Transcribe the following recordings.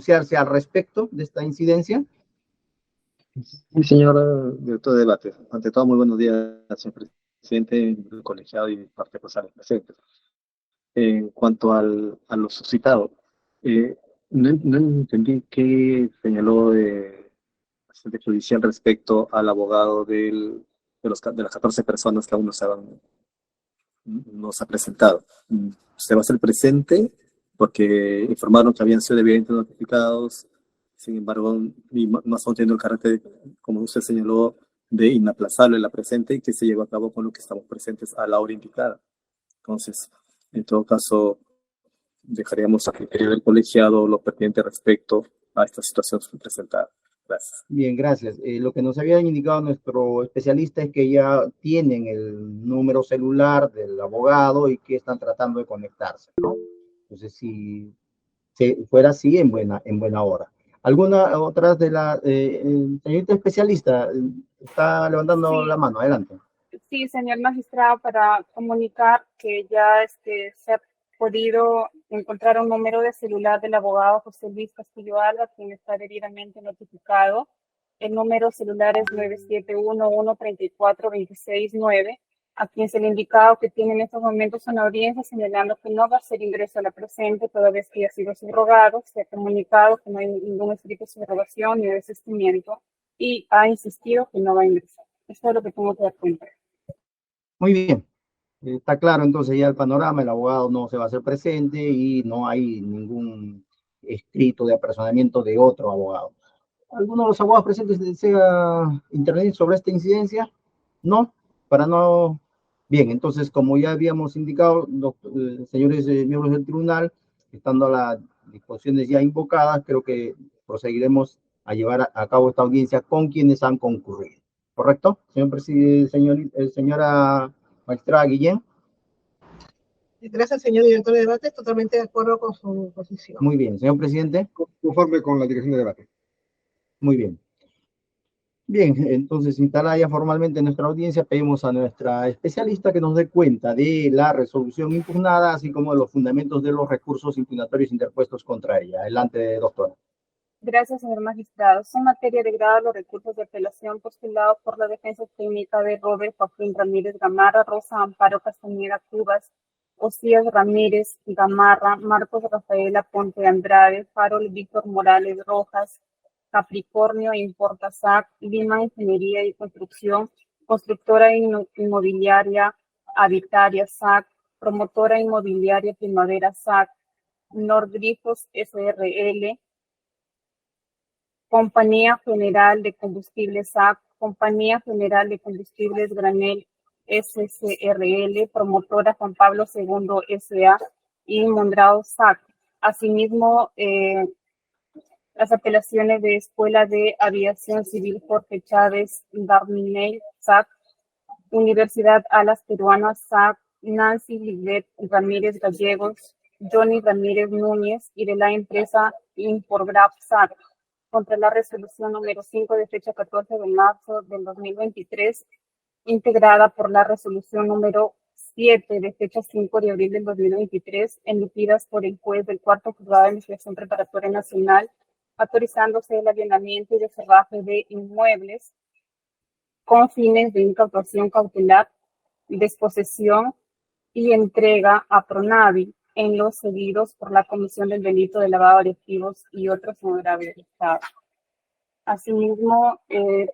pronunciarse al respecto de esta incidencia? Sí, señor director de debate. Ante todo, muy buenos días, señor presidente, el colegiado y parte de presentes. En cuanto a lo suscitado, no entendí qué señaló de bastante judicial respecto al abogado de las 14 personas que aún no se ha presentado. Se va a hacer presente porque informaron que habían sido debidamente notificados. Sin embargo, no están teniendo el carácter, como usted señaló, de inaplazable la presente y que se llevó a cabo con lo que estamos presentes a la hora indicada. Entonces, en todo caso, dejaríamos a criterio del colegiado lo pertinente respecto a esta situación presentada. Gracias. Bien, gracias. Lo que nos había indicado nuestro especialista es que ya tienen el número celular del abogado y que están tratando de conectarse, ¿no? Entonces, si fuera así, en buena hora. ¿Alguna otra de la señorita especialista está levantando la Sí, mano? Adelante. sí, señor magistrado, para comunicar que ya se ha podido encontrar un número de celular del abogado José Luis Castillo Alba, quien está debidamente notificado. El número celular es 971-134-269, a quien se le ha indicado que tiene en estos momentos una audiencia señalando que no va a hacer ingreso a la presente toda vez que ha sido subrogado. Se ha comunicado que no hay ningún escrito de subrogación ni de desistimiento y ha insistido que no va a ingresar. Eso es lo que tengo que dar cuenta. Muy bien. Está claro entonces ya el panorama, el abogado no se va a hacer presente y no hay ningún escrito de apersonamiento de otro abogado. ¿Alguno de los abogados presentes desea intervenir sobre esta incidencia? No, para no... Bien, entonces, como ya habíamos indicado, los señores miembros del tribunal, estando a las disposiciones ya invocadas, creo que proseguiremos a llevar a cabo esta audiencia con quienes han concurrido. ¿Correcto? Señor presidente, señora magistrada Guillén. Gracias, señor director de debate. Totalmente de acuerdo con su posición. Muy bien, señor presidente. Conforme con la dirección de debate. Muy bien. Bien, entonces instalada ya formalmente nuestra audiencia, pedimos a nuestra especialista que nos dé cuenta de la resolución impugnada, así como de los fundamentos de los recursos impugnatorios interpuestos contra ella. Adelante, doctora. Gracias, señor magistrado. En materia de grado, los recursos de apelación postulados por la defensa técnica de Robert Joaquín Ramírez Gamarra, Rosa Amparo Castañeda Cubas, Osías Ramírez Gamarra, Marcos Rafaela Ponte Andrade, Farol Víctor Morales Rojas, Capricornio Importasac, Lima Ingeniería y Construcción, Constructora Inmobiliaria Habitaria SAC, Promotora Inmobiliaria Primavera SAC, Nordgrifos SRL, Compañía General de Combustibles SAC, Compañía General de Combustibles Granel SCRL, Promotora Juan Pablo II S.A. y Mondrado SAC. Asimismo, las apelaciones de Escuela de Aviación Civil Jorge Chávez Darminey SAC, Universidad Alas Peruanas SAC, Nancy Livet Ramírez Gallegos, Johnny Ramírez Núñez y de la empresa Imporgraph SAC, contra la resolución número 5 de fecha 14 de marzo del 2023, integrada por la resolución número 7 de fecha 5 de abril del 2023, emitidas por el juez del Cuarto Juzgado de Investigación Preparatoria Nacional, autorizándose el allanamiento y desalojo de inmuebles con fines de incautación cautelar, disposesión y entrega a Pronavi en los seguidos por la comisión del delito de lavado de activos y otros agravios del Estado. Asimismo,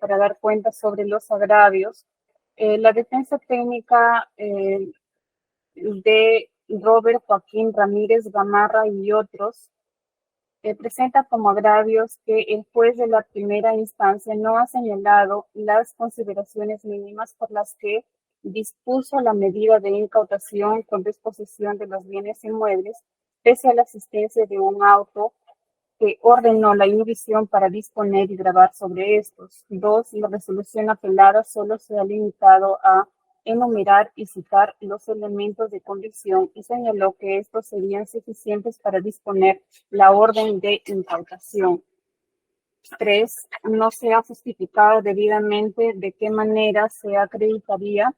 para dar cuenta sobre los agravios, la defensa técnica de Robert Joaquín Ramírez Gamarra y otros presenta como agravios que el juez de la primera instancia no ha señalado las consideraciones mínimas por las que dispuso la medida de incautación con disposición de los bienes inmuebles, pese a la existencia de un auto que ordenó la inhibición para disponer y grabar sobre estos. 2. La resolución apelada solo se ha limitado a enumerar y citar los elementos de convicción y señaló que estos serían suficientes para disponer la orden de incautación. 3. No se ha justificado debidamente de qué manera se acreditaría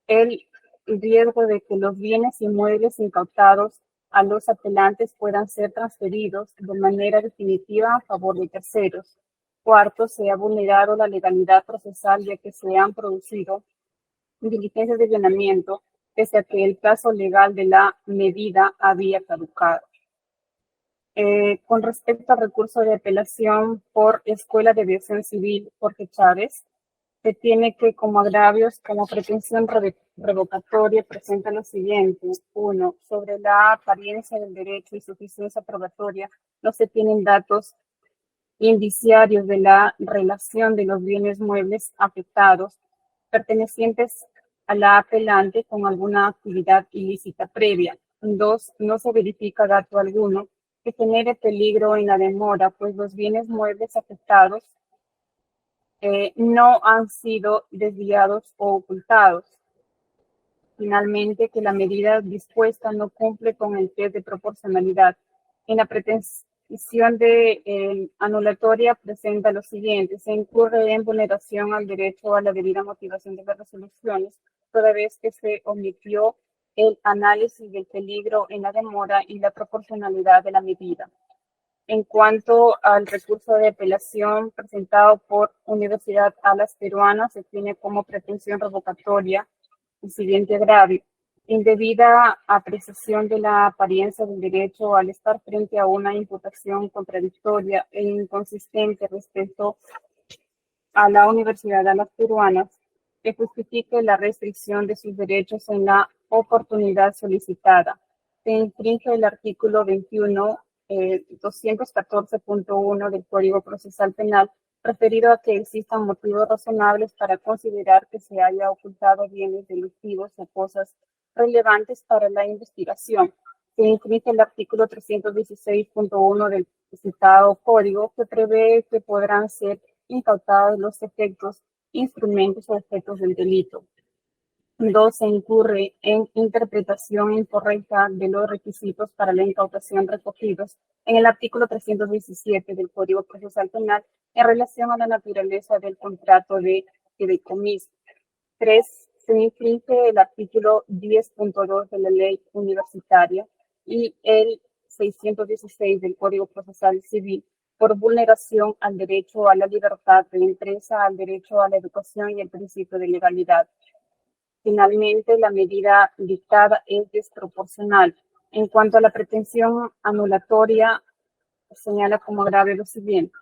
el riesgo de que los bienes inmuebles incautados a los apelantes puedan ser transferidos de manera definitiva a favor de terceros. Cuarto, se ha vulnerado la legalidad procesal ya que se han producido diligencias de allanamiento pese a que el plazo legal de la medida había caducado. Con respecto al recurso de apelación por Escuela de Aviación Civil Jorge Chávez, se tiene que como agravios, como pretensión revocatoria, presenta lo siguiente. 1. Sobre la apariencia del derecho y suficiencia probatoria, no se tienen datos indiciarios de la relación de los bienes muebles afectados pertenecientes a la apelante con alguna actividad ilícita previa. 2. No se verifica dato alguno que genere peligro en la demora, pues los bienes muebles afectados no han sido desviados o ocultados. Finalmente, que la medida dispuesta no cumple con el test de proporcionalidad. En la pretensión de anulatoria presenta lo siguiente. Se incurre en vulneración al derecho a la debida motivación de las resoluciones, toda vez que se omitió el análisis del peligro en la demora y la proporcionalidad de la medida. En cuanto al recurso de apelación presentado por Universidad Alas Peruanas, se tiene como pretensión revocatoria el siguiente agravio. Indebida apreciación de la apariencia del derecho al estar frente a una imputación contradictoria e inconsistente respecto a la Universidad Alas Peruanas, que justifique la restricción de sus derechos en la oportunidad solicitada. Se infringe el artículo 21 214.1 del Código Procesal Penal, referido a que existan motivos razonables para considerar que se haya ocultado bienes delictivos o cosas relevantes para la investigación. Se infringe el artículo 316.1 del citado Código, que prevé que podrán ser incautados los efectos, instrumentos o efectos del delito. 2. Se incurre en interpretación incorrecta de los requisitos para la incautación recogidos en el artículo 317 del Código Procesal Penal en relación a la naturaleza del contrato de fideicomiso. 3. Se infringe el artículo 10.2 de la Ley Universitaria y el 616 del Código Procesal Civil por vulneración al derecho a la libertad de empresa, al derecho a la educación y al principio de legalidad. Finalmente, la medida dictada es desproporcional. En cuanto a la pretensión anulatoria, señala como agravio lo siguiente.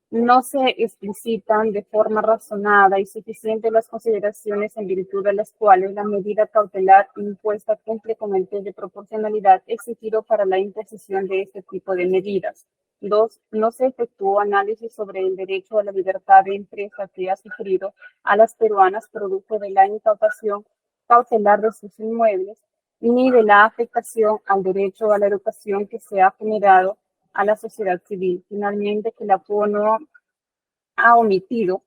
No se explicitan de forma razonada y suficiente las consideraciones en virtud de las cuales la medida cautelar impuesta cumple con el test de proporcionalidad exigido para la imposición de este tipo de medidas. 2. No se efectuó análisis sobre el derecho a la libertad de empresa que ha sufrido a las peruanas producto de la incautación cautelar de sus inmuebles, ni de la afectación al derecho a la educación que se ha generado a la sociedad civil. Finalmente, que la PUNO ha omitido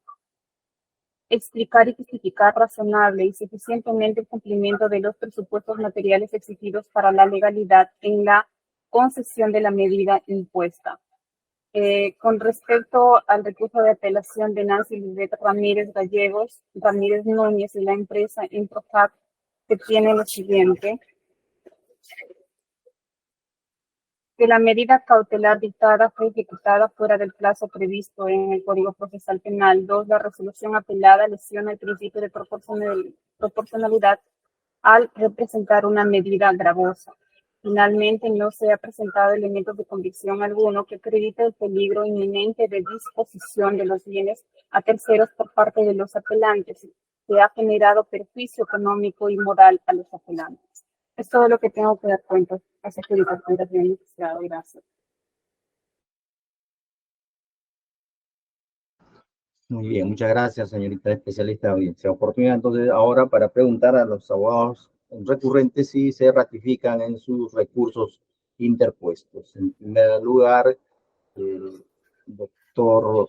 explicar y justificar razonable y suficientemente el cumplimiento de los presupuestos materiales exigidos para la legalidad en la concesión de la medida impuesta. Con respecto al recurso de apelación de Nancy Lisbeth Ramírez Gallegos, Ramírez Núñez y la empresa Improfac, se tiene lo siguiente. Que la medida cautelar dictada fue ejecutada fuera del plazo previsto en el Código Procesal Penal. 2. La resolución apelada lesiona el principio de proporcionalidad al representar una medida gravosa. Finalmente, no se ha presentado elementos de convicción alguno que acredite el peligro inminente de disposición de los bienes a terceros por parte de los apelantes, que ha generado perjuicio económico y moral a los apelantes. Es todo lo que tengo que dar cuenta. Gracias, Gracias. Muy bien, muchas gracias, señorita especialista de audiencia. Oportunidad entonces ahora para preguntar a los abogados recurrentes si se ratifican en sus recursos interpuestos. En primer lugar, el doctor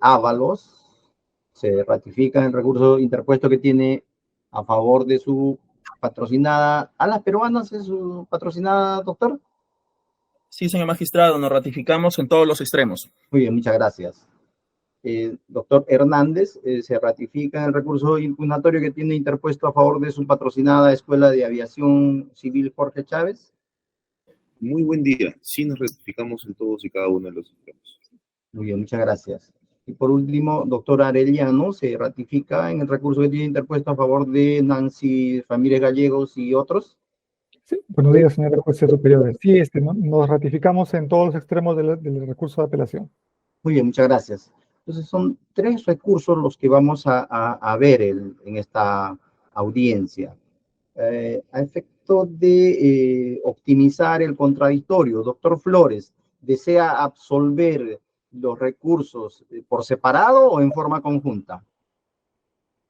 Ábalos se ratifica en el recurso interpuesto que tiene a favor de su patrocinada. ¿A las peruanas es su patrocinada, doctor? Sí, señor magistrado, nos ratificamos en todos los extremos. Muy bien, muchas gracias. Doctor Hernández, se ratifica el recurso impugnatorio que tiene interpuesto a favor de su patrocinada Escuela de Aviación Civil Jorge Chávez. Muy buen día. Sí, nos rectificamos en todos y cada uno de los temas. Muy bien, muchas gracias. Y por último, doctor Arellano, se ratifica en el recurso que tiene interpuesto a favor de Nancy Ramírez Gallegos y otros. Sí, buenos días, señores jueces superiores. Sí, nos ratificamos en todos los extremos del recurso de apelación. Muy bien, muchas gracias. Entonces son 3 recursos los que vamos a ver en esta audiencia. A efecto de optimizar el contradictorio, doctor Flores, ¿desea absolver los recursos por separado o en forma conjunta?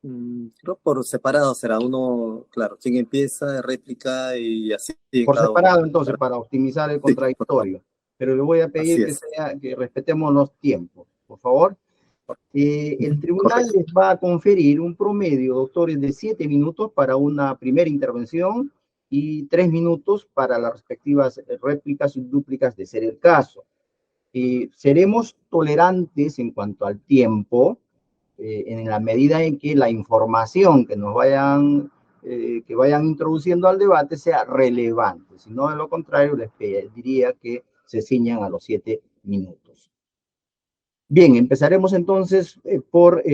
Creo por separado será uno, claro, quien empieza, réplica y así. Por cada separado, uno. entonces, para optimizar el Sí, contradictorio. Pero le voy a pedir que respetemos los tiempos, por favor. El tribunal correcto. les va a conferir un promedio, doctores, de 7 minutos para una primera intervención y 3 minutos para las respectivas réplicas y dúplicas de ser el caso. Seremos tolerantes en cuanto al tiempo, en la medida en que la información que nos vayan introduciendo al debate sea relevante. Si no, de lo contrario, les pediría que se ciñan a los 7 minutos. Bien, empezaremos entonces por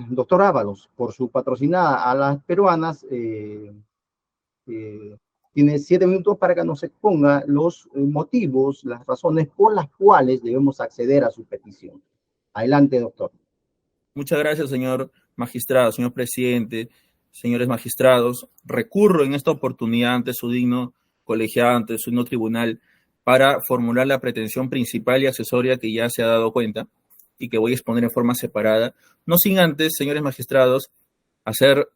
doctor Ábalos, por su patrocinada a las peruanas. Tiene 7 minutos para que nos exponga los motivos, las razones por las cuales debemos acceder a su petición. Adelante, doctor. Muchas gracias, señor magistrado, señor presidente, señores magistrados. Recurro en esta oportunidad ante su digno colegiado, ante su digno tribunal, para formular la pretensión principal y accesoria que ya se ha dado cuenta y que voy a exponer en forma separada, no sin antes, señores magistrados,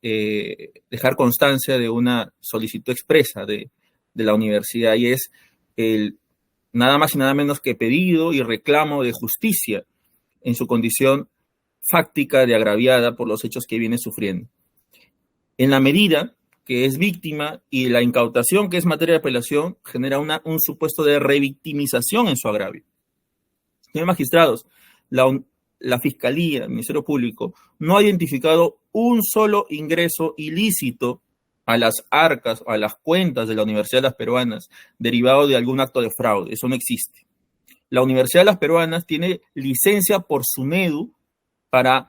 dejar constancia de una solicitud expresa de la universidad, y es el nada más y nada menos que pedido y reclamo de justicia en su condición fáctica de agraviada por los hechos que viene sufriendo. En la medida que es víctima y la incautación, que es materia de apelación, genera un supuesto de revictimización en su agravio. Señores magistrados, la Fiscalía, el Ministerio Público, no ha identificado un solo ingreso ilícito a las arcas, a las cuentas de la Universidad de las Peruanas, derivado de algún acto de fraude. Eso no existe. La Universidad de las Peruanas tiene licencia por SUNEDU para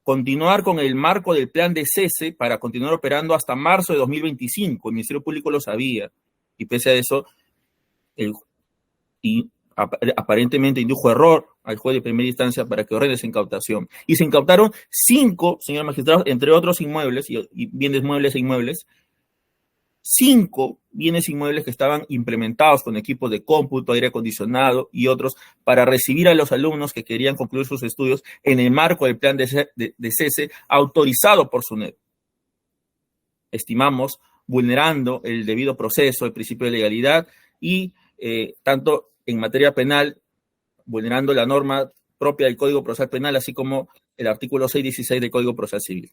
continuar con el marco del plan de cese, para continuar operando hasta marzo de 2025. El Ministerio Público lo sabía, y pese a eso, aparentemente indujo error al juez de primera instancia para que ordene esa incautación. Y se incautaron 5, señor magistrado, entre otros inmuebles, y bienes muebles e inmuebles, 5 bienes inmuebles que estaban implementados con equipos de cómputo, aire acondicionado y otros para recibir a los alumnos que querían concluir sus estudios en el marco del plan de cese autorizado por SUNED. Estimamos vulnerando el debido proceso, el principio de legalidad y tanto en materia penal, vulnerando la norma propia del Código Procesal Penal, así como el artículo 616 del Código Procesal Civil.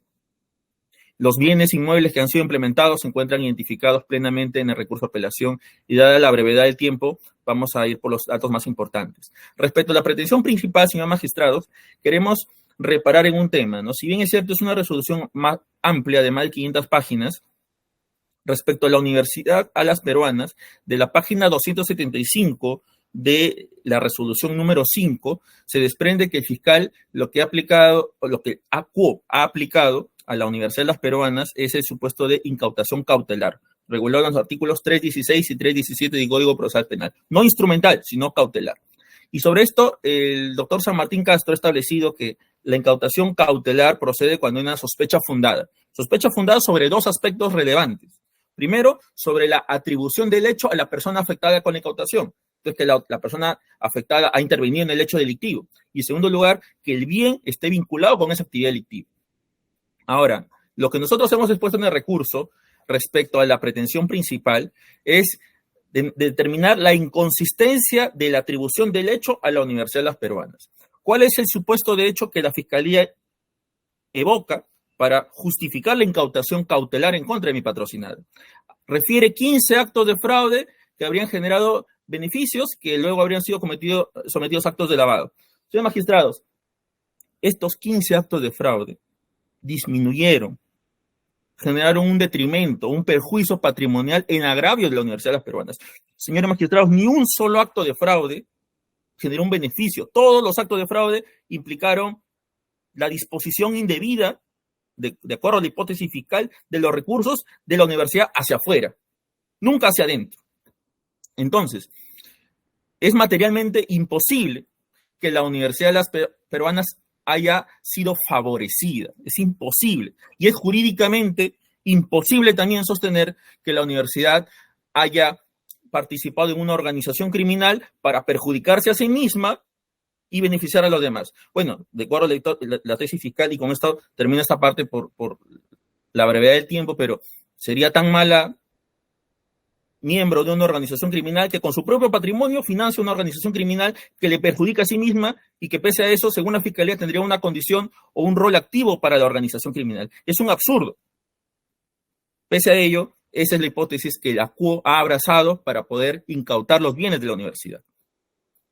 Los bienes inmuebles que han sido implementados se encuentran identificados plenamente en el recurso de apelación y dada la brevedad del tiempo, vamos a ir por los datos más importantes. Respecto a la pretensión principal, señor magistrados, queremos reparar en un tema, ¿no? Si bien es cierto, es una resolución más amplia de más de 500 páginas, respecto a la Universidad a las Peruanas, de la página 275 de la resolución número 5, se desprende que el fiscal lo que ha aplicado, o lo que ha aplicado a la Universidad de las Peruanas es el supuesto de incautación cautelar, regulado en los artículos 316 y 317 del Código Procesal Penal. No instrumental, sino cautelar. Y sobre esto, el doctor San Martín Castro ha establecido que la incautación cautelar procede cuando hay una sospecha fundada. Sospecha fundada sobre 2 aspectos relevantes. Primero, sobre la atribución del hecho a la persona afectada con la incautación. Entonces, que la persona afectada ha intervenido en el hecho delictivo. Y en segundo lugar, que el bien esté vinculado con esa actividad delictiva. Ahora, lo que nosotros hemos expuesto en el recurso respecto a la pretensión principal es determinar la inconsistencia de la atribución del hecho a la Universidad de las Peruanas. ¿Cuál es el supuesto de hecho que la Fiscalía evoca para justificar la incautación cautelar en contra de mi patrocinado? Refiere 15 actos de fraude que habrían generado beneficios que luego habrían sido sometidos a actos de lavado. Señores magistrados, estos 15 actos de fraude disminuyeron, generaron un detrimento, un perjuicio patrimonial en agravio de la Universidad de las Peruanas. Señores magistrados, ni un solo acto de fraude generó un beneficio. Todos los actos de fraude implicaron la disposición indebida, de acuerdo a la hipótesis fiscal, de los recursos de la universidad hacia afuera, nunca hacia adentro. Entonces, es materialmente imposible que la Universidad de las Peruanas haya sido favorecida. Es imposible. Y es jurídicamente imposible también sostener que la universidad haya participado en una organización criminal para perjudicarse a sí misma y beneficiar a los demás. Bueno, de acuerdo a la tesis fiscal, y con esto termino esta parte por la brevedad del tiempo, pero sería tan mala miembro de una organización criminal que con su propio patrimonio financia una organización criminal que le perjudica a sí misma y que pese a eso, según la Fiscalía, tendría una condición o un rol activo para la organización criminal. Es un absurdo. Pese a ello, esa es la hipótesis que la CUO ha abrazado para poder incautar los bienes de la universidad.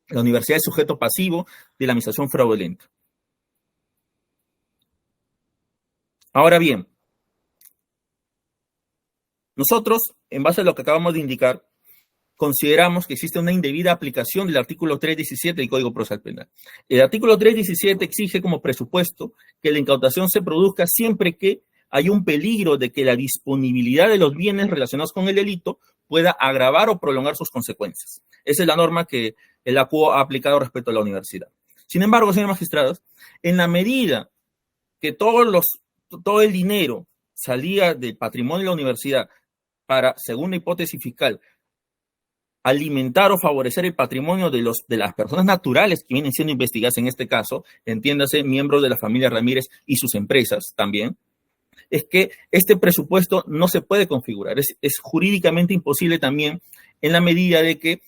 La universidad es sujeto pasivo de la administración fraudulenta. Ahora bien, nosotros, en base a lo que acabamos de indicar, consideramos que existe una indebida aplicación del artículo 317 del Código Procesal Penal. El artículo 317 exige como presupuesto que la incautación se produzca siempre que hay un peligro de que la disponibilidad de los bienes relacionados con el delito pueda agravar o prolongar sus consecuencias. Esa es la norma que el ACUO ha aplicado respecto a la universidad. Sin embargo, señores magistrados, en la medida que todo el dinero salía del patrimonio de la universidad para, según la hipótesis fiscal, alimentar o favorecer el patrimonio de las personas naturales que vienen siendo investigadas en este caso, entiéndase, miembros de la familia Ramírez y sus empresas también, es que este presupuesto no se puede configurar. Es jurídicamente imposible también en la medida de que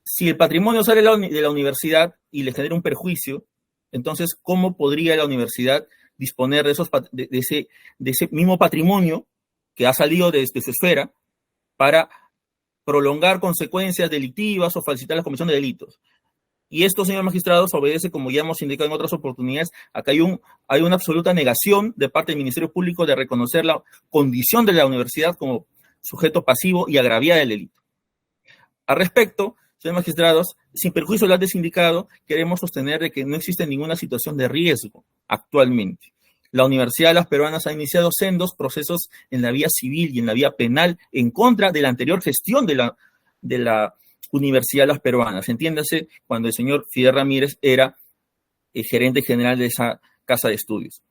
si el patrimonio sale de la universidad y le genera un perjuicio, entonces, ¿cómo podría la universidad disponer de ese mismo patrimonio que ha salido de su esfera para prolongar consecuencias delictivas o facilitar la comisión de delitos? Y esto, señores magistrados, obedece, como ya hemos indicado en otras oportunidades, acá hay una absoluta negación de parte del Ministerio Público de reconocer la condición de la universidad como sujeto pasivo y agraviada del delito. Al respecto, señores magistrados, sin perjuicio de lo antes indicado, queremos sostener de que no existe ninguna situación de riesgo actualmente. La Universidad de las Peruanas ha iniciado sendos procesos en la vía civil y en la vía penal en contra de la anterior gestión de la Universidad de las Peruanas. Entiéndase, cuando el señor Fidel Ramírez era el gerente general de esa casa de estudios.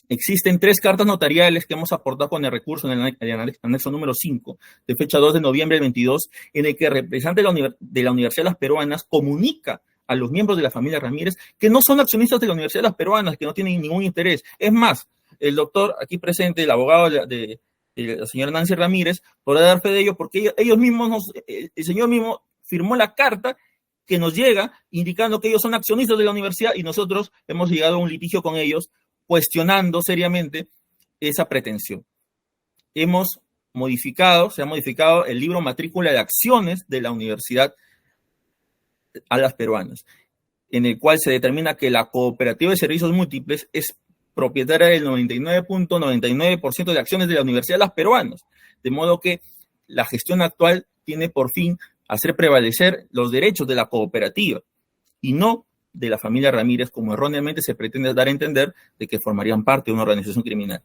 Existen 3 cartas notariales que hemos aportado con el recurso en el anexo número 5, de fecha 2 de noviembre del 22, en el que el representante de la Universidad de las Peruanas comunica a los miembros de la familia Ramírez que no son accionistas de la Universidad de las Peruanas, que no tienen ningún interés. Es más, el doctor aquí presente, el abogado de la señora Nancy Ramírez, podrá dar fe de ello, porque ellos mismos, el señor mismo firmó la carta que nos llega indicando que ellos son accionistas de la universidad y nosotros hemos llegado a un litigio con ellos cuestionando seriamente esa pretensión. Se ha modificado el libro matrícula de acciones de la Universidad a las Peruanas, en el cual se determina que la Cooperativa de Servicios Múltiples es propietaria del 99.99% de acciones de la Universidad de las Peruanas, de modo que la gestión actual tiene por fin hacer prevalecer los derechos de la cooperativa y no de la familia Ramírez, como erróneamente se pretende dar a entender de que formarían parte de una organización criminal.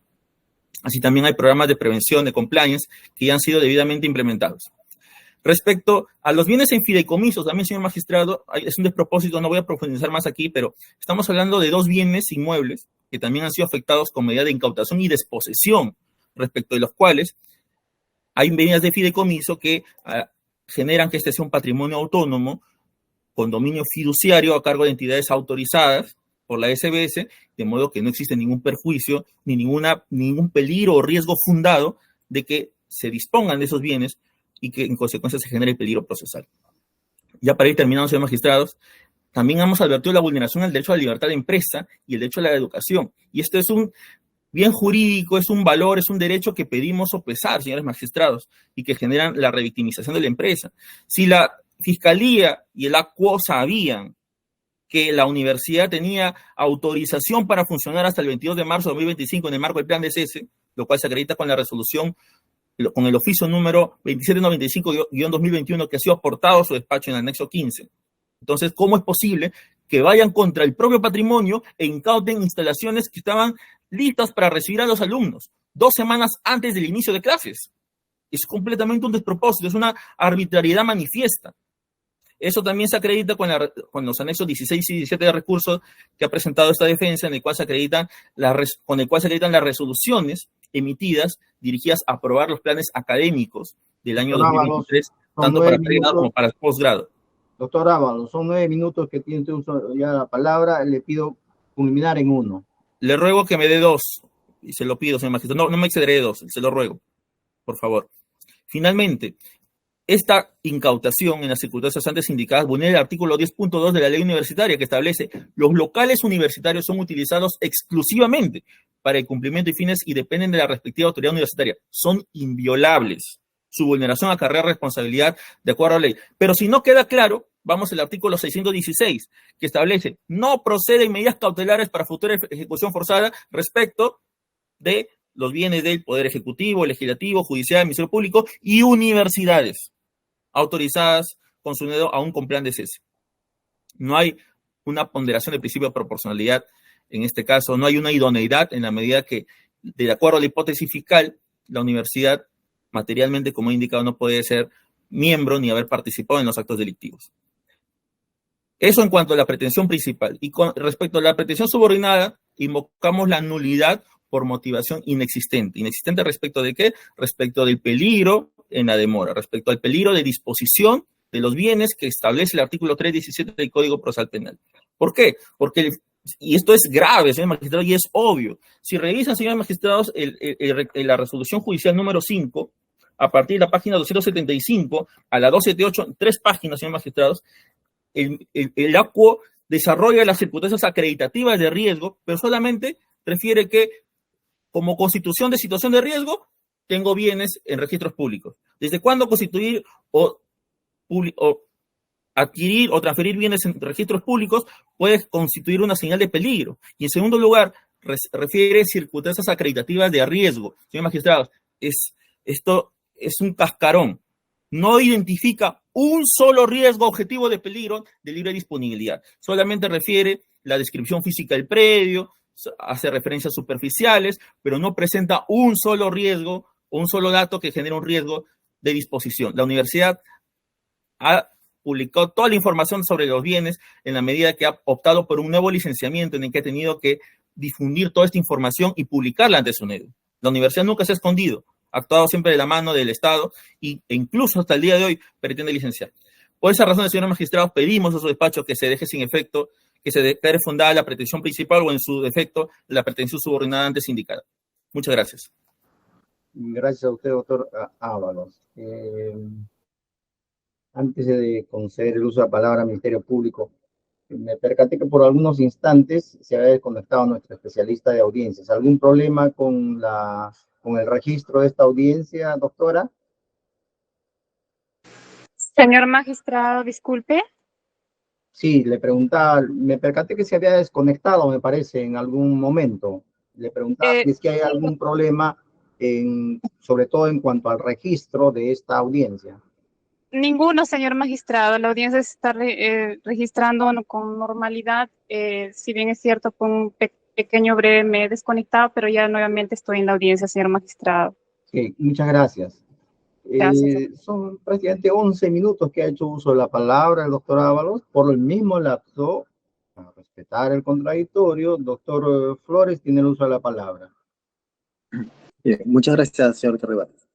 Así también hay programas de prevención, de compliance, que ya han sido debidamente implementados. Respecto a los bienes en fideicomisos, también, señor magistrado, es un despropósito, no voy a profundizar más aquí, pero estamos hablando de 2 bienes inmuebles que también han sido afectados con medida de incautación y desposesión, respecto de los cuales hay medidas de fideicomiso que generan que este sea un patrimonio autónomo con dominio fiduciario a cargo de entidades autorizadas por la SBS, de modo que no existe ningún perjuicio ni ningún peligro o riesgo fundado de que se dispongan de esos bienes y que en consecuencia se genere peligro procesal. Ya para ir terminando, señores magistrados, también hemos advertido la vulneración al derecho a la libertad de empresa y el derecho a la educación. Y esto es un bien jurídico, es un valor, es un derecho que pedimos sopesar, señores magistrados, y que generan la revictimización de la empresa. Si la Fiscalía y el ACUO sabían que la universidad tenía autorización para funcionar hasta el 22 de marzo de 2025 en el marco del plan de cese, lo cual se acredita con la resolución, con el oficio número 2795-2021 que ha sido aportado a su despacho en el anexo 15. Entonces, ¿cómo es posible que vayan contra el propio patrimonio e incauten instalaciones que estaban listas para recibir a los alumnos 2 semanas antes del inicio de clases? Es completamente un despropósito, es una arbitrariedad manifiesta. Eso también se acredita con los anexos 16 y 17 de recursos que ha presentado esta defensa, en el cual se acreditan con el cual se acreditan las resoluciones emitidas dirigidas a aprobar los planes académicos del año 2023, tanto para pregrado como para posgrado. Doctor Ábalos, son 9 minutos que tiene usted ya la palabra. Le pido culminar en 1. Le ruego que me dé 2, y se lo pido, señor magistrado. No me excederé de 2, se lo ruego, por favor. Finalmente, esta incautación en las circunstancias antes indicadas vulnera el artículo 10.2 de la ley universitaria, que establece: los locales universitarios son utilizados exclusivamente para el cumplimiento de fines y dependen de la respectiva autoridad universitaria. Son inviolables. Su vulneración acarrea responsabilidad de acuerdo a la ley. Pero si no queda claro, vamos al artículo 616, que establece: no proceden medidas cautelares para futura ejecución forzada respecto de los bienes del Poder Ejecutivo, Legislativo, Judicial, Ministerio Público y universidades autorizadas con su dedo aún con plan de cese. No hay una ponderación del principio de proporcionalidad en este caso, no hay una idoneidad en la medida que, de acuerdo a la hipótesis fiscal, la universidad materialmente, como he indicado, no puede ser miembro ni haber participado en los actos delictivos. Eso en cuanto a la pretensión principal. Y con respecto a la pretensión subordinada, invocamos la nulidad por motivación inexistente. ¿Inexistente respecto de qué? Respecto del peligro en la demora, respecto al peligro de disposición de los bienes que establece el artículo 317 del Código Procesal Penal. ¿Por qué? Porque, y esto es grave, señor magistrado, y es obvio. Si revisan, señores magistrados, la resolución judicial número 5, a partir de la página 275 a la 278, 3 páginas, señores magistrados, el ACUO desarrolla las circunstancias acreditativas de riesgo, pero solamente refiere que, como constitución de situación de riesgo, tengo bienes en registros públicos. ¿Desde cuándo constituir o adquirir o transferir bienes en registros públicos puede constituir una señal de peligro? Y en segundo lugar, refiere circunstancias acreditativas de riesgo. Señor magistrado, esto es un cascarón. No identifica un solo riesgo objetivo de peligro de libre disponibilidad. Solamente refiere la descripción física del predio, hace referencias superficiales, pero no presenta un solo riesgo o un solo dato que genere un riesgo de disposición. La universidad ha publicado toda la información sobre los bienes en la medida que ha optado por un nuevo licenciamiento en el que ha tenido que difundir toda esta información y publicarla ante su SUNEDU. La universidad nunca se ha escondido, ha actuado siempre de la mano del Estado e incluso hasta el día de hoy pretende licenciar. Por esa razón, señores magistrados, pedimos a su despacho que se deje sin efecto, que se declare fundada la pretensión principal o en su defecto la pretensión subordinada antes indicada. Muchas gracias. Gracias a usted, doctor Ábalos. Antes de conceder el uso de la palabra al Ministerio Público, me percaté que por algunos instantes se había desconectado nuestro especialista de audiencias. ¿Algún problema con el registro de esta audiencia, doctora? Señor magistrado, disculpe. Sí, le preguntaba, me percaté que se había desconectado, me parece, en algún momento. Le preguntaba si es que hay algún problema, sobre todo en cuanto al registro de esta audiencia. Ninguno, señor magistrado. La audiencia se está registrando con normalidad. Si bien es cierto, con un pequeño breve me he desconectado, pero ya nuevamente estoy en la audiencia, señor magistrado. Sí, muchas gracias. Son prácticamente 11 minutos que ha hecho uso de la palabra el doctor Ábalos. Por el mismo lapso, para respetar el contradictorio, doctor Flores tiene el uso de la palabra. Bien, muchas gracias, señor Carrebates.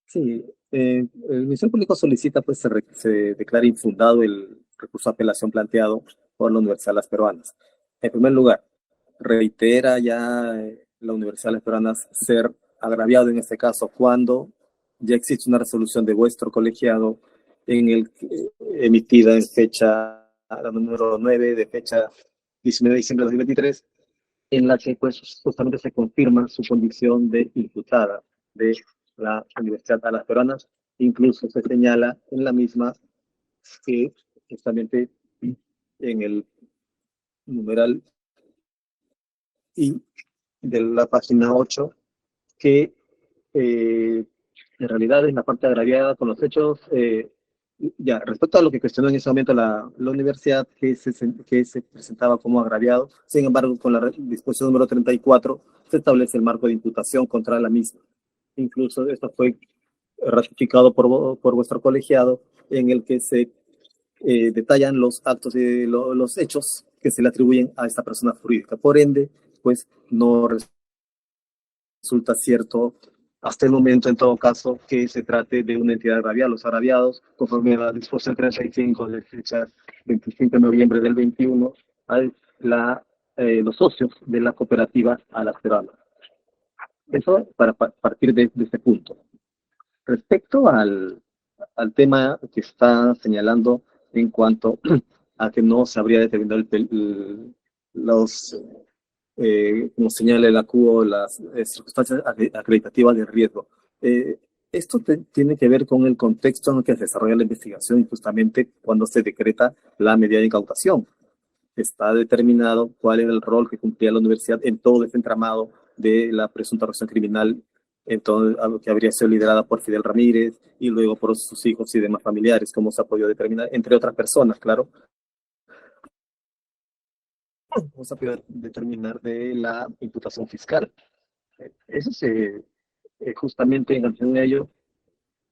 Sí, el Ministerio Público solicita pues se declare infundado el recurso de apelación planteado por la Universidad de las Peruanas. En primer lugar, reitera ya la Universidad de las Peruanas ser agraviado en este caso cuando ya existe una resolución de vuestro colegiado emitida en fecha, la número 9, de fecha 19 de diciembre de 2023, en la que pues justamente se confirma su condición de imputada de la Universidad de las Peruanas. Incluso se señala en la misma que justamente en el numeral I de la página 8, que en realidad es la parte agraviada con los hechos. Ya, respecto a lo que cuestionó en ese momento la universidad, que se presentaba como agraviado, sin embargo, con la disposición número 34 se establece el marco de imputación contra la misma. Incluso esto fue ratificado por vuestro colegiado, en el que se detallan los actos y los hechos que se le atribuyen a esta persona jurídica. Por ende, pues no resulta cierto hasta el momento, en todo caso, que se trate de una entidad agraviada. Los agraviados, conforme a la disposición 35 de fecha 25 de noviembre del 21, los socios de la cooperativa a las peruanas. Eso para partir de este punto. Respecto al tema que está señalando en cuanto a que no se habría determinado como señala el ACUO, las circunstancias acreditativas de riesgo. Esto tiene que ver con el contexto en el que se desarrolla la investigación y justamente cuando se decreta la medida de incautación. Está determinado cuál era el rol que cumplía la universidad en todo ese entramado de la presunta organización criminal, que habría sido liderada por Fidel Ramírez y luego por sus hijos y demás familiares, como se ha podido determinar, entre otras personas, claro. Vamos a poder determinar de la imputación fiscal. Eso justamente en función de ello,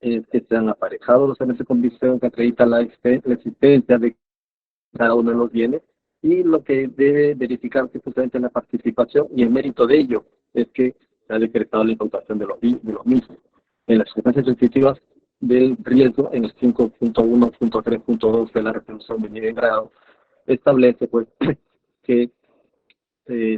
que se han aparejado los elementos de convicción que acredita la existencia de cada uno de los bienes, y lo que debe verificarse justamente en la participación, y el mérito de ello es que se ha decretado la incautación de los mismos. En las circunstancias restrictivas del riesgo, en el 5.1.3.2 de la resolución de nivel grado, establece pues que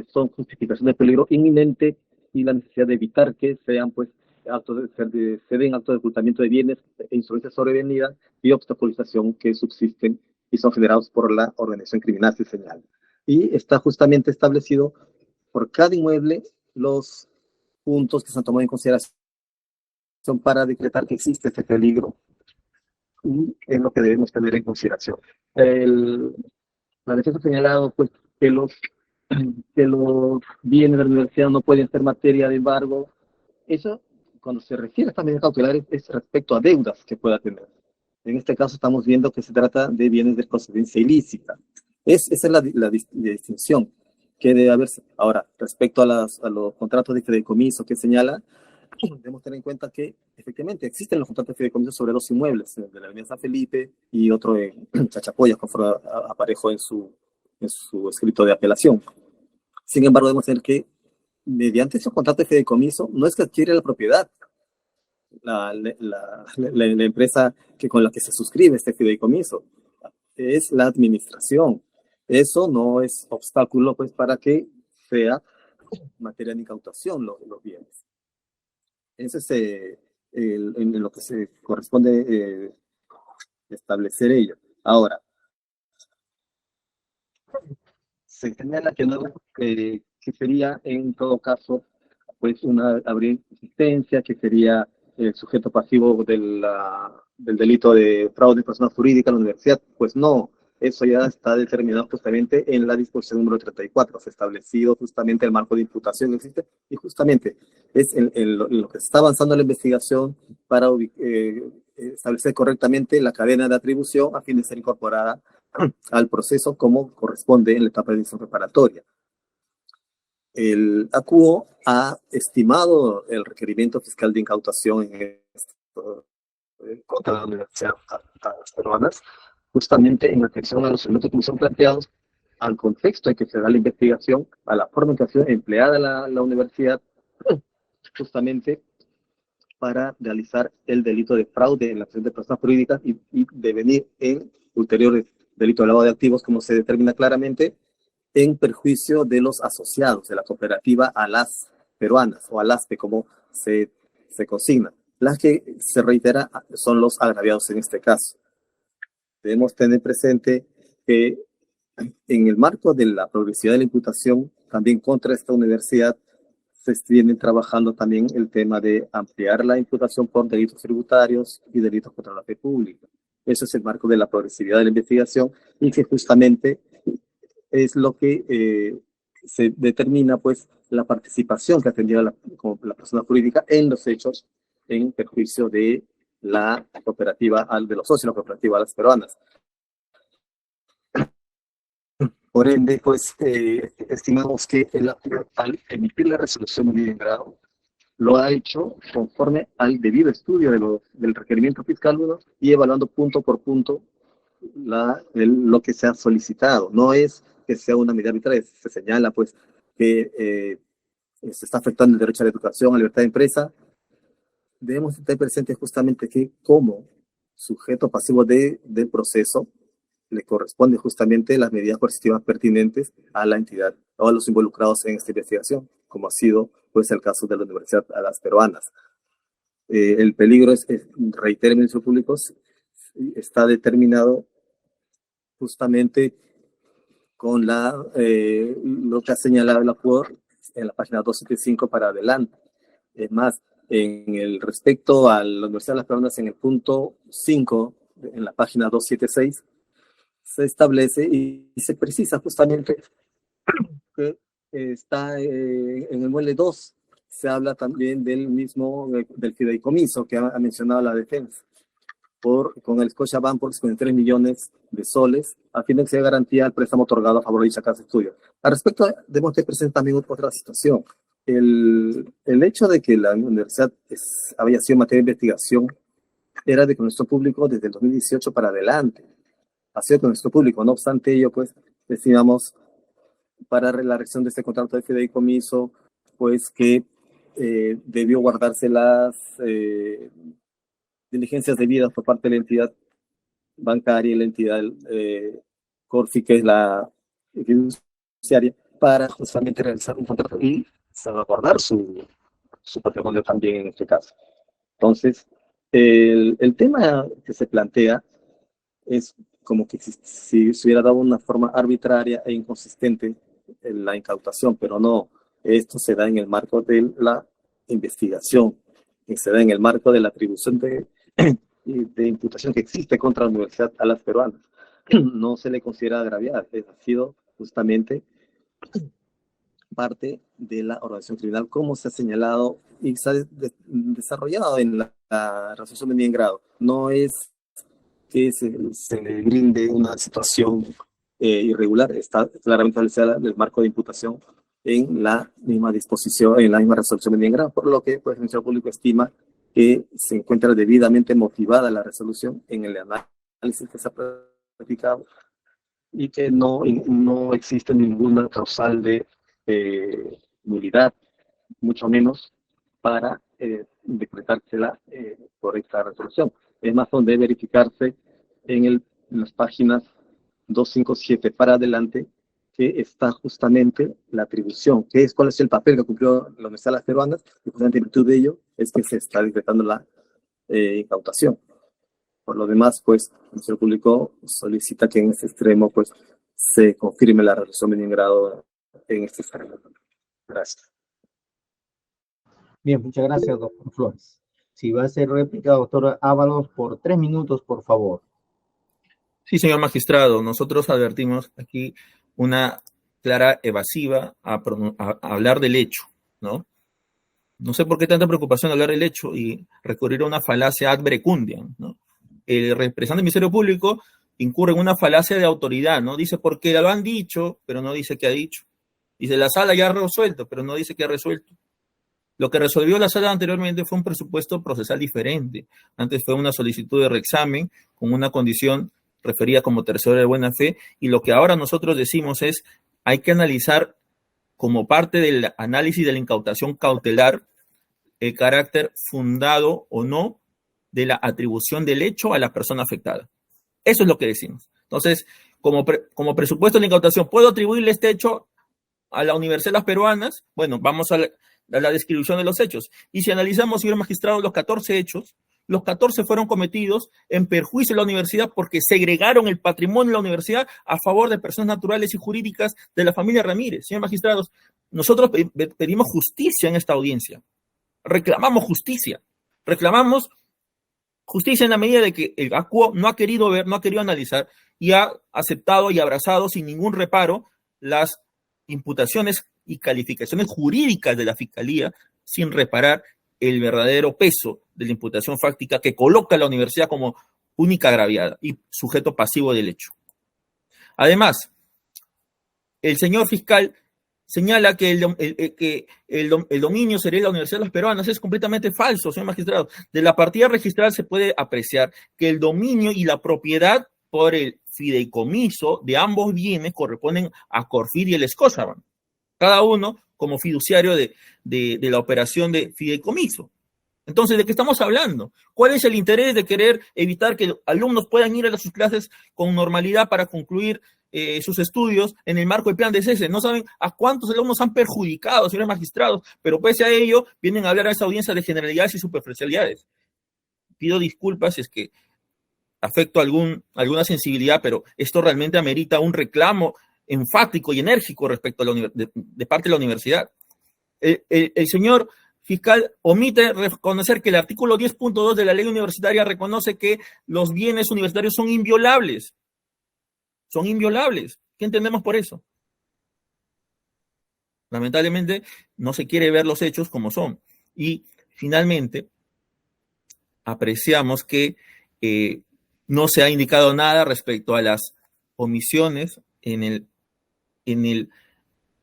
son justificación de peligro inminente y la necesidad de evitar que sean pues se den actos de ocultamiento de bienes e insolencia sobrevenida y obstaculización que subsisten y son generados por la organización criminal, se señala. Y está justamente establecido por cada inmueble los puntos que se han tomado en consideración para decretar que existe este peligro, y es lo que debemos tener en consideración. La defensa ha señalado pues que los bienes de la universidad no pueden ser materia de embargo. Eso, cuando se refiere a estas medidas cautelares, es respecto a deudas que pueda tener. En este caso estamos viendo que se trata de bienes de procedencia ilícita. Esa es la distinción que debe haberse. Ahora, respecto a los contratos de fideicomiso que señala, debemos tener en cuenta que efectivamente existen los contratos de fideicomiso sobre 2 inmuebles, de la avenida San Felipe y otro en Chachapoyas, conforme aparejó en su escrito de apelación. Sin embargo, debemos tener que, mediante esos contratos de fideicomiso, no es que adquiere la propiedad la empresa con la que se suscribe este fideicomiso, es la administración. Eso no es obstáculo pues para que sea materia de incautación los bienes. Eso es en lo que se corresponde establecer ello. Ahora, se señala que sería en todo caso pues habría existencia, que sería el sujeto pasivo del delito de fraude de personas jurídicas en la universidad. Pues no, eso ya está determinado justamente en la disposición número 34, se ha establecido justamente el marco de imputación existe, y justamente es lo que está avanzando la investigación para establecer correctamente la cadena de atribución a fin de ser incorporada al proceso como corresponde en la etapa de decisión preparatoria. El ACUO ha estimado el requerimiento fiscal de incautación contra la Universidad de las Peruanas, justamente en atención a los elementos que son planteados, al contexto en que se da la investigación, a la forma en que ha sido empleada la universidad, justamente para realizar el delito de fraude en la presentación de personas jurídicas y devenir en ulteriores delito de lavado de activos, como se determina claramente, en perjuicio de los asociados de la cooperativa a las peruanas, o al ASPE, como se consigna. Las que se reitera son los agraviados en este caso. Debemos tener presente que en el marco de la progresividad de la imputación, también contra esta universidad, se viene trabajando también el tema de ampliar la imputación por delitos tributarios y delitos contra la fe pública. Ese es el marco de la progresividad de la investigación y que justamente es lo que se determina, pues, la participación que ha tenido como la persona jurídica en los hechos en perjuicio de la cooperativa, de los socios de la cooperativa Las Peruanas. Por ende, pues, estimamos que al emitir la resolución de bien grado, lo ha hecho conforme al debido estudio del requerimiento fiscal 1 y evaluando punto por punto lo que se ha solicitado. No es que sea una medida arbitraria, se señala, pues, que se está afectando el derecho a la educación, a la libertad de empresa. Debemos tener presente justamente que como sujeto pasivo del proceso le corresponde justamente las medidas coercitivas pertinentes a la entidad o a los involucrados en esta investigación, como ha sido pues el caso de la Universidad a Las Peruanas. El peligro reitero, Ministro Público, está determinado justamente con lo que ha señalado la CUOR en la página 275 para adelante. Es más, en el respecto a la Universidad de Las Peruanas, en el punto 5, en la página 276, se establece y se precisa justamente que está en el muelle 2, se habla también del fideicomiso que ha mencionado la defensa, con el Scotiabank por 53 millones de soles, a fin de que se dé garantía al préstamo otorgado a favor de dicha casa de estudio. Al respecto, debemos tener presente también otra situación. El hecho de que la universidad había sido materia de investigación era de conocimiento público desde el 2018 para adelante. Ha sido conocimiento público. No obstante ello, pues, decíamos, para la reacción de este contrato de fideicomiso, pues que debió guardarse las diligencias debidas por parte de la entidad bancaria y la entidad Corfi, que es la fiduciaria, para justamente realizar un contrato y salvaguardar su patrimonio también en este caso. Entonces, el tema que se plantea es como que si se hubiera dado una forma arbitraria e inconsistente en la incautación, pero no, esto se da en el marco de la investigación, que se da en el marco de la atribución de imputación que existe contra la Universidad a Las Peruanas. No se le considera agraviada, ha sido justamente parte de la organización criminal, como se ha señalado y se ha desarrollado en la resolución de bien grado. No es que se le brinde una situación irregular, está claramente establecida el marco de imputación en la misma disposición, en la misma resolución de bien grado, por lo que pues, el Ministerio Público estima que se encuentra debidamente motivada la resolución en el análisis que se ha practicado y que no existe ninguna causal de nulidad, mucho menos para decretársela por esta resolución. Es más, donde debe verificarse en las páginas 257 para adelante que está justamente la atribución, cuál es el papel que cumplió la Universidad de Las Peruanas, y justamente en virtud de ello es que se está decretando la incautación. Por lo demás, pues, el Ministerio Público solicita que en este extremo, pues, se confirme la resolución de bien grado en este extremo. Gracias. Bien, muchas gracias, doctor Flores. Si va a ser réplica, doctor Ábalos, por 3 minutos, por favor. Sí, señor magistrado, nosotros advertimos aquí una clara evasiva a hablar del hecho, ¿no? No sé por qué tanta preocupación hablar del hecho y recurrir a una falacia ad verecundiam, ¿no? El representante del Ministerio Público incurre en una falacia de autoridad, ¿no? Dice porque lo han dicho, pero no dice qué ha dicho. Dice la sala ya ha resuelto, pero no dice qué ha resuelto. Lo que resolvió la sala anteriormente fue un presupuesto procesal diferente. Antes fue una solicitud de reexamen con una condición referida como tercero de buena fe, y lo que ahora nosotros decimos es hay que analizar como parte del análisis de la incautación cautelar el carácter fundado o no de la atribución del hecho a la persona afectada. Eso es lo que decimos. Entonces, como presupuesto de la incautación, ¿puedo atribuirle este hecho a la Universidad de Las Peruanas? Bueno, vamos a la descripción de los hechos. Y si analizamos, señor magistrado, los 14 hechos, los 14 fueron cometidos en perjuicio de la universidad porque segregaron el patrimonio de la universidad a favor de personas naturales y jurídicas de la familia Ramírez. Señor magistrado, nosotros pedimos justicia en esta audiencia. Reclamamos justicia. Reclamamos justicia en la medida de que el ACUO no ha querido ver, no ha querido analizar y ha aceptado y abrazado sin ningún reparo las imputaciones y calificaciones jurídicas de la Fiscalía sin reparar el verdadero peso de la imputación fáctica que coloca a la universidad como única agraviada y sujeto pasivo del hecho. Además, el señor fiscal señala que el dominio sería la Universidad de las Peruanas. Es completamente falso, señor magistrado. De la partida registral se puede apreciar que el dominio y la propiedad por el fideicomiso de ambos bienes corresponden a Corfid y el Scotiabank, cada uno como fiduciario de la operación de fideicomiso. Entonces, ¿de qué estamos hablando? ¿Cuál es el interés de querer evitar que alumnos puedan ir a sus clases con normalidad para concluir sus estudios en el marco del plan de cese? No saben a cuántos alumnos han perjudicado, señores magistrados, pero pese a ello vienen a hablar a esa audiencia de generalidades y superficialidades. Pido disculpas si es que afecto alguna sensibilidad, pero esto realmente amerita un reclamo enfático y enérgico respecto a de parte de la universidad. El señor fiscal omite reconocer que el artículo 10.2 de la ley universitaria reconoce que los bienes universitarios son inviolables. Son inviolables. ¿Qué entendemos por eso? Lamentablemente no se quiere ver los hechos como son. Y finalmente apreciamos que no se ha indicado nada respecto a las omisiones en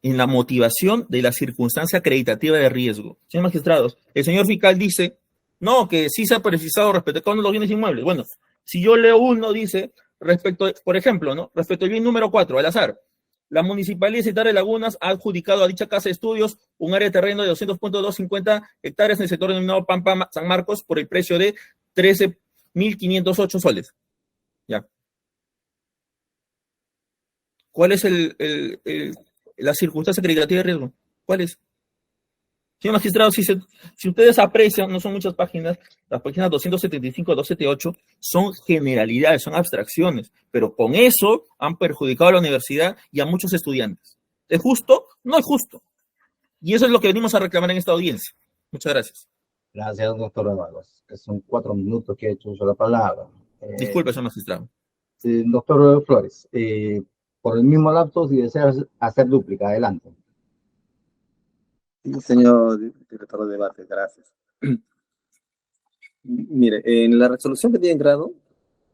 la motivación de la circunstancia acreditativa de riesgo. Señor magistrados, el señor fiscal dice, no, que sí se ha precisado respecto a cada uno de los bienes inmuebles. Bueno, si yo leo uno, dice, respecto, por ejemplo, ¿no? Respecto al bien número 4, al azar, la Municipalidad de Ciudad de Lagunas ha adjudicado a dicha casa de estudios un área de terreno de 200.250 hectáreas en el sector denominado Pampa San Marcos por el precio de 13.508 soles. Ya. ¿Cuál es la circunstancia acreditativa de riesgo? ¿Cuál es? Señor magistrado, si ustedes aprecian, no son muchas páginas, las páginas 275 a 278 son generalidades, son abstracciones, pero con eso han perjudicado a la universidad y a muchos estudiantes. ¿Es justo? No es justo. Y eso es lo que venimos a reclamar en esta audiencia. Muchas gracias. Gracias, doctor Evaluas. Son 4 minutos que he hecho uso de la palabra. Disculpe, señor magistrado. Doctor Flores, por el mismo lapso, si desea hacer dúplica, adelante. Sí, señor director de debate, gracias. Mire, en la resolución que tiene en grado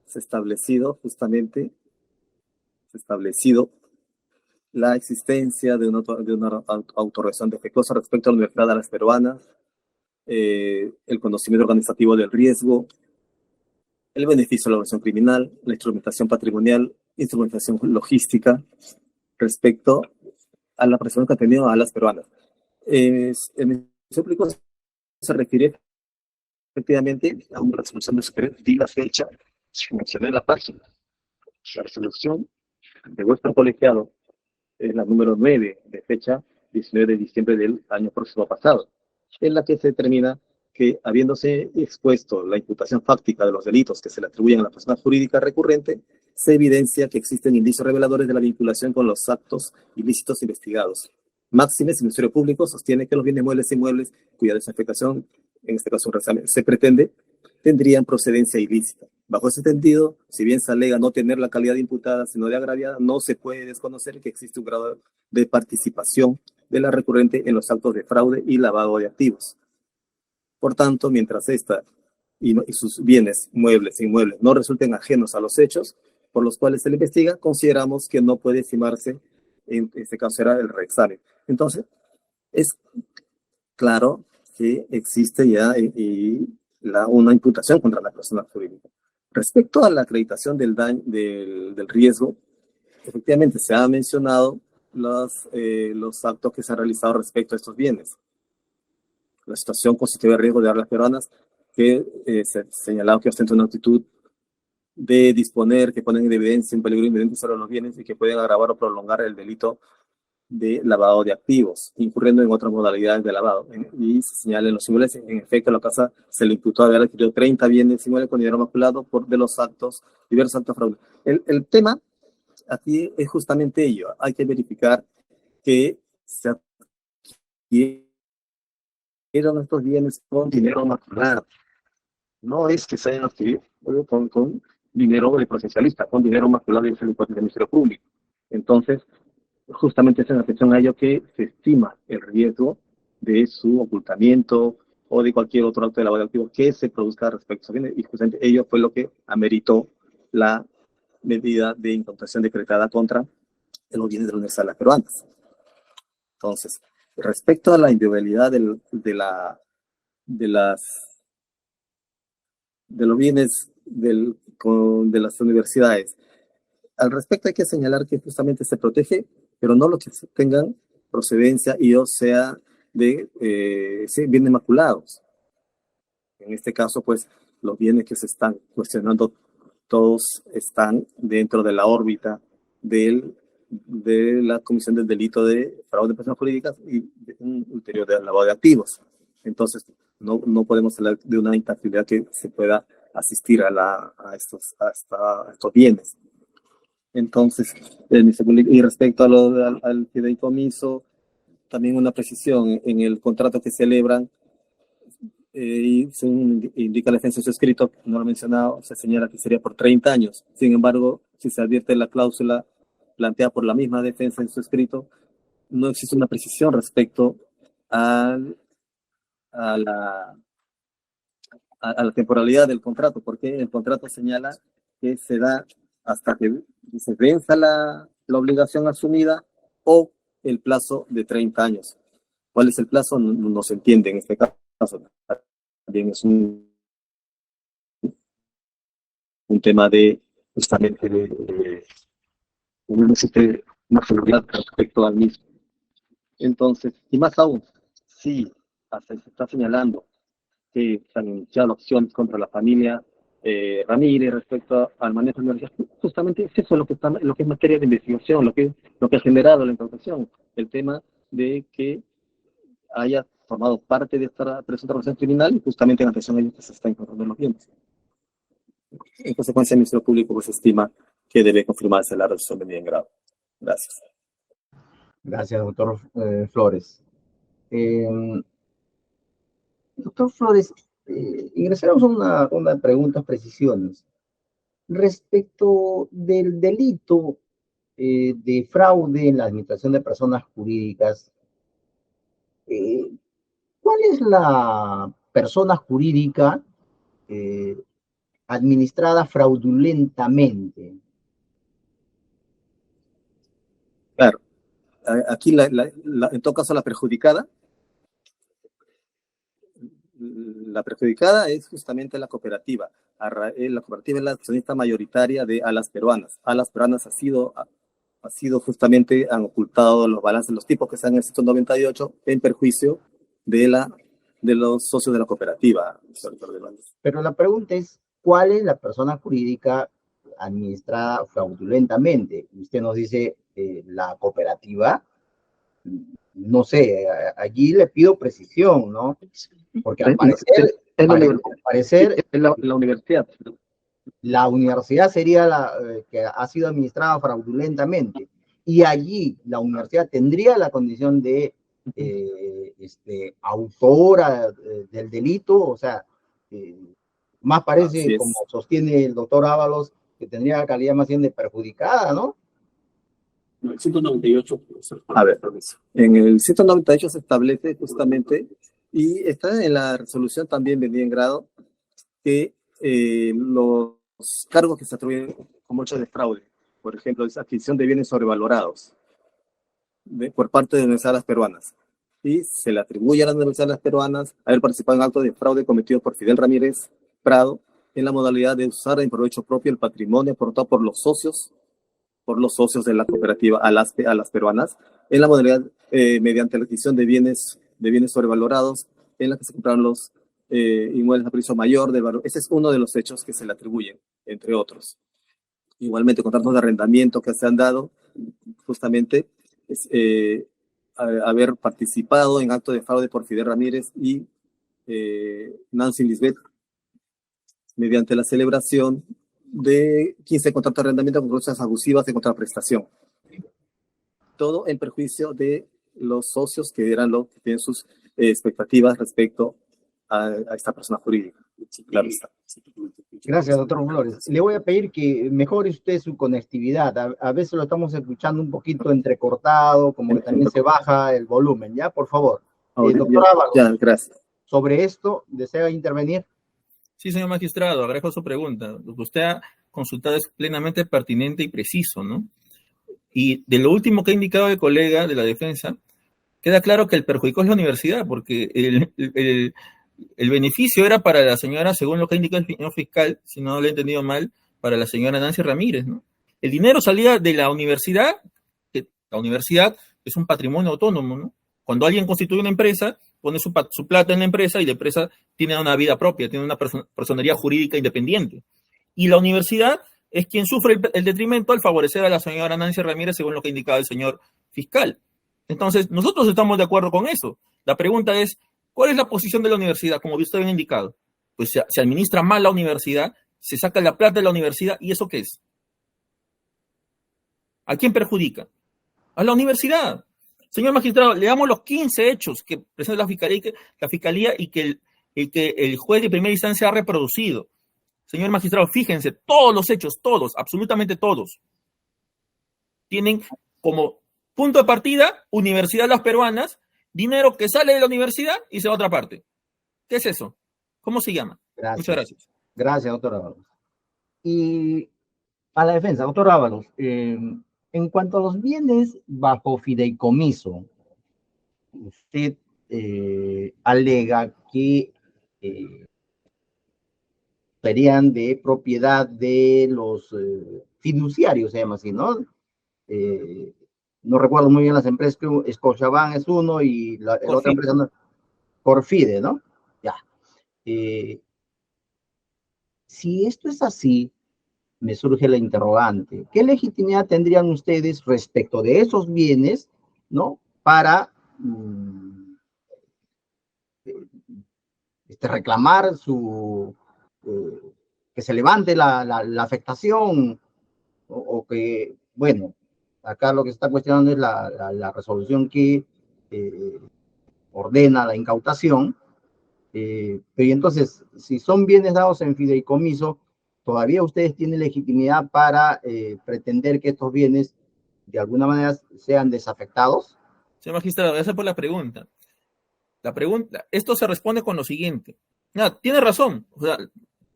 se ha establecido la existencia de una autorización defectuosa respecto a la Universidad de las Peruanas, el conocimiento organizativo del riesgo, el beneficio de la organización criminal, la instrumentación patrimonial, instrumentación logística respecto a la presión que ha tenido a las peruanas. El Ministerio Público se refiere efectivamente a una resolución de superior y la fecha, mencioné la página. La resolución de vuestro colegiado es la número 9, de fecha 19 de diciembre del año próximo pasado, en la que se determina que, habiéndose expuesto la imputación fáctica de los delitos que se le atribuyen a la persona jurídica recurrente, se evidencia que existen indicios reveladores de la vinculación con los actos ilícitos investigados. Máxime, el Ministerio Público sostiene que los bienes muebles e inmuebles cuya desafectación, en este caso un reexamen, se pretende, tendrían procedencia ilícita. Bajo ese sentido, si bien se alega no tener la calidad de imputada, sino de agraviada, no se puede desconocer que existe un grado de participación de la recurrente en los actos de fraude y lavado de activos. Por tanto, mientras esta y sus bienes muebles e inmuebles no resulten ajenos a los hechos por los cuales se le investiga, consideramos que no puede estimarse, en este caso será el reexamen. Entonces, es claro que existe ya una imputación contra la persona jurídica. Respecto a la acreditación del riesgo, efectivamente se ha mencionado los actos que se han realizado respecto a estos bienes. La situación constituye de riesgo de las peruanas que se señalaba que ostenta una actitud de disponer, que ponen en evidencia un peligro inminente sobre los bienes y que pueden agravar o prolongar el delito de lavado de activos, incurriendo en otras modalidades de lavado. Y se señala en los inmuebles, en efecto, a la casa se le imputó haber adquirido 30 bienes inmuebles con dinero maculado de los actos, diversos actos de fraude. El tema aquí es justamente ello. Hay que verificar que se adquirieron estos bienes con dinero maculado. No es que se hayan adquirido con dinero de procesalista, con dinero maculado del Ministerio Público. Entonces, justamente es en atención a ello que se estima el riesgo de su ocultamiento o de cualquier otro acto de lavado de activos que se produzca respecto a esos bienes, y justamente ello fue lo que ameritó la medida de incautación decretada contra los bienes de la Universidad de las Peruanas. Entonces, respecto a la individualidad de los bienes de las universidades, al respecto hay que señalar que justamente se protege, pero no los que tengan procedencia y o sea de bienes maculados. En este caso, pues, los bienes que se están cuestionando, todos están dentro de la órbita de la comisión del delito de fraude de personas jurídicas y de un ulterior de lavado de activos. Entonces, no podemos hablar de una intactibilidad que se pueda asistir a estos bienes. Entonces, y respecto al fideicomiso, también una precisión en el contrato que celebran, y según indica la defensa en su escrito, no lo he mencionado, se señala que sería por 30 años. Sin embargo, si se advierte la cláusula planteada por la misma defensa en su escrito, no existe una precisión respecto a la temporalidad del contrato, porque el contrato señala que se da hasta que se venza la obligación asumida o el plazo de 30 años. ¿Cuál es el plazo? No se entiende en este caso. También es un tema de justamente no existe una seguridad respecto al mismo. Entonces, y más aún, si hasta se está señalando que se han iniciado opciones contra la familia Ramírez respecto al manejo de energía, justamente es eso lo que es materia de investigación, lo que ha generado la imputación, el tema de que haya formado parte de esta presunta relación criminal y justamente en atención a ello que se está informando los bienes. En consecuencia, el Ministerio Público pues estima que debe confirmarse la resolución de bien grado. Gracias. Gracias, doctor Flores. Doctor Flores, ingresamos a una ronda de preguntas, precisiones. Respecto del delito de fraude en la administración de personas jurídicas, ¿cuál es la persona jurídica administrada fraudulentamente? Claro, aquí en todo caso la perjudicada es justamente la cooperativa. La cooperativa es la accionista mayoritaria de Alas Peruanas. Alas Peruanas ha sido justamente, han ocultado los balances, los tipos que están en el 198 en perjuicio de los socios de la cooperativa. Pero la pregunta es, ¿cuál es la persona jurídica administrada fraudulentamente? Usted nos dice la cooperativa. No sé, allí le pido precisión, ¿no? Porque al parecer la universidad. La universidad sería la que ha sido administrada fraudulentamente, y allí la universidad tendría la condición de autora del delito, o sea, más parece, como sostiene el doctor Ábalos, que tendría la calidad más bien de perjudicada, ¿no? El 198. A ver, en el 198 se establece justamente, y está en la resolución también de bien grado, que los cargos que se atribuyen como hechos de fraude, por ejemplo, es adquisición de bienes sobrevalorados por parte de las universidades peruanas, y se le atribuye a las universidades peruanas haber participado en actos de fraude cometidos por Fidel Ramírez Prado en la modalidad de usar en provecho propio el patrimonio aportado por los socios de la cooperativa a las peruanas, en la modalidad mediante la adquisición de bienes sobrevalorados, en la que se compraron los inmuebles a precio mayor del valor. Ese es uno de los hechos que se le atribuyen, entre otros. Igualmente, contratos de arrendamiento que se han dado, justamente, haber participado en actos de fraude por Fidel Ramírez y Nancy Lisbeth, mediante la celebración de 15 contratos de arrendamiento con cláusulas abusivas de contraprestación. Todo en perjuicio de los socios que eran los que tienen sus expectativas respecto a esta persona jurídica. Claro está. Gracias, doctor Flores. Le voy a pedir que mejore usted su conectividad. A veces lo estamos escuchando un poquito entrecortado, como que también se baja el volumen, ¿ya? Por favor. Doctor Ábalos, Ya, gracias. sobre esto, ¿desea intervenir? Sí, señor magistrado, agradezco su pregunta. Lo que usted ha consultado es plenamente pertinente y preciso, ¿no? Y de lo último que ha indicado el colega de la defensa, queda claro que el perjudicó es la universidad, porque el beneficio era para la señora, según lo que ha indicado el señor fiscal, si no lo he entendido mal, para la señora Nancy Ramírez, ¿no? El dinero salía de la universidad, que la universidad es un patrimonio autónomo, ¿no? Cuando alguien constituye una empresa, pone su plata en la empresa y la empresa tiene una vida propia, tiene una personería jurídica independiente. Y la universidad es quien sufre el detrimento al favorecer a la señora Nancy Ramírez, según lo que ha indicado el señor fiscal. Entonces, nosotros estamos de acuerdo con eso. La pregunta es, ¿cuál es la posición de la universidad? Como usted bien indicado, pues se administra mal la universidad, se saca la plata de la universidad, ¿y eso qué es? ¿A quién perjudica? A la universidad. Señor magistrado, le damos los 15 hechos que presenta la fiscalía y que el juez de primera instancia ha reproducido. Señor magistrado, fíjense, todos los hechos, todos, absolutamente todos, tienen como punto de partida Universidad Las Peruanas, dinero que sale de la universidad y se va a otra parte. ¿Qué es eso? ¿Cómo se llama? Gracias. Muchas gracias. Gracias, doctor Ábalos. Y a la defensa, doctor Ábalos, en cuanto a los bienes bajo fideicomiso, usted alega que serían de propiedad de los fiduciarios, se llama así, ¿no? No recuerdo muy bien las empresas, que Scotiabank es uno y la otra empresa, no, Corfide, ¿no? Ya. Si esto es así, me surge la interrogante. ¿Qué legitimidad tendrían ustedes respecto de esos bienes, ¿no? Para reclamar que se levante la afectación o que, bueno, acá lo que se está cuestionando es la resolución que ordena la incautación, pero entonces, si son bienes dados en fideicomiso, ¿todavía ustedes tienen legitimidad para pretender que estos bienes de alguna manera sean desafectados? Señor magistrado, gracias por la pregunta. Esto se responde con lo siguiente. No, tiene razón. O sea,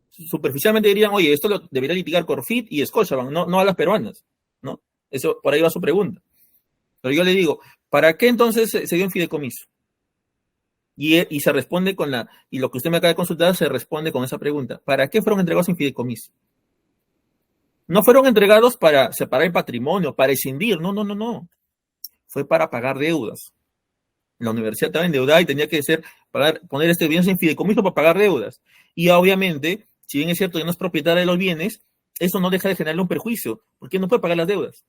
superficialmente dirían, oye, esto lo debería litigar Corfid y Scotiabank, no a las peruanas, ¿no? Eso, por ahí va su pregunta. Pero yo le digo, ¿para qué entonces se dio en fideicomiso? Y se responde y lo que usted me acaba de consultar se responde con esa pregunta. ¿Para qué fueron entregados en fideicomiso? No fueron entregados para separar el patrimonio, para escindir, no. Fue para pagar deudas. La universidad estaba endeudada y tenía que poner bienes en fideicomiso para pagar deudas. Y obviamente, si bien es cierto que no es propietaria de los bienes, eso no deja de generarle un perjuicio, porque no puede pagar las deudas.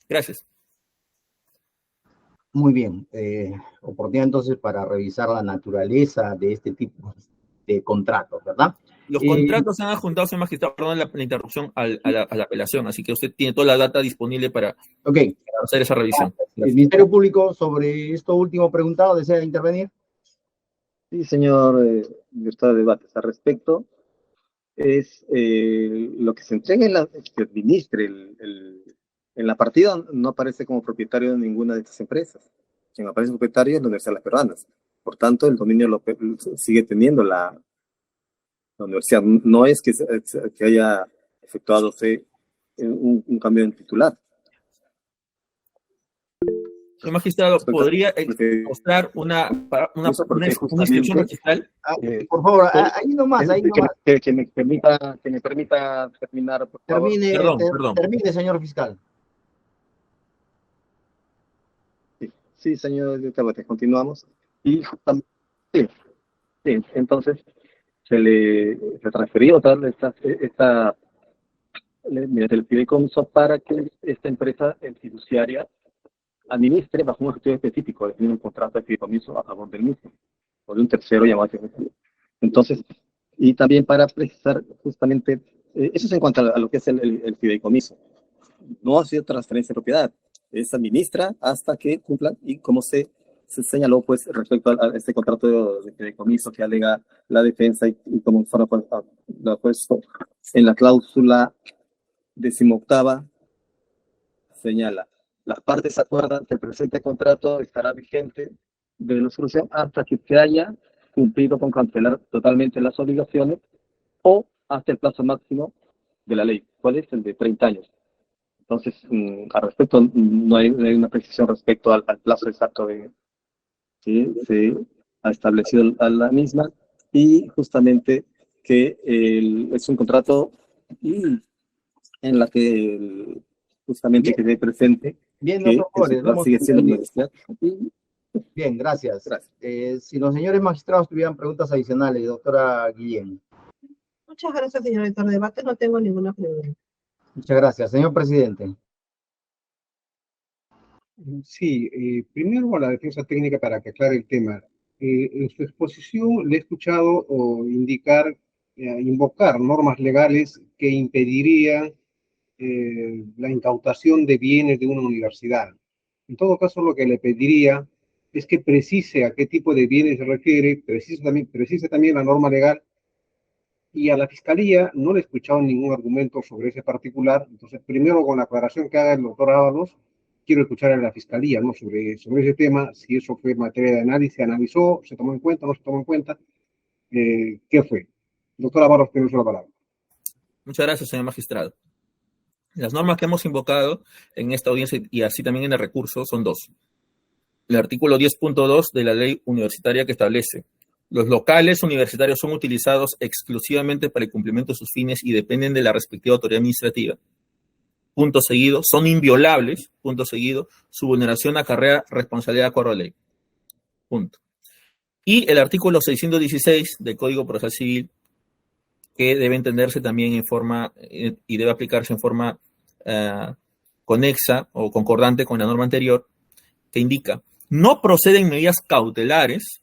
Gracias. Muy bien. Oportunidad entonces para revisar la naturaleza de este tipo de contratos, ¿verdad? Los contratos se han adjuntado, señor magistrado, perdón la interrupción a la apelación, así que usted tiene toda la data disponible para hacer esa revisión. El Ministerio Público, sobre esto último preguntado, ¿desea intervenir? Sí, señor director de debates. Al respecto, es lo que se entrega que administre en la partida no aparece como propietario de ninguna de estas empresas. Quien aparece propietario es la Universidad de Las Peruanas. Por tanto, el dominio sigue teniendo la universidad. No es que haya efectuado un cambio en titular. Señor magistrado, ¿podría mostrar una inscripción registral? Por favor, ahí nomás. Que me permita terminar, por favor. Perdón. Termine, señor fiscal. Sí, señor director, continuamos. Y entonces se transfirió mediante el fideicomiso para que esta empresa fiduciaria administre bajo un objetivo específico, definir un contrato de fideicomiso a favor del mismo, o de un tercero llamado. Entonces, y también para precisar justamente, eso es en cuanto a lo que es el fideicomiso. No ha sido transferencia de propiedad, es administra hasta que cumplan, y como se se señaló pues respecto a este contrato de fideicomiso que alega la defensa y como lo ha puesto en la cláusula 18ª, señala: las partes acuerdan que el presente contrato estará vigente de la solución hasta que se haya cumplido con cancelar totalmente las obligaciones o hasta el plazo máximo de la ley. ¿Cuál es? El de 30 años. Entonces, al respecto, no hay una precisión respecto al plazo exacto que se ha establecido a la misma, y justamente que es un contrato en la que justamente quede presente Bien, que doctor Flores, lo hemos sigue siendo entendido. universidad. Bien, gracias. Gracias. Si los señores magistrados tuvieran preguntas adicionales, doctora Guillén. Muchas gracias, señor director de debate. No tengo ninguna pregunta. Muchas gracias. Señor presidente. Sí, primero a la defensa técnica para que aclare el tema. En su exposición le he escuchado indicar, invocar normas legales que impedirían la incautación de bienes de una universidad. En todo caso, lo que le pediría es que precise a qué tipo de bienes se refiere, precise también la norma legal, y a la Fiscalía no le he escuchado ningún argumento sobre ese particular. Entonces, primero, con la aclaración que haga el doctor Ábalos, quiero escuchar a la Fiscalía, ¿no?, sobre ese tema, si eso fue materia de análisis, se analizó, se tomó en cuenta, no se tomó en cuenta, ¿qué fue? Doctor Ábalos, tiene la palabra. Muchas gracias, señor magistrado. Las normas que hemos invocado en esta audiencia y así también en el recurso son dos. El artículo 10.2 de la ley universitaria, que establece: los locales universitarios son utilizados exclusivamente para el cumplimiento de sus fines y dependen de la respectiva autoridad administrativa. Punto seguido, son inviolables. Punto seguido, su vulneración acarrea responsabilidad de acuerdo a ley. Punto. Y el artículo 616 del Código Procesal Civil, que debe entenderse también en forma y debe aplicarse en forma conexa o concordante con la norma anterior, que indica: no proceden medidas cautelares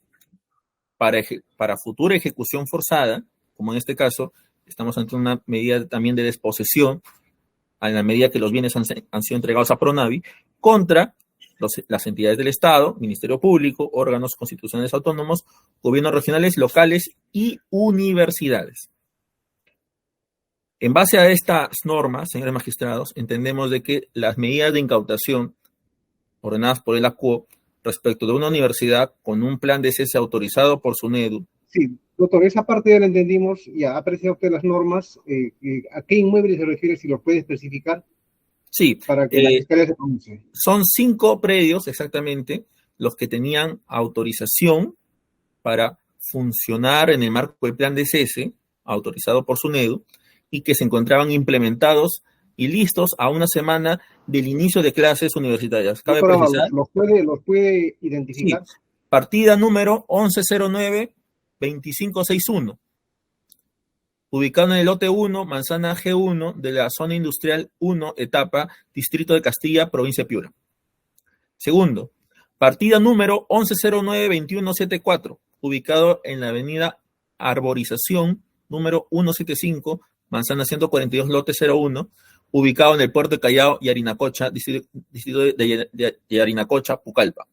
para futura ejecución forzada, como en este caso estamos ante una medida también de desposesión, a la medida que los bienes han sido entregados a Pronavi, contra las entidades del Estado, Ministerio Público, órganos constitucionales autónomos, gobiernos regionales, locales y universidades. En base a estas normas, señores magistrados, entendemos de que las medidas de incautación ordenadas por el ACUO respecto de una universidad con un plan de cese autorizado por SUNEDU. Sí, doctor, esa parte ya la entendimos, ya ha apreciado usted las normas. ¿A qué inmueble se refiere, si lo puede especificar? Sí, para que la Fiscalía se pronuncie. Son 5 predios exactamente los que tenían autorización para funcionar en el marco del plan de cese autorizado por SUNEDU y que se encontraban implementados y listos a una semana del inicio de clases universitarias. ¿Cabe precisar? ¿Los puede identificar? Sí. Partida número 1109-2561. Ubicado en el lote 1, manzana G1 de la zona industrial 1, etapa, Distrito de Castilla, provincia de Piura. Segundo, partida número 1109-2174, ubicado en la avenida Arborización, número 175, manzana 142, lote 01, ubicado en el puerto de Callao y Yarinacocha, distrito de Yarinacocha, Pucallpa.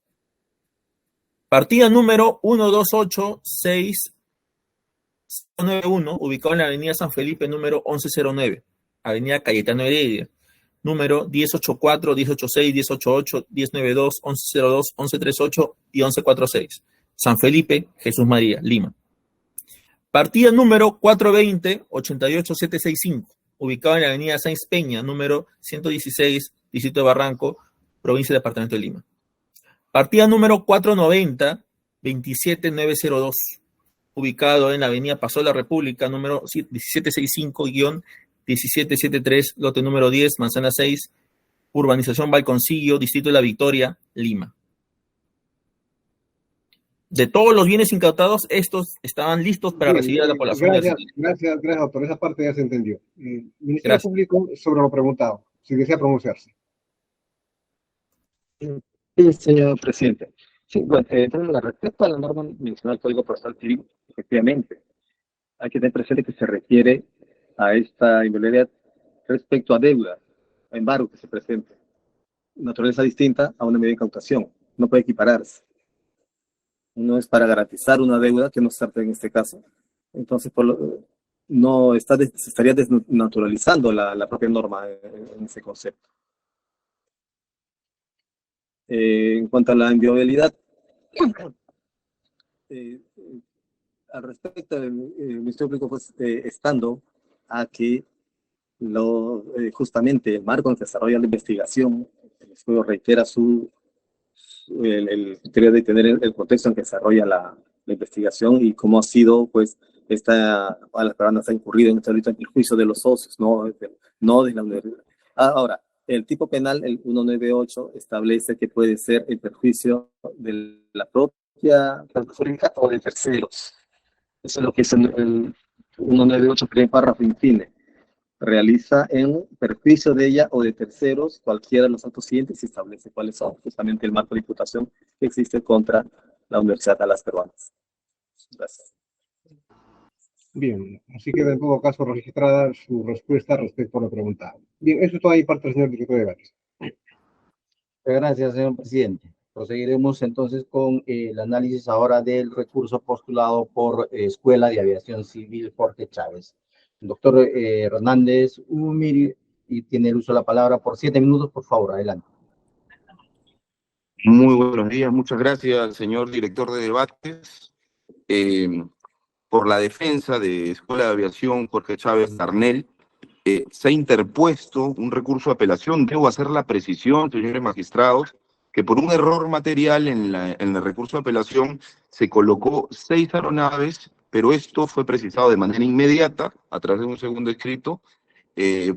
Partida número 128691, ubicado en la avenida San Felipe, número 1109, avenida Cayetano Heredia, número 1084, 1086, 1088, 1092, 1102, 1138 y 1146, San Felipe, Jesús María, Lima. Partida número 420-88765, ubicado en la avenida Sáenz Peña, número 116, distrito de Barranco, provincia y departamento de Lima. Partida número 490-27902, ubicado en la avenida Paso de la República, número 1765-1773, lote número 10, manzana 6, urbanización Balconcillo, distrito de La Victoria, Lima. De todos los bienes incautados, estos estaban listos para recibir a la población. Gracias, doctor. Esa parte ya se entendió. Ministerio Público, sobre lo preguntado, si desea pronunciarse. Sí, señor presidente. Sí, bueno, respecto a la norma mencionada del Código Procesal Civil, efectivamente, hay que tener presente que se refiere a esta inviolabilidad respecto a deuda, a embargo que se presente. Naturaleza distinta a una medida de incautación, no puede equipararse. no es para garantizar una deuda, que no se trata en este caso. Entonces, no está se estaría desnaturalizando la propia norma en ese concepto. En cuanto a la inviolabilidad, al respecto, el Ministerio Público, pues, estando a que justamente el marco en que desarrolla la investigación, el estudio reitera el criterio de tener el contexto en que desarrolla la investigación y cómo ha sido, pues, a las personas ha incurrido en el juicio de los socios, no de la universidad. Ahora, el tipo penal, el 198, establece que puede ser el perjuicio de la propia persona o de terceros. Eso es lo que es el 198, primer párrafo, infine. Realiza en perjuicio de ella o de terceros cualquiera de los actos siguientes y establece cuáles son justamente el marco de imputación que existe contra la Universidad de las Peruanas. Gracias. Bien, así queda en todo caso registrada su respuesta respecto a la pregunta. Bien, eso es todo ahí parte del señor director de debates. Gracias, señor presidente. Proseguiremos entonces con el análisis ahora del recurso postulado por Escuela de Aviación Civil Jorge Chávez. El doctor Hernández Humir y tiene el uso de la palabra por 7 minutos, por favor, adelante. Muy buenos días, muchas gracias, señor director de debates, por la defensa de Escuela de Aviación Jorge Chávez Darnell. Se ha interpuesto un recurso de apelación. Debo hacer la precisión, señores magistrados, que por un error material en el recurso de apelación se colocó 6 aeronaves, pero esto fue precisado de manera inmediata a través de un segundo escrito,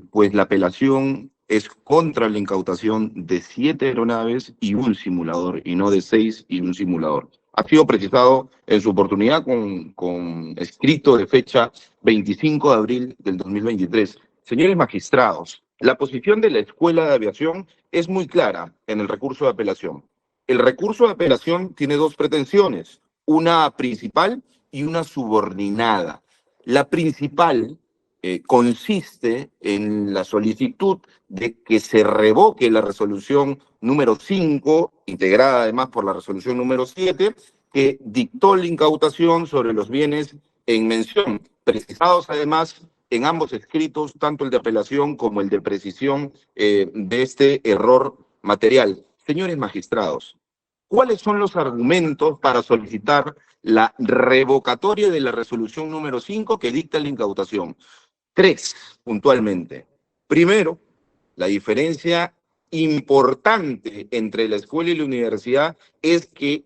pues la apelación es contra la incautación de 7 aeronaves y un simulador, y no de 6 y un simulador. Ha sido precisado en su oportunidad con escrito de fecha 25 de abril del 2023. Señores magistrados, la posición de la Escuela de Aviación es muy clara en el recurso de apelación. El recurso de apelación tiene 2 pretensiones, una principal y una subordinada. La principal consiste en la solicitud de que se revoque la resolución número 5, integrada además por la resolución número 7, que dictó la incautación sobre los bienes en mención, precisados además en ambos escritos, tanto el de apelación como el de precisión de este error material. Señores magistrados, ¿cuáles son los argumentos para solicitar la revocatoria de la resolución número 5 que dicta la incautación? 3, puntualmente. Primero, la diferencia importante entre la escuela y la universidad es que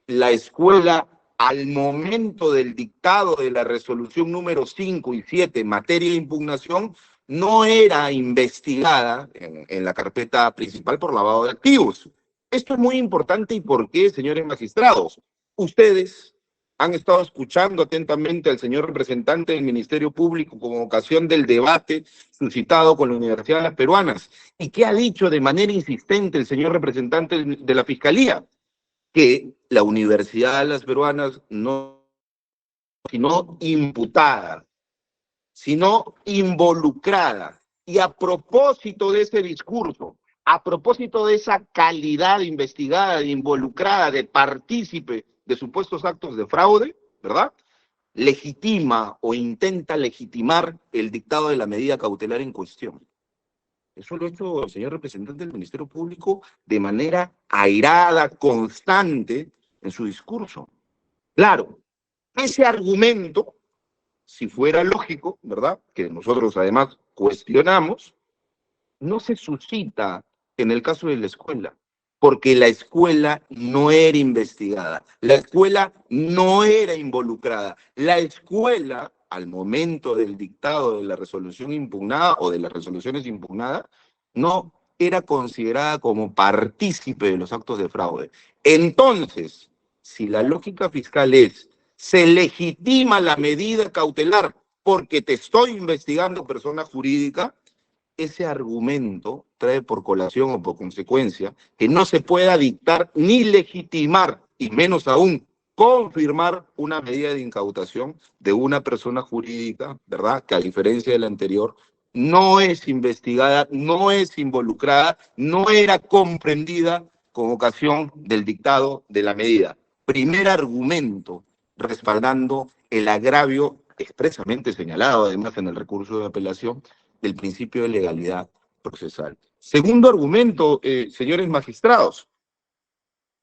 la escuela, al momento del dictado de la resolución número 5 y 7 en materia de impugnación, no era investigada en la carpeta principal por lavado de activos. Esto es muy importante. ¿Y por qué, señores magistrados? Ustedes han estado escuchando atentamente al señor representante del Ministerio Público con ocasión del debate suscitado con la Universidad de las Peruanas. ¿Y qué ha dicho de manera insistente el señor representante de la Fiscalía? Que la Universidad de las Peruanas no sino imputada, sino involucrada. Y a propósito de ese discurso, a propósito de esa calidad de investigada, de involucrada, de partícipe de supuestos actos de fraude, ¿verdad? Legitima o intenta legitimar el dictado de la medida cautelar en cuestión. Eso lo ha hecho el señor representante del Ministerio Público de manera airada, constante en su discurso. Claro, ese argumento, si fuera lógico, ¿verdad?, que nosotros además cuestionamos, no se suscita en el caso de la escuela, porque la escuela no era investigada, la escuela no era involucrada, la escuela, al momento del dictado de la resolución impugnada o de las resoluciones impugnadas, no era considerada como partícipe de los actos de fraude. Entonces, si la lógica fiscal es, se legitima la medida cautelar porque te estoy investigando persona jurídica, ese argumento trae por colación o por consecuencia que no se pueda dictar ni legitimar, y menos aún confirmar una medida de incautación de una persona jurídica, ¿verdad?, que a diferencia de la anterior, no es investigada, no es involucrada, no era comprendida con ocasión del dictado de la medida. Primer argumento respaldando el agravio expresamente señalado, además, en el recurso de apelación del principio de legalidad procesal. Segundo argumento, señores magistrados,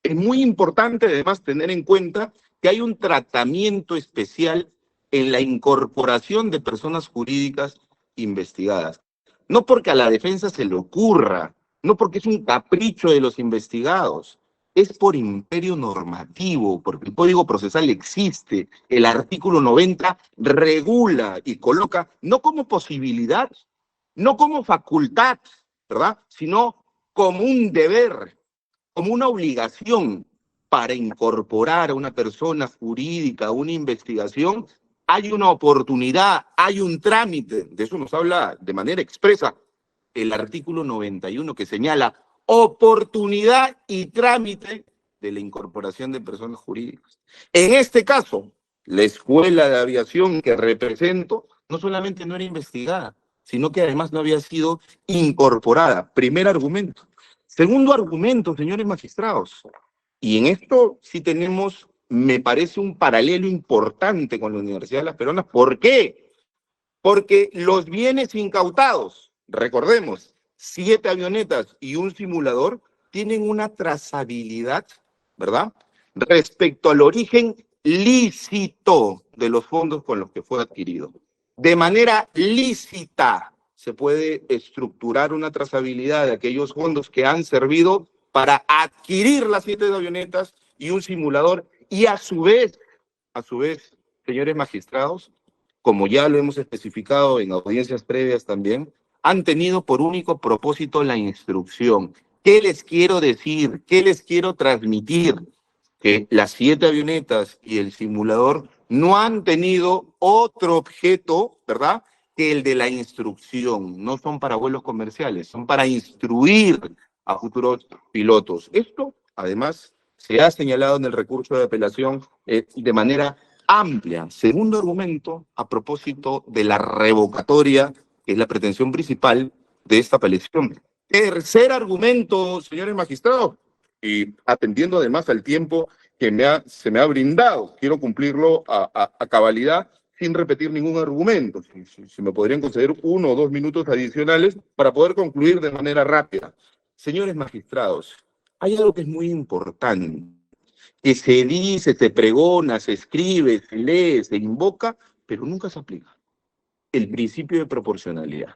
es muy importante además tener en cuenta que hay un tratamiento especial en la incorporación de personas jurídicas investigadas. No porque a la defensa se le ocurra, no porque es un capricho de los investigados, es por imperio normativo, porque el Código Procesal existe, el artículo 90 regula y coloca, no como posibilidad, no como facultad, ¿verdad?, sino como un deber, como una obligación para incorporar a una persona jurídica a una investigación. Hay una oportunidad, hay un trámite, de eso nos habla de manera expresa el artículo 91, que señala oportunidad y trámite de la incorporación de personas jurídicas. En este caso, la escuela de aviación que represento no solamente no era investigada, sino que además no había sido incorporada. Primer argumento. Segundo argumento, señores magistrados, y en esto sí tenemos, me parece, un paralelo importante con la Universidad de Las Peronas. ¿Por qué? Porque los bienes incautados, recordemos, 7 avionetas y un simulador, tienen una trazabilidad, ¿verdad?, respecto al origen lícito de los fondos con los que fue adquirido. De manera lícita se puede estructurar una trazabilidad de aquellos fondos que han servido para adquirir las 7 avionetas y un simulador, y a su vez, señores magistrados, como ya lo hemos especificado en audiencias previas también, han tenido por único propósito la instrucción. ¿Qué les quiero decir? ¿Qué les quiero transmitir? Que las 7 avionetas y el simulador no han tenido otro objeto, ¿verdad?, que el de la instrucción. No son para vuelos comerciales, son para instruir a futuros pilotos. Esto, además, se ha señalado en el recurso de apelación de manera amplia. Segundo argumento, a propósito de la revocatoria, que es la pretensión principal de esta apelación. Tercer argumento, señores magistrados, y atendiendo además al tiempo que se me ha brindado, quiero cumplirlo a cabalidad, sin repetir ningún argumento. Si me podrían conceder 1 o 2 minutos adicionales para poder concluir de manera rápida. Señores magistrados, hay algo que es muy importante, que se dice, se pregona, se escribe, se lee, se invoca, pero nunca se aplica: el principio de proporcionalidad.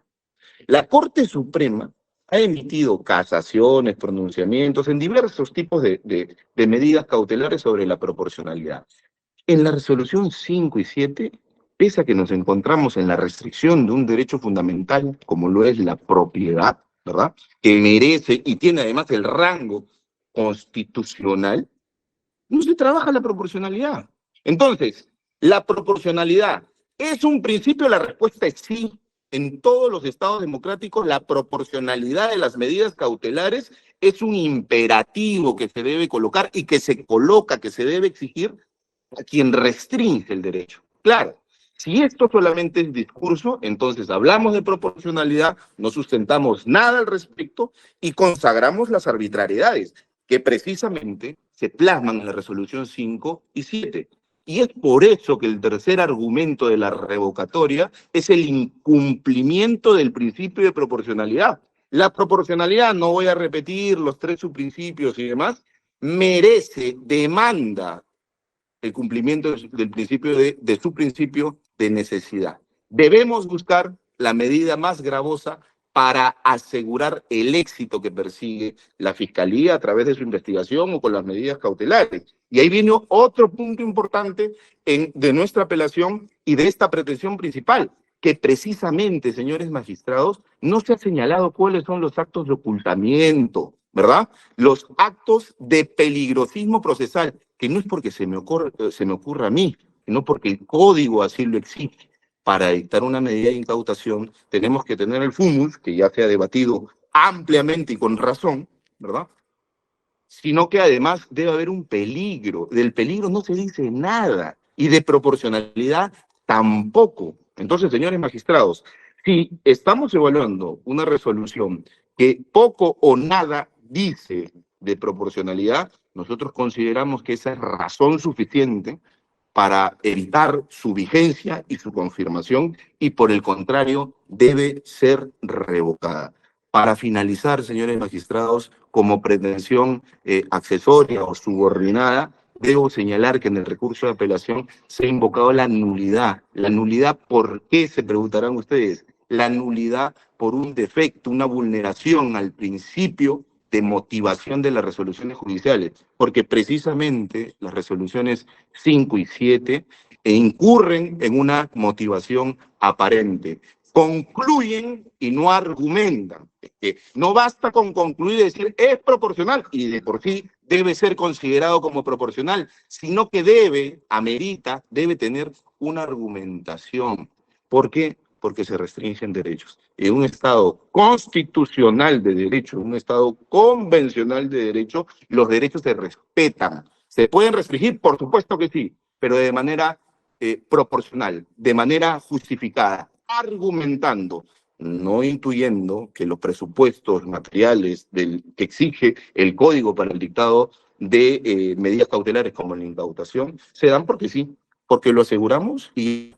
La Corte Suprema ha emitido casaciones, pronunciamientos en diversos tipos de medidas cautelares sobre la proporcionalidad. En la resolución 5 y 7, pese a que nos encontramos en la restricción de un derecho fundamental, como lo es la propiedad, ¿verdad?, que merece y tiene además el rango constitucional, no se trabaja la proporcionalidad. Entonces, la proporcionalidad ¿es un principio? La respuesta es sí. En todos los estados democráticos, la proporcionalidad de las medidas cautelares es un imperativo que se debe colocar y que se coloca, que se debe exigir a quien restringe el derecho. Claro, si esto solamente es discurso, entonces hablamos de proporcionalidad, no sustentamos nada al respecto y consagramos las arbitrariedades que precisamente se plasman en la resolución 5 y 7. Y es por eso que el tercer argumento de la revocatoria es el incumplimiento del principio de proporcionalidad. La proporcionalidad, no voy a repetir los 3 subprincipios y demás, merece, demanda el cumplimiento del principio de su principio de necesidad. Debemos buscar la medida más gravosa para asegurar el éxito que persigue la Fiscalía a través de su investigación o con las medidas cautelares. Y ahí viene otro punto importante de nuestra apelación y de esta pretensión principal, que precisamente, señores magistrados, no se ha señalado cuáles son los actos de ocultamiento, ¿verdad? Los actos de peligrosismo procesal, que no es porque se me ocurra a mí, sino porque el código así lo exige. Para dictar una medida de incautación tenemos que tener el fumus, que ya se ha debatido ampliamente y con razón, ¿verdad?, sino que además debe haber un peligro. Del peligro no se dice nada, y de proporcionalidad tampoco. Entonces, señores magistrados, si estamos evaluando una resolución que poco o nada dice de proporcionalidad, Nosotros consideramos que esa es razón suficiente para evitar su vigencia y su confirmación y, por el contrario, debe ser revocada. Para finalizar, señores magistrados, como pretensión accesoria o subordinada, debo señalar que en el recurso de apelación se ha invocado la nulidad. La nulidad, ¿por qué? Se preguntarán ustedes. La nulidad por un defecto, una vulneración al principio de motivación de las resoluciones judiciales, porque precisamente las resoluciones 5 y 7 incurren en una motivación aparente. Concluyen y no argumentan. No basta con concluir y decir es proporcional y de por sí debe ser considerado como proporcional, sino que debe tener una argumentación. ¿Por qué? Porque se restringen derechos. En un Estado constitucional de derecho, un Estado convencional de derecho, los derechos se respetan. ¿Se pueden restringir? Por supuesto que sí, pero de manera proporcional, de manera justificada, argumentando, no intuyendo que los presupuestos materiales que exige el Código para el dictado de medidas cautelares como la incautación se dan porque sí, porque lo aseguramos y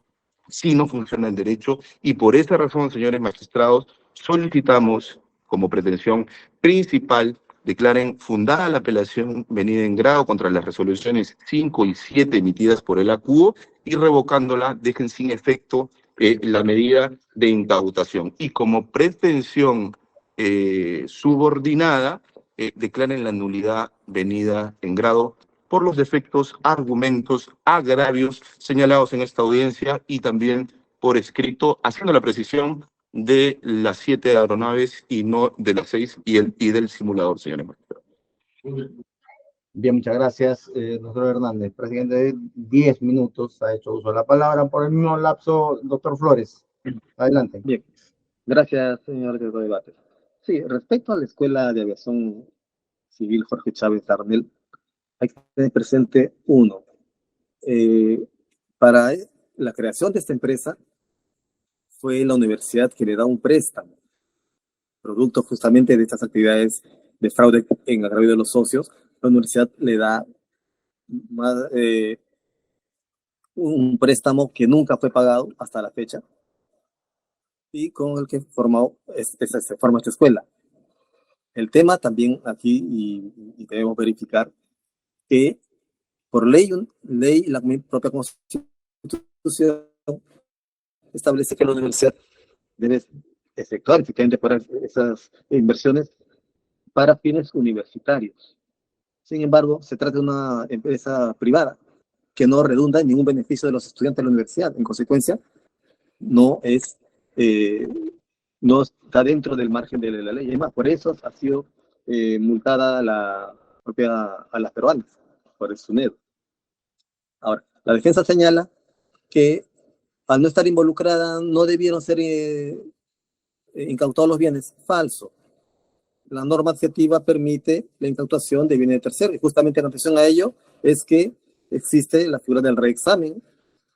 sí no funciona el derecho, y por esa razón, señores magistrados, solicitamos como pretensión principal declaren fundada la apelación venida en grado contra las resoluciones 5 y 7 emitidas por el ACUO y revocándola dejen sin efecto la medida de incautación. Y como pretensión subordinada, declaren la nulidad venida en grado por los defectos, argumentos, agravios señalados en esta audiencia y también por escrito, haciendo la precisión de las 7 aeronaves y no de las 6 y del simulador, señores magistrados. Bien, muchas gracias, doctor Hernández. Presidente, 10 minutos ha hecho uso de la palabra. Por el mismo lapso, doctor Flores, adelante. Bien, gracias, señor director de debate. Sí, respecto a la Escuela de Aviación Civil Jorge Chávez Darnell, hay que tener presente uno. Para la creación de esta empresa fue la universidad que le da un préstamo, producto justamente de estas actividades de fraude en agravio de los socios. La universidad le da un préstamo que nunca fue pagado hasta la fecha y con el que se forma esta escuela. El tema también aquí, y debemos verificar, que por ley, la propia Constitución establece que la universidad debe efectuar efectivamente para esas inversiones para fines universitarios. Sin embargo, se trata de una empresa privada que no redunda en ningún beneficio de los estudiantes de la universidad. En consecuencia, no está dentro del margen de la ley. Además, por eso ha sido multada a las peruanas, por el SUNEDO. Ahora, la defensa señala que al no estar involucrada no debieron ser incautados los bienes. Falso. La norma adjetiva permite la incautación de bienes de terceros, y justamente en atención a ello es que existe la figura del reexamen,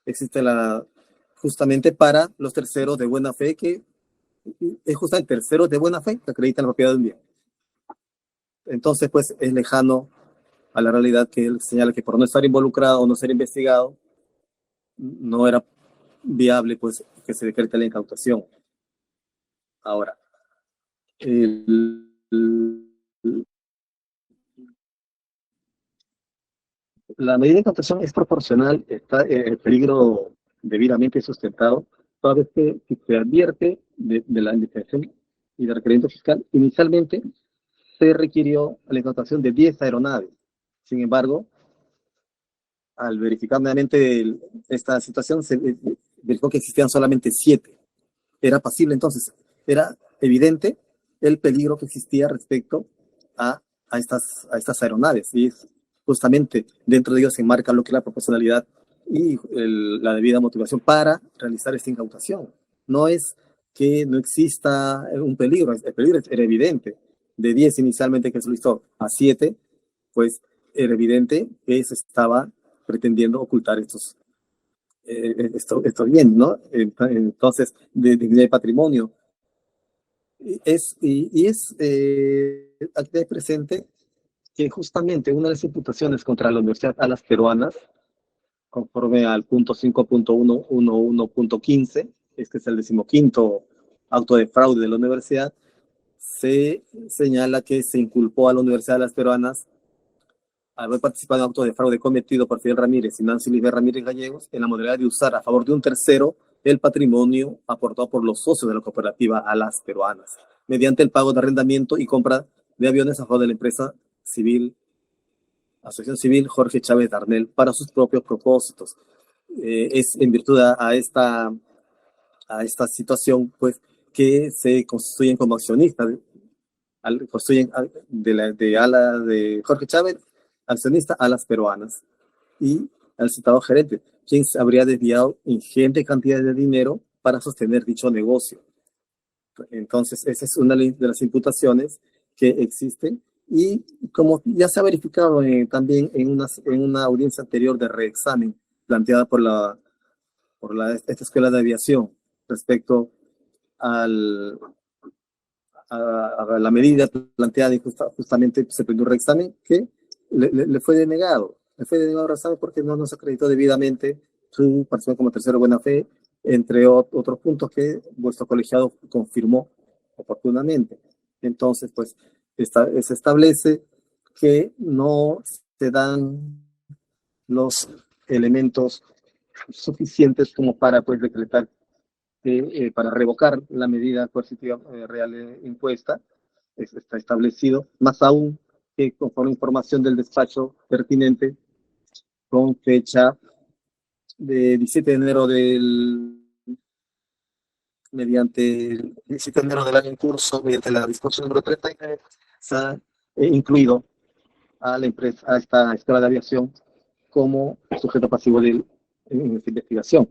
existe justamente para los terceros de buena fe, que es justamente terceros de buena fe que acreditan la propiedad de un bien. Entonces, pues, es lejano a la realidad que él señala que por no estar involucrado o no ser investigado, no era viable, pues, que se decrete la incautación. Ahora, la medida de incautación es proporcional, está el peligro debidamente sustentado, toda vez que se advierte de la indefensión y de requerimiento fiscal. Inicialmente se requirió la incautación de 10 aeronaves. Sin embargo, al verificar nuevamente esta situación, se verificó que existían solamente 7. Era pasible, entonces, era evidente el peligro que existía respecto a estas aeronaves. Y justamente dentro de ellos se enmarca lo que es la proporcionalidad y la debida motivación para realizar esta incautación. No es que no exista un peligro, el peligro era evidente. De 10 inicialmente que se solicitó a 7, pues era evidente que se estaba pretendiendo ocultar estos bienes, ¿no? Entonces, de patrimonio. Aquí hay presente que justamente una de las imputaciones contra la Universidad Alas Peruanas, conforme al punto 5.111.15, este es el 15º auto de fraude de la universidad, se señala que se inculpó a la Universidad de las Peruanas haber participado en acto de fraude cometido por Fidel Ramírez y Nancy Lisbeth Ramírez Gallegos en la modalidad de usar a favor de un tercero el patrimonio aportado por los socios de la cooperativa Alas Peruanas, mediante el pago de arrendamiento y compra de aviones a favor de la empresa civil, Asociación Civil Jorge Chávez Darnell, para sus propios propósitos. Es en virtud a esta situación, pues, que se constituyen como accionistas, constituyen de Jorge Chávez, accionista Alas Peruanas, y al citado gerente, quien habría desviado ingente cantidad de dinero para sostener dicho negocio. Entonces, esa es una de las imputaciones que existen, y como ya se ha verificado también en una audiencia anterior de reexamen planteada por esta escuela de aviación respecto a la medida planteada, y justamente se pidió un reexamen que le fue denegado. Le fue denegado el reexamen porque no se acreditó debidamente su participación como tercero buena fe, entre otros puntos que vuestro colegiado confirmó oportunamente. Entonces, pues, se establece que no se dan los elementos suficientes como para, pues, decretar para revocar la medida coercitiva real impuesta. Está establecido, más aún que conforme información del despacho pertinente con fecha de 17 de enero mediante el 17 de enero del año en curso, mediante la disposición número 39, se ha incluido a la empresa, a esta escuela de aviación, como sujeto pasivo en esta investigación.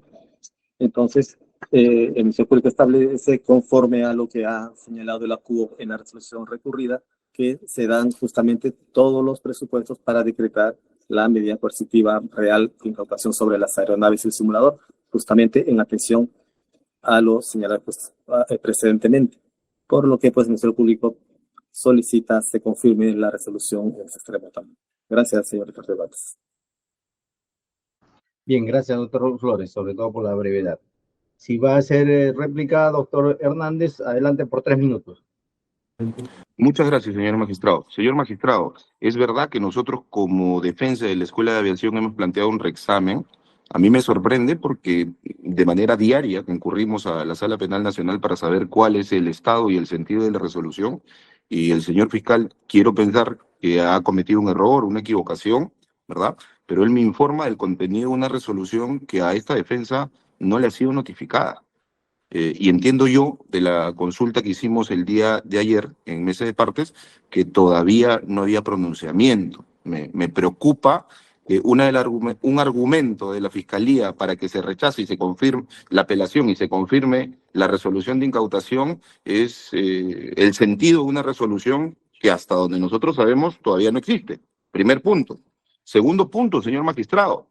Entonces, el Ministerio Público establece, conforme a lo que ha señalado el ACUO en la resolución recurrida, que se dan justamente todos los presupuestos para decretar la medida coercitiva real de incautación sobre las aeronaves y el simulador, justamente en atención a lo señalado, pues, precedentemente. Por lo que, pues, el Ministerio Público solicita se confirme la resolución en ese extremo también. Gracias, señor Ricardo Debates. Bien, gracias, doctor Flores, sobre todo por la brevedad. Si va a ser réplica, doctor Hernández, adelante por 3 minutos. Muchas gracias, señor magistrado. Señor magistrado, es verdad que nosotros como defensa de la Escuela de Aviación hemos planteado un reexamen. A mí me sorprende porque de manera diaria concurrimos a la Sala Penal Nacional para saber cuál es el estado y el sentido de la resolución, y el señor fiscal, quiero pensar que ha cometido un error, una equivocación, ¿verdad? Pero él me informa del contenido de una resolución que a esta defensa no le ha sido notificada. Y entiendo yo de la consulta que hicimos el día de ayer en mesa de partes que todavía no había pronunciamiento. Me preocupa que un argumento de la Fiscalía para que se rechace y se confirme la apelación y se confirme la resolución de incautación es el sentido de una resolución que hasta donde nosotros sabemos todavía no existe. Primer punto. Segundo punto, señor magistrado,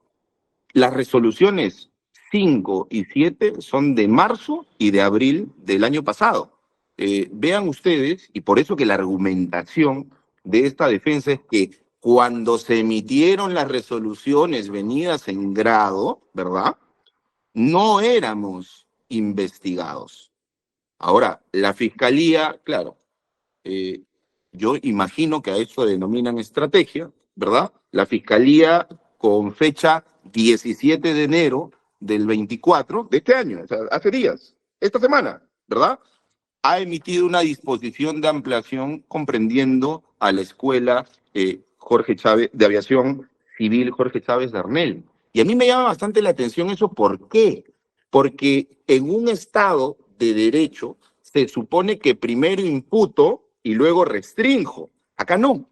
las resoluciones 5 y 7 son de marzo y de abril del año pasado. Vean ustedes, y por eso que la argumentación de esta defensa es que cuando se emitieron las resoluciones venidas en grado, ¿verdad?, no éramos investigados. Ahora, la Fiscalía, claro, yo imagino que a eso denominan estrategia, ¿verdad? La Fiscalía, con fecha 17 de enero del 24 de este año, o sea, hace días, esta semana, ¿verdad?, ha emitido una disposición de ampliación comprendiendo a la Escuela Jorge Chávez de Aviación Civil Jorge Chávez Darnell. Y a mí me llama bastante la atención eso. ¿Por qué? Porque en un Estado de derecho se supone que primero imputo y luego restrinjo. Acá no.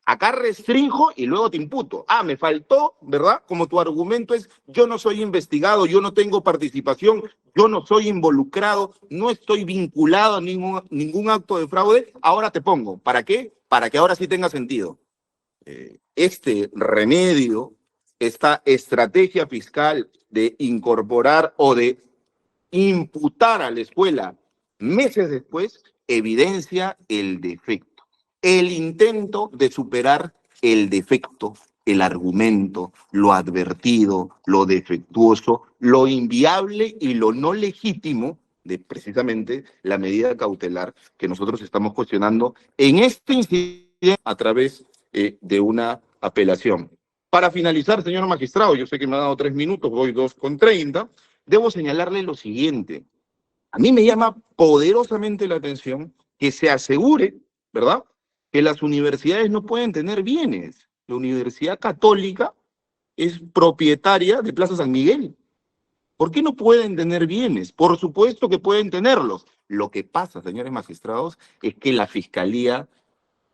Acá restrinjo y luego te imputo. Ah, me faltó, ¿verdad? Como tu argumento es, yo no soy investigado, yo no tengo participación, yo no soy involucrado, no estoy vinculado a ningún acto de fraude, ahora te pongo. ¿Para qué? Para que ahora sí tenga sentido. Este remedio, esta estrategia fiscal de incorporar o de imputar a la escuela meses después, evidencia el defecto, el intento de superar el defecto, el argumento, lo advertido, lo defectuoso, lo inviable y lo no legítimo de precisamente la medida cautelar que nosotros estamos cuestionando en este incidente a través de una apelación. Para finalizar, señor magistrado, yo sé que me ha dado 3 minutos, voy 2:30, debo señalarle lo siguiente. A mí me llama poderosamente la atención que se asegure, ¿verdad?, que las universidades no pueden tener bienes. La Universidad Católica es propietaria de Plaza San Miguel. ¿Por qué no pueden tener bienes? Por supuesto que pueden tenerlos. Lo que pasa, señores magistrados, es que la Fiscalía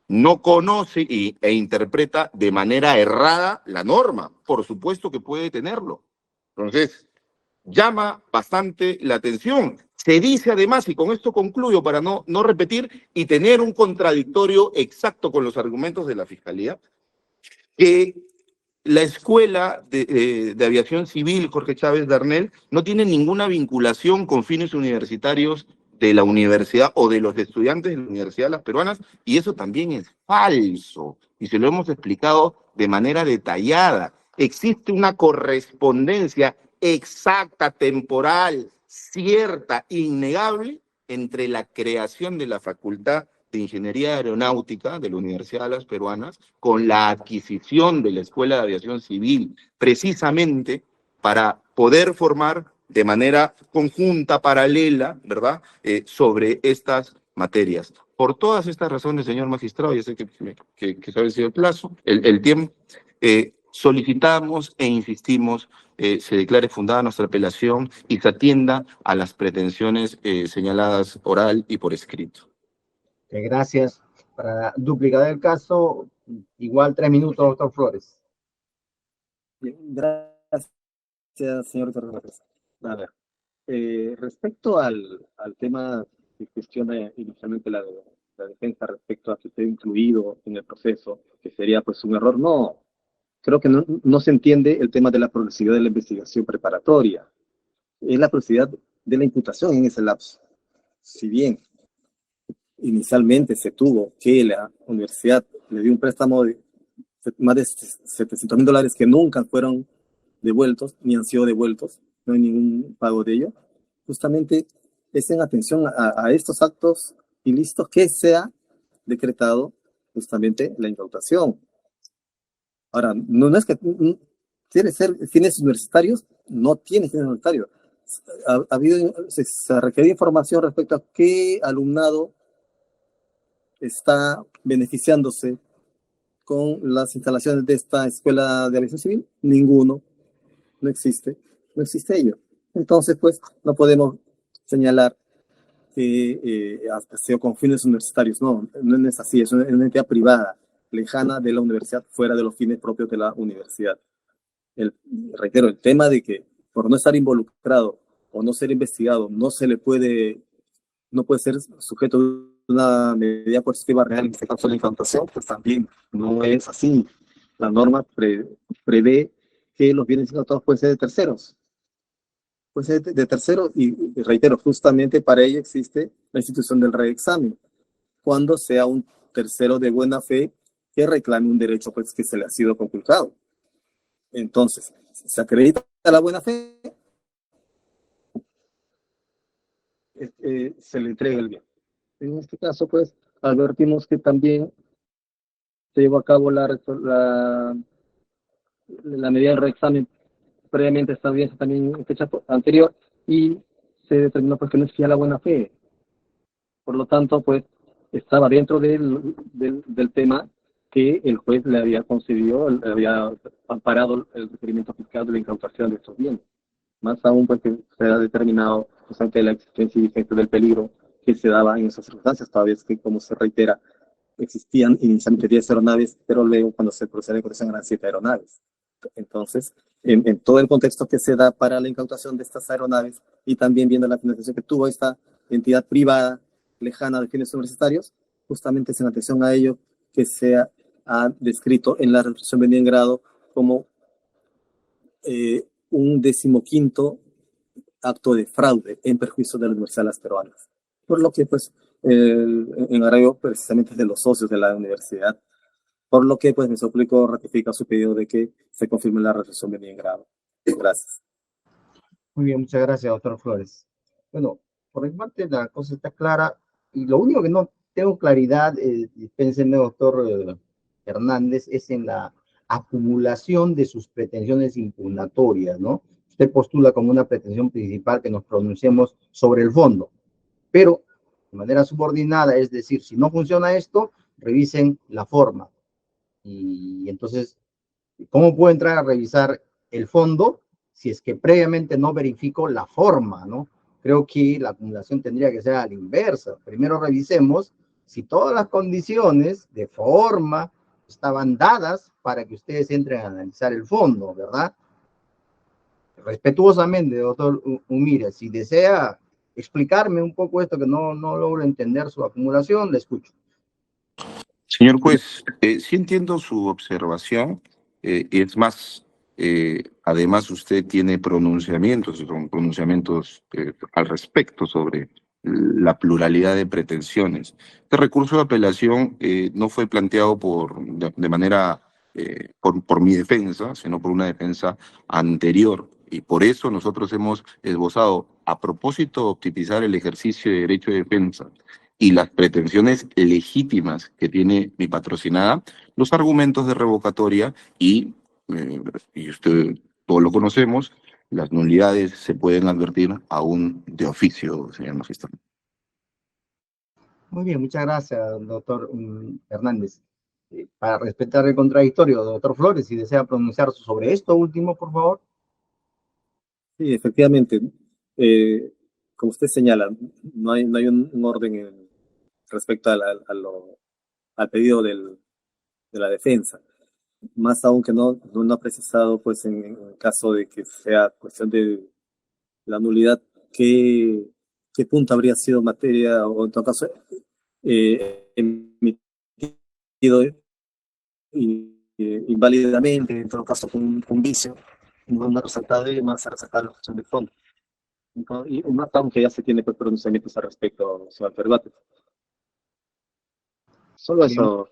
no conoce e interpreta de manera errada la norma. Por supuesto que puede tenerlo. Entonces, llama bastante la atención. Se dice además, y con esto concluyo para no repetir y tener un contradictorio exacto con los argumentos de la Fiscalía, que la Escuela de Aviación Civil Jorge Chávez Darnell no tiene ninguna vinculación con fines universitarios de la universidad o de los estudiantes de la Universidad de las Peruanas, y eso también es falso, y se lo hemos explicado de manera detallada. Existe una correspondencia exacta, temporal, cierta, innegable, entre la creación de la Facultad de Ingeniería Aeronáutica de la Universidad de las Peruanas con la adquisición de la Escuela de Aviación Civil, precisamente para poder formar de manera conjunta, paralela, ¿verdad?, sobre estas materias. Por todas estas razones, señor magistrado, ya sé que se ha vencido el plazo, el tiempo, solicitamos e insistimos se declare fundada nuestra apelación y se atienda a las pretensiones señaladas oral y por escrito. Gracias. Para duplicar el caso, igual 3 minutos, doctor Flores. Bien, gracias, señor Fernández. A ver, respecto al tema que cuestiona inicialmente la defensa respecto a que esté incluido en el proceso, que sería pues un error, no. Creo que no se entiende el tema de la progresividad de la investigación preparatoria. Es la progresividad de la imputación en ese lapso. Si bien inicialmente se tuvo que la universidad le dio un préstamo de más de $700,000 que nunca fueron devueltos, ni han sido devueltos, no hay ningún pago de ello, justamente es en atención a estos actos ilícitos que se ha decretado justamente la incautación. Ahora, no es que quiere ser fines universitarios, no tiene fines universitarios. Se ha requerido información respecto a qué alumnado está beneficiándose con las instalaciones de esta Escuela de Aviación Civil. Ninguno, no existe ello. Entonces, pues, no podemos señalar que ha sido con fines universitarios. No es así, es una entidad privada, lejana de la universidad, fuera de los fines propios de la universidad. Reitero, el tema de que por no estar involucrado o no ser investigado, no puede ser sujeto de una medida coercitiva real, en este caso la incautación, pues también no es así. La norma prevé que los bienes incautados pueden ser de terceros. Pueden ser de terceros y reitero, justamente para ello existe la institución del reexamen. Cuando sea un tercero de buena fe que reclame un derecho pues, que se le ha sido conculcado. Entonces, se acredita la buena fe, se le entrega el bien. En este caso, pues, advertimos que también se llevó a cabo la medida de reexamen previamente establecida también en fecha anterior y se determinó pues, que no existía la buena fe. Por lo tanto, pues, estaba dentro del tema que el juez le había concedido, le había amparado el requerimiento fiscal de la incautación de estos bienes. Más aún porque se ha determinado justamente la existencia y vigencia del peligro que se daba en esas circunstancias, toda vez que, como se reitera, existían inicialmente 10 aeronaves, pero luego cuando se procede a la incautación eran 7 aeronaves. Entonces, en todo el contexto que se da para la incautación de estas aeronaves y también viendo la financiación que tuvo esta entidad privada lejana de fines universitarios, justamente es en atención a ello que se ha descrito en la resolución venida en grado como un 15º acto de fraude en perjuicio de la Universidad de las Peruanas. Por lo que, pues, en agravio precisamente de los socios de la universidad, por lo que pues Ministerio Público ratifica su pedido de que se confirme la resolución de bien grado. Gracias. Muy bien, muchas gracias, doctor Flores. Bueno, por mi parte la cosa está clara y lo único que no tengo claridad, dispénseme, doctor Hernández, es en la acumulación de sus pretensiones impugnatorias, ¿no? Usted postula como una pretensión principal que nos pronunciemos sobre el fondo, pero de manera subordinada, es decir, si no funciona esto, revisen la forma. Y entonces, ¿cómo puedo entrar a revisar el fondo si es que previamente no verifico la forma, ¿no? Creo que la acumulación tendría que ser a la inversa. Primero revisemos si todas las condiciones de forma estaban dadas para que ustedes entren a analizar el fondo, ¿verdad? Respetuosamente, doctor Humire, si desea explicarme un poco esto que no logro entender su acumulación, le escucho. Señor juez, sí entiendo su observación, y es más, además usted tiene pronunciamientos al respecto sobre la pluralidad de pretensiones. Este recurso de apelación no fue planteado de manera por mi defensa, sino por una defensa anterior. Y por eso nosotros hemos esbozado, a propósito de optimizar el ejercicio de derecho de defensa y las pretensiones legítimas que tiene mi patrocinada, los argumentos de revocatoria y usted todos lo conocemos, las nulidades se pueden advertir aún de oficio, señor magistrado. Muy bien, muchas gracias, doctor Hernández. Para respetar el contradictorio, doctor Flores, si desea pronunciarse sobre esto último, por favor. Sí, efectivamente. Como usted señala, no hay un orden respecto al pedido de la defensa. Más aún que no ha precisado, pues en caso de que sea cuestión de la nulidad, qué punto habría sido materia, o en todo caso, emitido inválidamente, en todo caso, un vicio, no resaltado y más resaltado la cuestión de fondo. Y más aunque ya se tiene pues, pronunciamientos al respecto sobre el debate. Solo eso.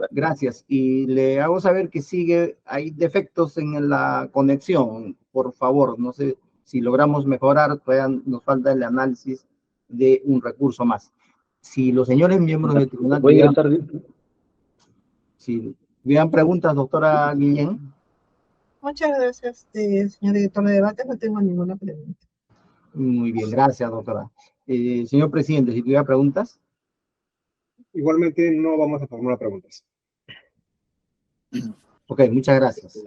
Gracias. Y le hago saber que hay defectos en la conexión. Por favor, no sé si logramos mejorar, todavía nos falta el análisis de un recurso más. Si los señores miembros del tribunal si vean preguntas, doctora Guillén. Muchas gracias, señor director de debate. No tengo ninguna pregunta. Muy bien, gracias, doctora. Señor presidente, si tuviera preguntas. Igualmente no vamos a formular preguntas. Ok, muchas gracias.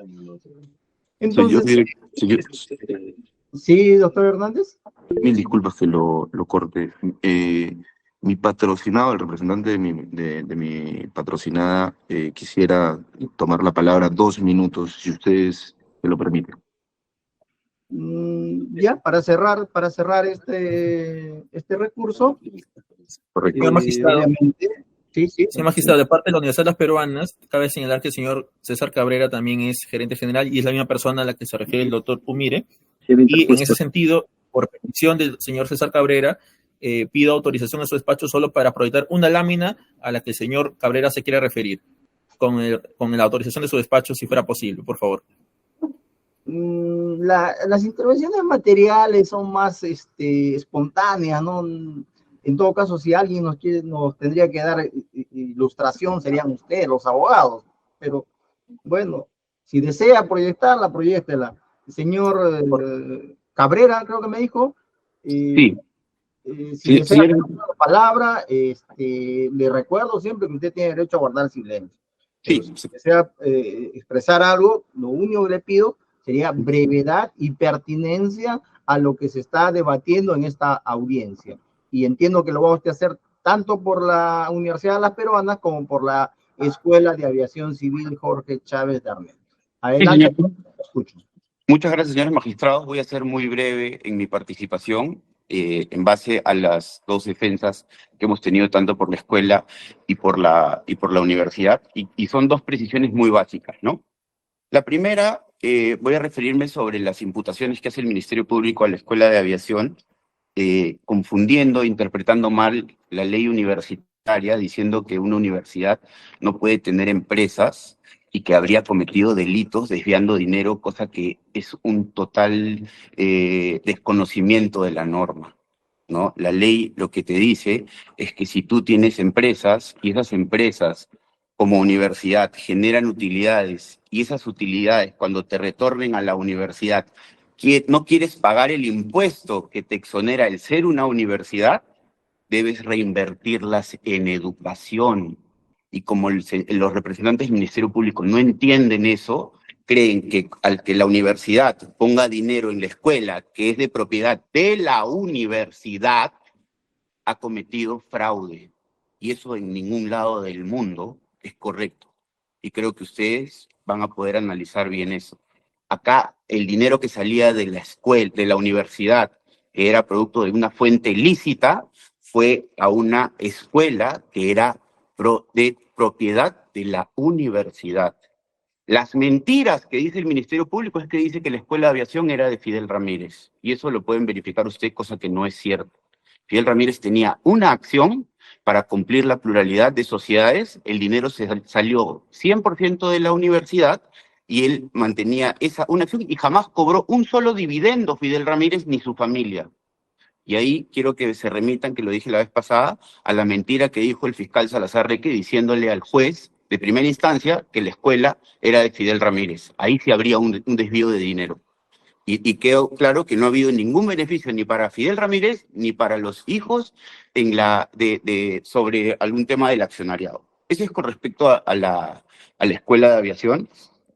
Entonces, ¿sí, doctor Hernández? Mil disculpas que lo corte. Mi patrocinado, el representante de mi patrocinada, quisiera tomar la palabra 2 minutos, si ustedes me lo permiten. Ya, para cerrar este recurso. Correcto. Señor magistrado, sí. Señor magistrado, de parte de la Universidad de las Peruanas, cabe señalar que el señor César Cabrera también es gerente general y es la misma persona a la que se refiere el doctor Humire. Y en ese sentido, por petición del señor César Cabrera, pido autorización a su despacho solo para proyectar una lámina a la que el señor Cabrera se quiere referir, con la autorización de su despacho, si fuera posible, por favor. Las intervenciones materiales son más espontáneas, ¿no? En todo caso, si alguien nos tendría que dar ilustración, serían ustedes, los abogados. Pero, bueno, si desea proyectarla, proyéctela. El señor Cabrera, creo que me dijo. Sí. Si desea la palabra, le recuerdo siempre que usted tiene derecho a guardar silencio. Sí. Si desea expresar algo, lo único que le pido sería brevedad y pertinencia a lo que se está debatiendo en esta audiencia. Y entiendo que lo va a usted hacer tanto por la Universidad de las Peruanas como por la Escuela de Aviación Civil Jorge Chávez Darnell. Adelante, sí, escucho. Muchas gracias, señores magistrados. Voy a ser muy breve en mi participación en base a las 2 defensas que hemos tenido tanto por la escuela y por la universidad. Y son 2 precisiones muy básicas, ¿no? La primera, voy a referirme sobre las imputaciones que hace el Ministerio Público a la Escuela de Aviación, confundiendo, interpretando mal la ley universitaria parlamentaria diciendo que una universidad no puede tener empresas y que habría cometido delitos desviando dinero, cosa que es un total desconocimiento de la norma, ¿no? La ley lo que te dice es que si tú tienes empresas y esas empresas como universidad generan utilidades y esas utilidades cuando te retornen a la universidad no quieres pagar el impuesto que te exonera el ser una universidad, debes reinvertirlas en educación. Y como los representantes del Ministerio Público no entienden eso, creen que al que la universidad ponga dinero en la escuela, que es de propiedad de la universidad, ha cometido fraude. Y eso en ningún lado del mundo es correcto. Y creo que ustedes van a poder analizar bien eso. Acá el dinero que salía de la escuela, de la universidad, que era producto de una fuente lícita, fue a una escuela que era de propiedad de la universidad. Las mentiras que dice el Ministerio Público es que dice que la Escuela de Aviación era de Fidel Ramírez. Y eso lo pueden verificar ustedes, cosa que no es cierto. Fidel Ramírez tenía una acción para cumplir la pluralidad de sociedades, el dinero salió 100% de la universidad y él mantenía una acción y jamás cobró un solo dividendo Fidel Ramírez ni su familia. Y ahí quiero que se remitan, que lo dije la vez pasada, a la mentira que dijo el fiscal Salazar Reque diciéndole al juez de primera instancia que la escuela era de Fidel Ramírez. Ahí sí habría un desvío de dinero. Y quedó claro que no ha habido ningún beneficio ni para Fidel Ramírez ni para los hijos sobre algún tema del accionariado. Eso es con respecto a la Escuela de Aviación,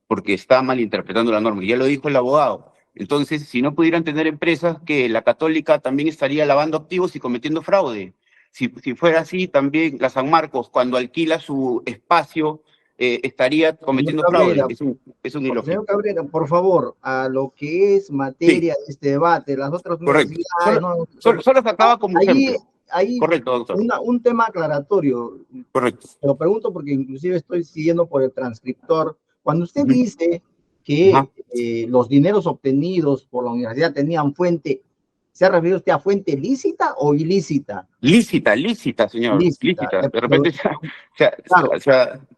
porque está malinterpretando la norma. Ya lo dijo el abogado. Entonces, si no pudieran tener empresas, que la Católica también estaría lavando activos y cometiendo fraude. Si fuera así, también la San Marcos, cuando alquila su espacio, estaría cometiendo fraude. Es un ilógico. Señor Cabrera, por favor, a lo que es materia de este debate, las otras Correcto. universidades... Solo sacaba como ejemplo. Ahí Correcto, doctor. Un tema aclaratorio. Correcto. Lo pregunto porque inclusive estoy siguiendo por el transcriptor. Cuando usted dice que los dineros obtenidos por la universidad tenían fuente, ¿se ha referido usted a fuente lícita o ilícita? Lícita, señor. Lícita. De repente,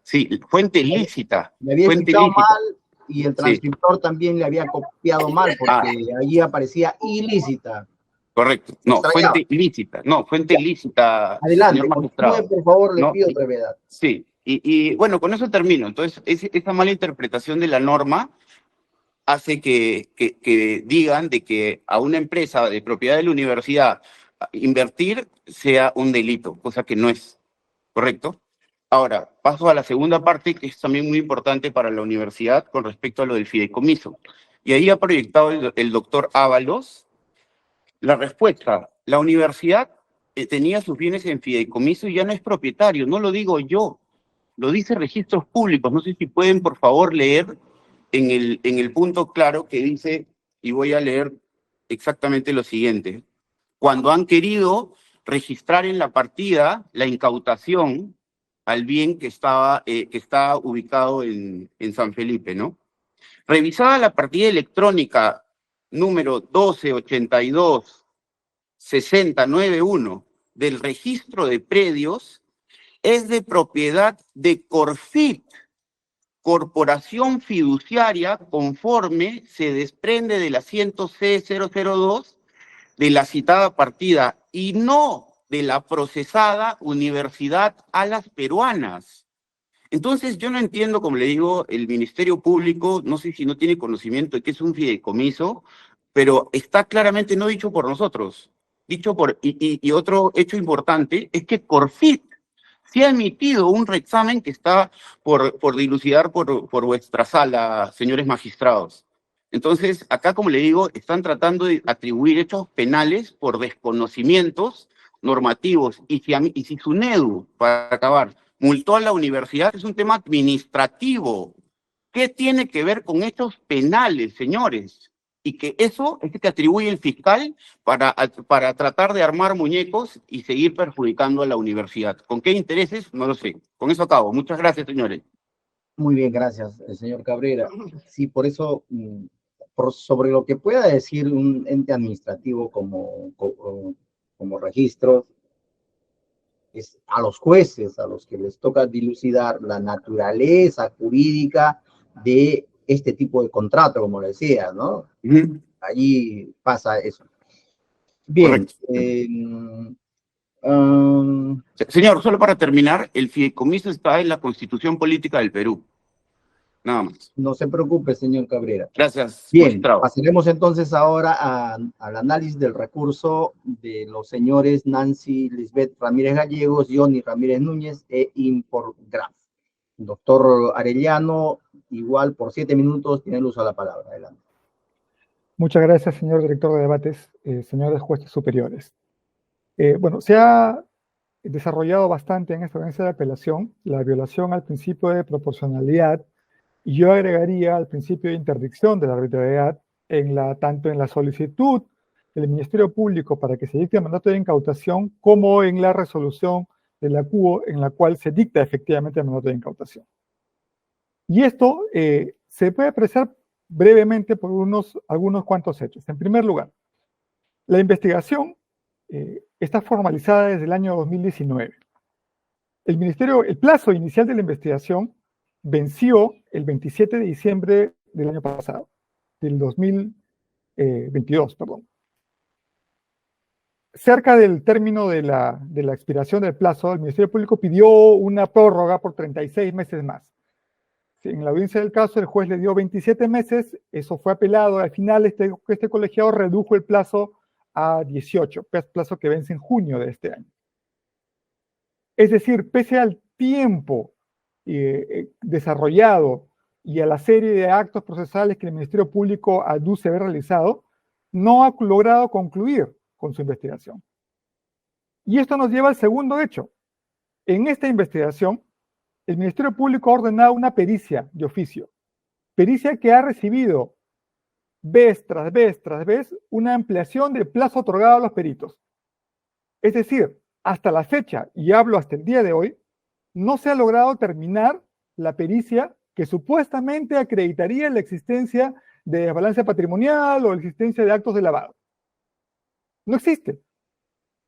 sí, fuente lícita. Me había escuchado mal y el transcriptor también le había copiado mal porque allí aparecía ilícita. Correcto. No, fuente lícita. No, fuente lícita. Adelante, continúe, por favor, le pido brevedad. Sí, y bueno, con eso termino. Entonces, esa mala interpretación de la norma hace que digan de que a una empresa de propiedad de la universidad invertir sea un delito, cosa que no es, ¿correcto? Ahora, paso a la segunda parte, que es también muy importante para la universidad con respecto a lo del fideicomiso. Y ahí ha proyectado el doctor Ábalos la respuesta. La universidad tenía sus bienes en fideicomiso y ya no es propietario, no lo digo yo, lo dice Registros Públicos. No sé si pueden, por favor, leer en el punto claro que dice, y voy a leer exactamente lo siguiente: cuando han querido registrar en la partida la incautación al bien que está ubicado en San Felipe, ¿no? Revisada la partida electrónica número 1282-6091 del registro de predios, es de propiedad de Corfit, corporación fiduciaria, conforme se desprende del asiento C002 de la citada partida y no de la procesada Universidad Alas Peruanas. Entonces, yo no entiendo, como le digo, el Ministerio Público, no sé si no tiene conocimiento de qué es un fideicomiso, pero está claramente no dicho por nosotros, dicho por... Y otro hecho importante es que Corfit sí ha emitido un reexamen que está por dilucidar por vuestra sala, señores magistrados. Entonces, acá, como le digo, están tratando de atribuir hechos penales por desconocimientos normativos. Y si SUNEDU, para acabar, multó a la universidad, es un tema administrativo. ¿Qué tiene que ver con hechos penales, señores? Y que eso es que atribuye el fiscal para tratar de armar muñecos y seguir perjudicando a la universidad. ¿Con qué intereses? No lo sé. Con eso acabo. Muchas gracias, señores. Muy bien, gracias, señor Cabrera. Sí, por eso, sobre lo que pueda decir un ente administrativo como registro, es a los jueces a los que les toca dilucidar la naturaleza jurídica de este tipo de contrato, como le decía, ¿no? Allí pasa eso. Bien. Señor, solo para terminar, el fideicomiso está en la Constitución Política del Perú. Nada más. No se preocupe, señor Cabrera. Gracias. Bien, pasaremos entonces ahora al análisis del recurso de los señores Nancy Lisbeth Ramírez Gallegos, Johnny Ramírez Núñez e Imporgraf. Doctor Arellano, igual por 7 minutos, tiene el uso de la palabra. Adelante. Muchas gracias, señor director de debates, señores jueces superiores. Bueno, se ha desarrollado bastante en esta audiencia de apelación la violación al principio de proporcionalidad, y yo agregaría al principio de interdicción de la arbitrariedad tanto en la solicitud del Ministerio Público para que se dicte el mandato de incautación como en la resolución de la CUO en la cual se dicta efectivamente el mandato de incautación. Y esto se puede apreciar brevemente por algunos cuantos hechos. En primer lugar, la investigación está formalizada desde el año 2019. El plazo inicial de la investigación venció el 27 de diciembre del año pasado, del 2022, perdón. Cerca del término de la expiración del plazo, el Ministerio Público pidió una prórroga por 36 meses más. En la audiencia del caso, el juez le dio 27 meses, eso fue apelado, al final este colegiado redujo el plazo a 18, plazo que vence en junio de este año. Es decir, pese al tiempo desarrollado y a la serie de actos procesales que el Ministerio Público aduce haber realizado, no ha logrado concluir con su investigación. Y esto nos lleva al segundo hecho. En esta investigación, el Ministerio Público ha ordenado una pericia de oficio, pericia que ha recibido vez tras vez tras vez una ampliación del plazo otorgado a los peritos. Es decir, hasta la fecha, y hablo hasta el día de hoy, no se ha logrado terminar la pericia que supuestamente acreditaría la existencia de desbalance patrimonial o la existencia de actos de lavado. No existe.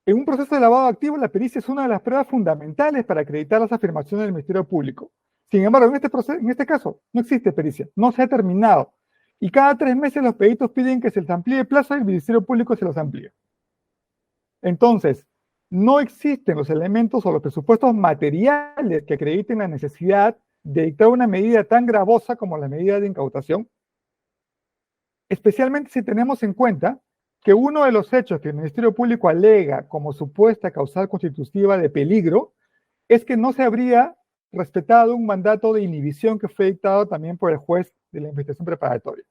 En un proceso de lavado activo, la pericia es una de las pruebas fundamentales para acreditar las afirmaciones del Ministerio Público. Sin embargo, en este caso, no existe pericia, no se ha terminado. Y cada 3 meses los peritos piden que se les amplíe el plazo y el Ministerio Público se los amplía. Entonces, no existen los elementos o los presupuestos materiales que acrediten la necesidad de dictar una medida tan gravosa como la medida de incautación, especialmente si tenemos en cuenta que uno de los hechos que el Ministerio Público alega como supuesta causal constitutiva de peligro es que no se habría respetado un mandato de inhibición que fue dictado también por el juez de la investigación preparatoria.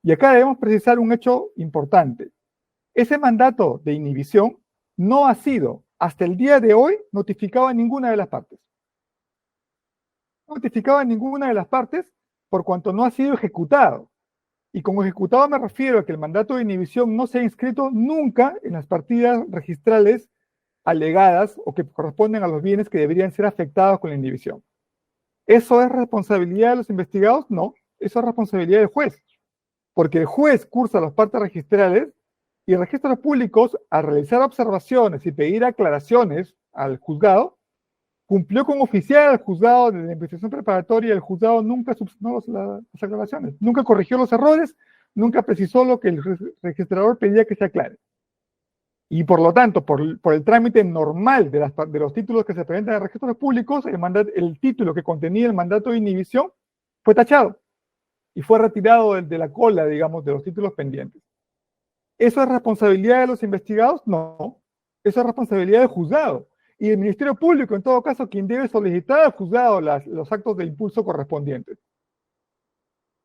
Y acá debemos precisar un hecho importante. Ese mandato de inhibición no ha sido, hasta el día de hoy, notificado a ninguna de las partes. No notificado a ninguna de las partes por cuanto no ha sido ejecutado. Y como ejecutado me refiero a que el mandato de inhibición no se ha inscrito nunca en las partidas registrales alegadas o que corresponden a los bienes que deberían ser afectados con la inhibición. ¿Eso es responsabilidad de los investigados? No, eso es responsabilidad del juez. Porque el juez cursa las partes registrales y registros públicos, al realizar observaciones y pedir aclaraciones al juzgado, cumplió con oficiar al juzgado de la investigación preparatoria y el juzgado nunca subsanó las aclaraciones, nunca corrigió los errores, nunca precisó lo que el registrador pedía que se aclare. Y por lo tanto, por el trámite normal de los títulos que se presentan en registros públicos, el título que contenía el mandato de inhibición fue tachado y fue retirado de la cola, digamos, de los títulos pendientes. ¿Eso es responsabilidad de los investigados? No, eso es responsabilidad del juzgado. Y el Ministerio Público, en todo caso, quien debe solicitar al juzgado los actos de impulso correspondientes.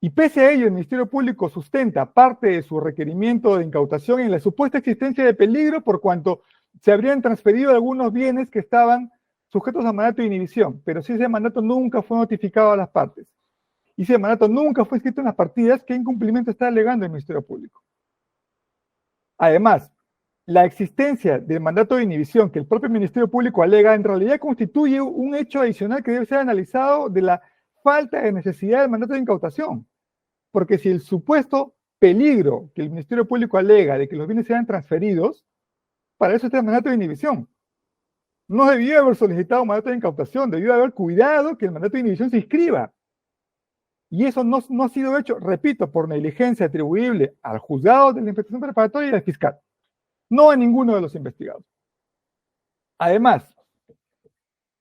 Y pese a ello, el Ministerio Público sustenta parte de su requerimiento de incautación en la supuesta existencia de peligro por cuanto se habrían transferido algunos bienes que estaban sujetos a mandato de inhibición, pero si ese mandato nunca fue notificado a las partes, y ese mandato nunca fue escrito en las partidas, ¿qué incumplimiento está alegando el Ministerio Público? Además, la existencia del mandato de inhibición que el propio Ministerio Público alega en realidad constituye un hecho adicional que debe ser analizado de la falta de necesidad del mandato de incautación. Porque si el supuesto peligro que el Ministerio Público alega de que los bienes sean transferidos, para eso está el mandato de inhibición. No debió haber solicitado un mandato de incautación, debió haber cuidado que el mandato de inhibición se inscriba. Y eso no ha sido hecho, repito, por negligencia atribuible al juzgado de la investigación preparatoria y al fiscal, no a ninguno de los investigados. Además,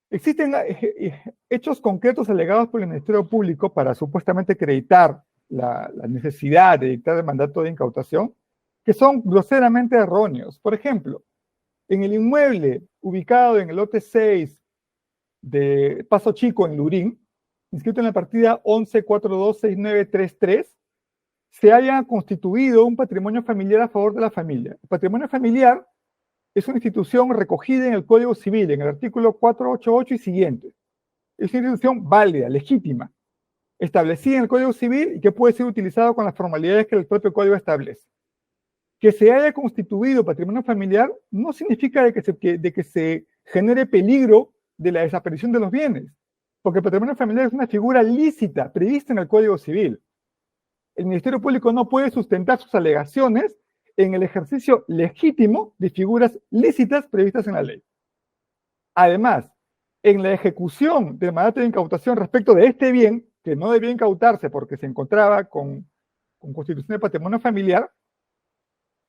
existen hechos concretos alegados por el Ministerio Público para supuestamente acreditar la necesidad de dictar el mandato de incautación, que son groseramente erróneos. Por ejemplo, en el inmueble ubicado en el lote 6 de Paso Chico, en Lurín, inscrito en la partida 11426933, se haya constituido un patrimonio familiar a favor de la familia. El patrimonio familiar es una institución recogida en el Código Civil, en el artículo 488 y siguiente. Es una institución válida, legítima, establecida en el Código Civil y que puede ser utilizada con las formalidades que el propio Código establece. Que se haya constituido patrimonio familiar no significa de que se genere peligro de la desaparición de los bienes, porque el patrimonio familiar es una figura lícita prevista en el Código Civil. El Ministerio Público no puede sustentar sus alegaciones en el ejercicio legítimo de figuras lícitas previstas en la ley. Además, en la ejecución del mandato de incautación respecto de este bien, que no debía incautarse porque se encontraba con constitución de patrimonio familiar,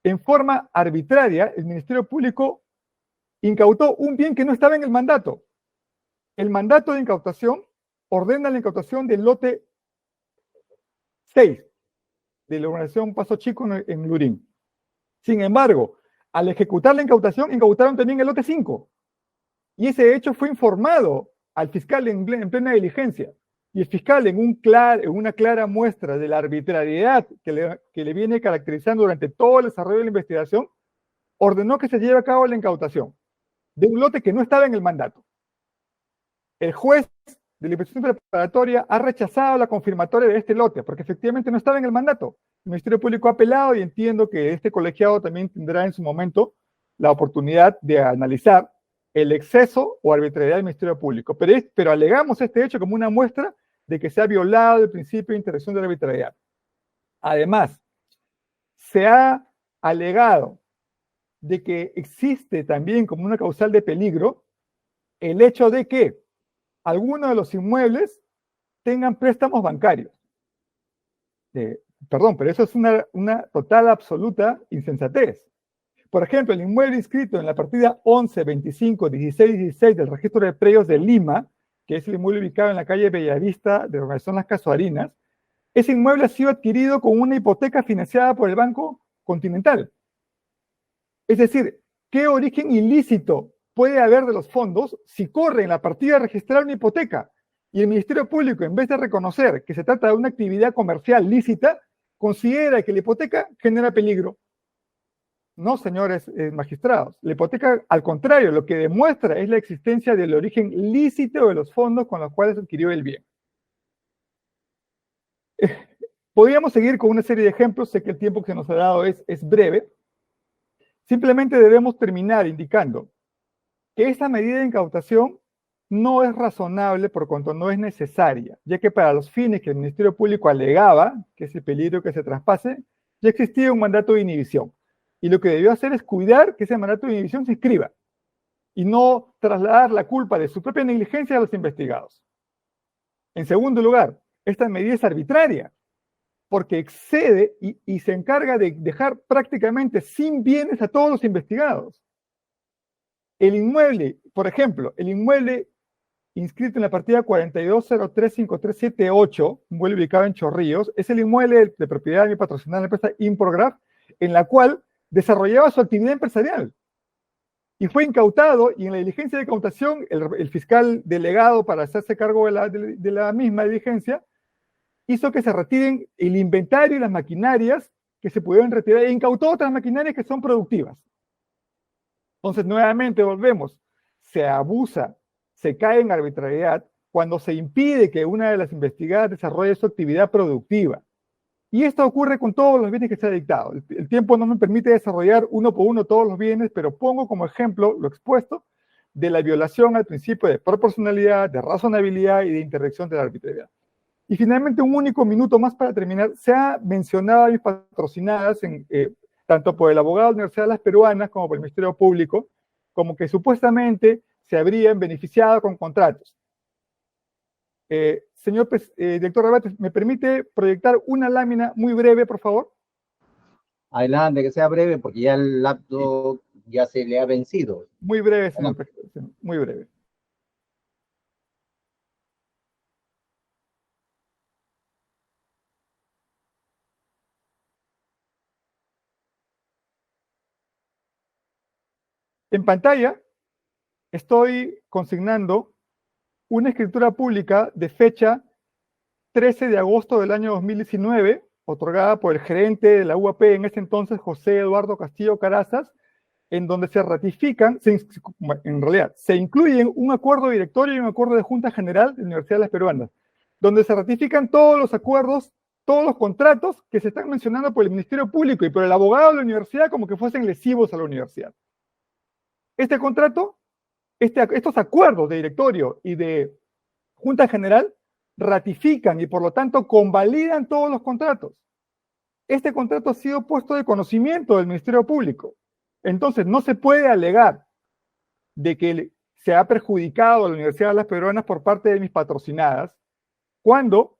en forma arbitraria, el Ministerio Público incautó un bien que no estaba en el mandato. El mandato de incautación ordena la incautación del lote 6 de la organización Paso Chico en Lurín. Sin embargo, al ejecutar la incautación, incautaron también el lote 5. Y ese hecho fue informado al fiscal en plena diligencia. Y el fiscal, en una clara muestra de la arbitrariedad que le viene caracterizando durante todo el desarrollo de la investigación, ordenó que se lleve a cabo la incautación de un lote que no estaba en el mandato. El juez de la investigación preparatoria ha rechazado la confirmatoria de este lote, porque efectivamente no estaba en el mandato. El Ministerio Público ha apelado y entiendo que este colegiado también tendrá en su momento la oportunidad de analizar el exceso o arbitrariedad del Ministerio Público. Pero alegamos este hecho como una muestra de que se ha violado el principio de interacción de la arbitrariedad. Además, se ha alegado de que existe también como una causal de peligro el hecho de que algunos de los inmuebles tengan préstamos bancarios. Perdón, pero eso es una total, absoluta insensatez. Por ejemplo, el inmueble inscrito en la partida 11, 25, 16 y 16 del registro de predios de Lima, que es el inmueble ubicado en la calle Bellavista de la organización Las Casuarinas, ese inmueble ha sido adquirido con una hipoteca financiada por el Banco Continental. Es decir, ¿qué origen ilícito puede haber de los fondos si corre en la partida a registrar una hipoteca y el Ministerio Público, en vez de reconocer que se trata de una actividad comercial lícita, considera que la hipoteca genera peligro? No, señores magistrados. La hipoteca, al contrario, lo que demuestra es la existencia del origen lícito de los fondos con los cuales adquirió el bien. Podríamos seguir con una serie de ejemplos, sé que el tiempo que se nos ha dado es breve. Simplemente debemos terminar indicando que esta medida de incautación no es razonable por cuanto no es necesaria, ya que para los fines que el Ministerio Público alegaba, que es el peligro que se traspase, ya existía un mandato de inhibición. Y lo que debió hacer es cuidar que ese mandato de inhibición se inscriba y no trasladar la culpa de su propia negligencia a los investigados. En segundo lugar, esta medida es arbitraria, porque excede y se encarga de dejar prácticamente sin bienes a todos los investigados. El inmueble, por ejemplo, el inmueble inscrito en la partida 42035378, inmueble ubicado en Chorrillos, es el inmueble de propiedad de mi patrocinada, la empresa Imprograph, en la cual desarrollaba su actividad empresarial. Y fue incautado, y en la diligencia de incautación, el fiscal delegado para hacerse cargo de la misma diligencia, hizo que se retiren el inventario y las maquinarias que se pudieron retirar, e incautó otras maquinarias que son productivas. Entonces, nuevamente volvemos, se abusa, se cae en arbitrariedad cuando se impide que una de las investigadas desarrolle su actividad productiva. Y esto ocurre con todos los bienes que se ha dictado. El tiempo no me permite desarrollar uno por uno todos los bienes, pero pongo como ejemplo lo expuesto de la violación al principio de proporcionalidad, de razonabilidad y de interdicción de la arbitrariedad. Y finalmente, un único minuto más para terminar. Se ha mencionado a mis patrocinadas, tanto por el abogado de la Universidad de las Peruanas como por el Ministerio Público, como que supuestamente se habrían beneficiado con contratos. Señor director de debates, ¿me permite proyectar una lámina muy breve, por favor? Adelante, que sea breve, porque ya el lapso ya se le ha vencido. Muy breve, señor presidente, muy breve. En pantalla estoy consignando una escritura pública de fecha 13 de agosto del año 2019, otorgada por el gerente de la UAP en ese entonces, José Eduardo Castillo Carazas, en donde se ratifican, en realidad, se incluyen un acuerdo de directorio y un acuerdo de Junta General de la Universidad de las Peruanas, donde se ratifican todos los acuerdos, todos los contratos que se están mencionando por el Ministerio Público y por el abogado de la universidad como que fuesen lesivos a la universidad. Este contrato, estos acuerdos de directorio y de Junta General ratifican y por lo tanto convalidan todos los contratos. Este contrato ha sido puesto de conocimiento del Ministerio Público. Entonces no se puede alegar de que se ha perjudicado a la Universidad de las Peruanas por parte de mis patrocinadas, cuando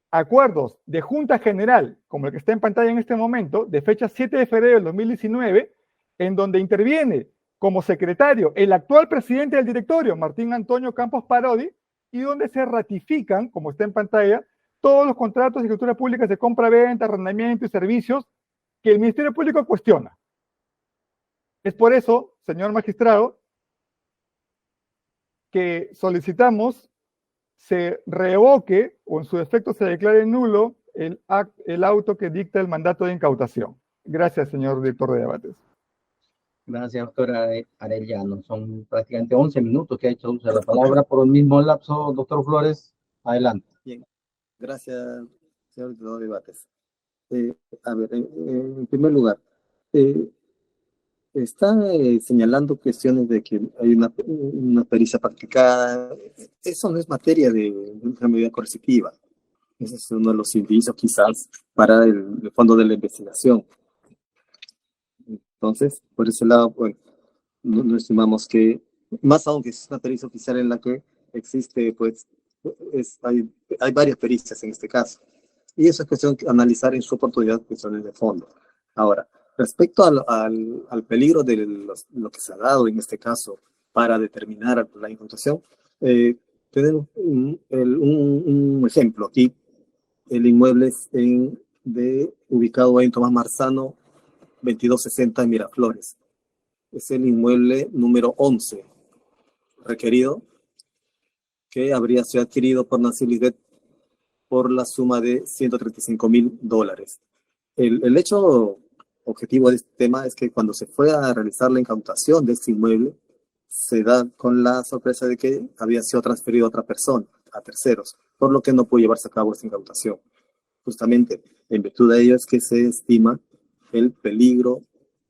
acuerdos de Junta General, como el que está en pantalla en este momento, de fecha 7 de febrero del 2019, en donde interviene como secretario el actual presidente del directorio, Martín Antonio Campos Parodi, y donde se ratifican, como está en pantalla, todos los contratos de escrituras públicas de compra-venta, arrendamiento y servicios que el Ministerio Público cuestiona. Es por eso, señor magistrado, que solicitamos se revoque o en su defecto se declare nulo el auto que dicta el mandato de incautación. Gracias, señor director de debates. Gracias, doctora Arellano. Son prácticamente 11 minutos que ha hecho uso de la palabra por el mismo lapso. Doctor Flores, adelante. Bien, gracias, señor director de debates. A ver, en primer lugar, está señalando cuestiones de que hay una pericia practicada. Eso no es materia de una medida coercitiva. Ese es uno de los indicios quizás para el fondo de la investigación. Entonces, por ese lado, bueno, no estimamos que, más aún que es una pericia oficial en la que existe, pues, hay varias pericias en este caso. Y eso es cuestión de analizar en su oportunidad cuestiones de fondo. Ahora, respecto al peligro de lo que se ha dado en este caso para determinar la incautación, tenemos un ejemplo aquí. El inmueble es ubicado en Tomás Marzano, 2260 en Miraflores. Es el inmueble número 11 requerido, que habría sido adquirido por Nancy Lisbeth por la suma de $135,000. El hecho objetivo de este tema es que cuando se fue a realizar la incautación de este inmueble, se da con la sorpresa de que había sido transferido a otra persona, a terceros, por lo que no pudo llevarse a cabo esta incautación. Justamente, en virtud de ello es que se estima el peligro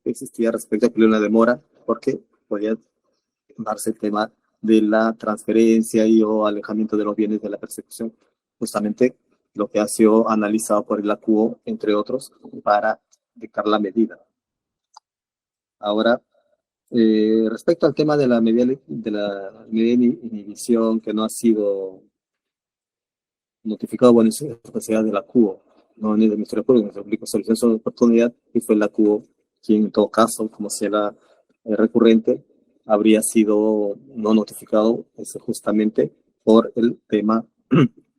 que existía respecto a la demora, porque podía darse el tema de la transferencia o alejamiento de los bienes de la persecución, justamente lo que ha sido analizado por el ACUO, entre otros, para dictar la medida. Ahora, respecto al tema de la medida de inhibición que no ha sido notificado, bueno, es responsabilidad de la CUO, no ni del Ministerio Público. El Ministerio Público solicitó su oportunidad y fue la CUO quien, en todo caso, como si era recurrente, habría sido no notificado justamente por el tema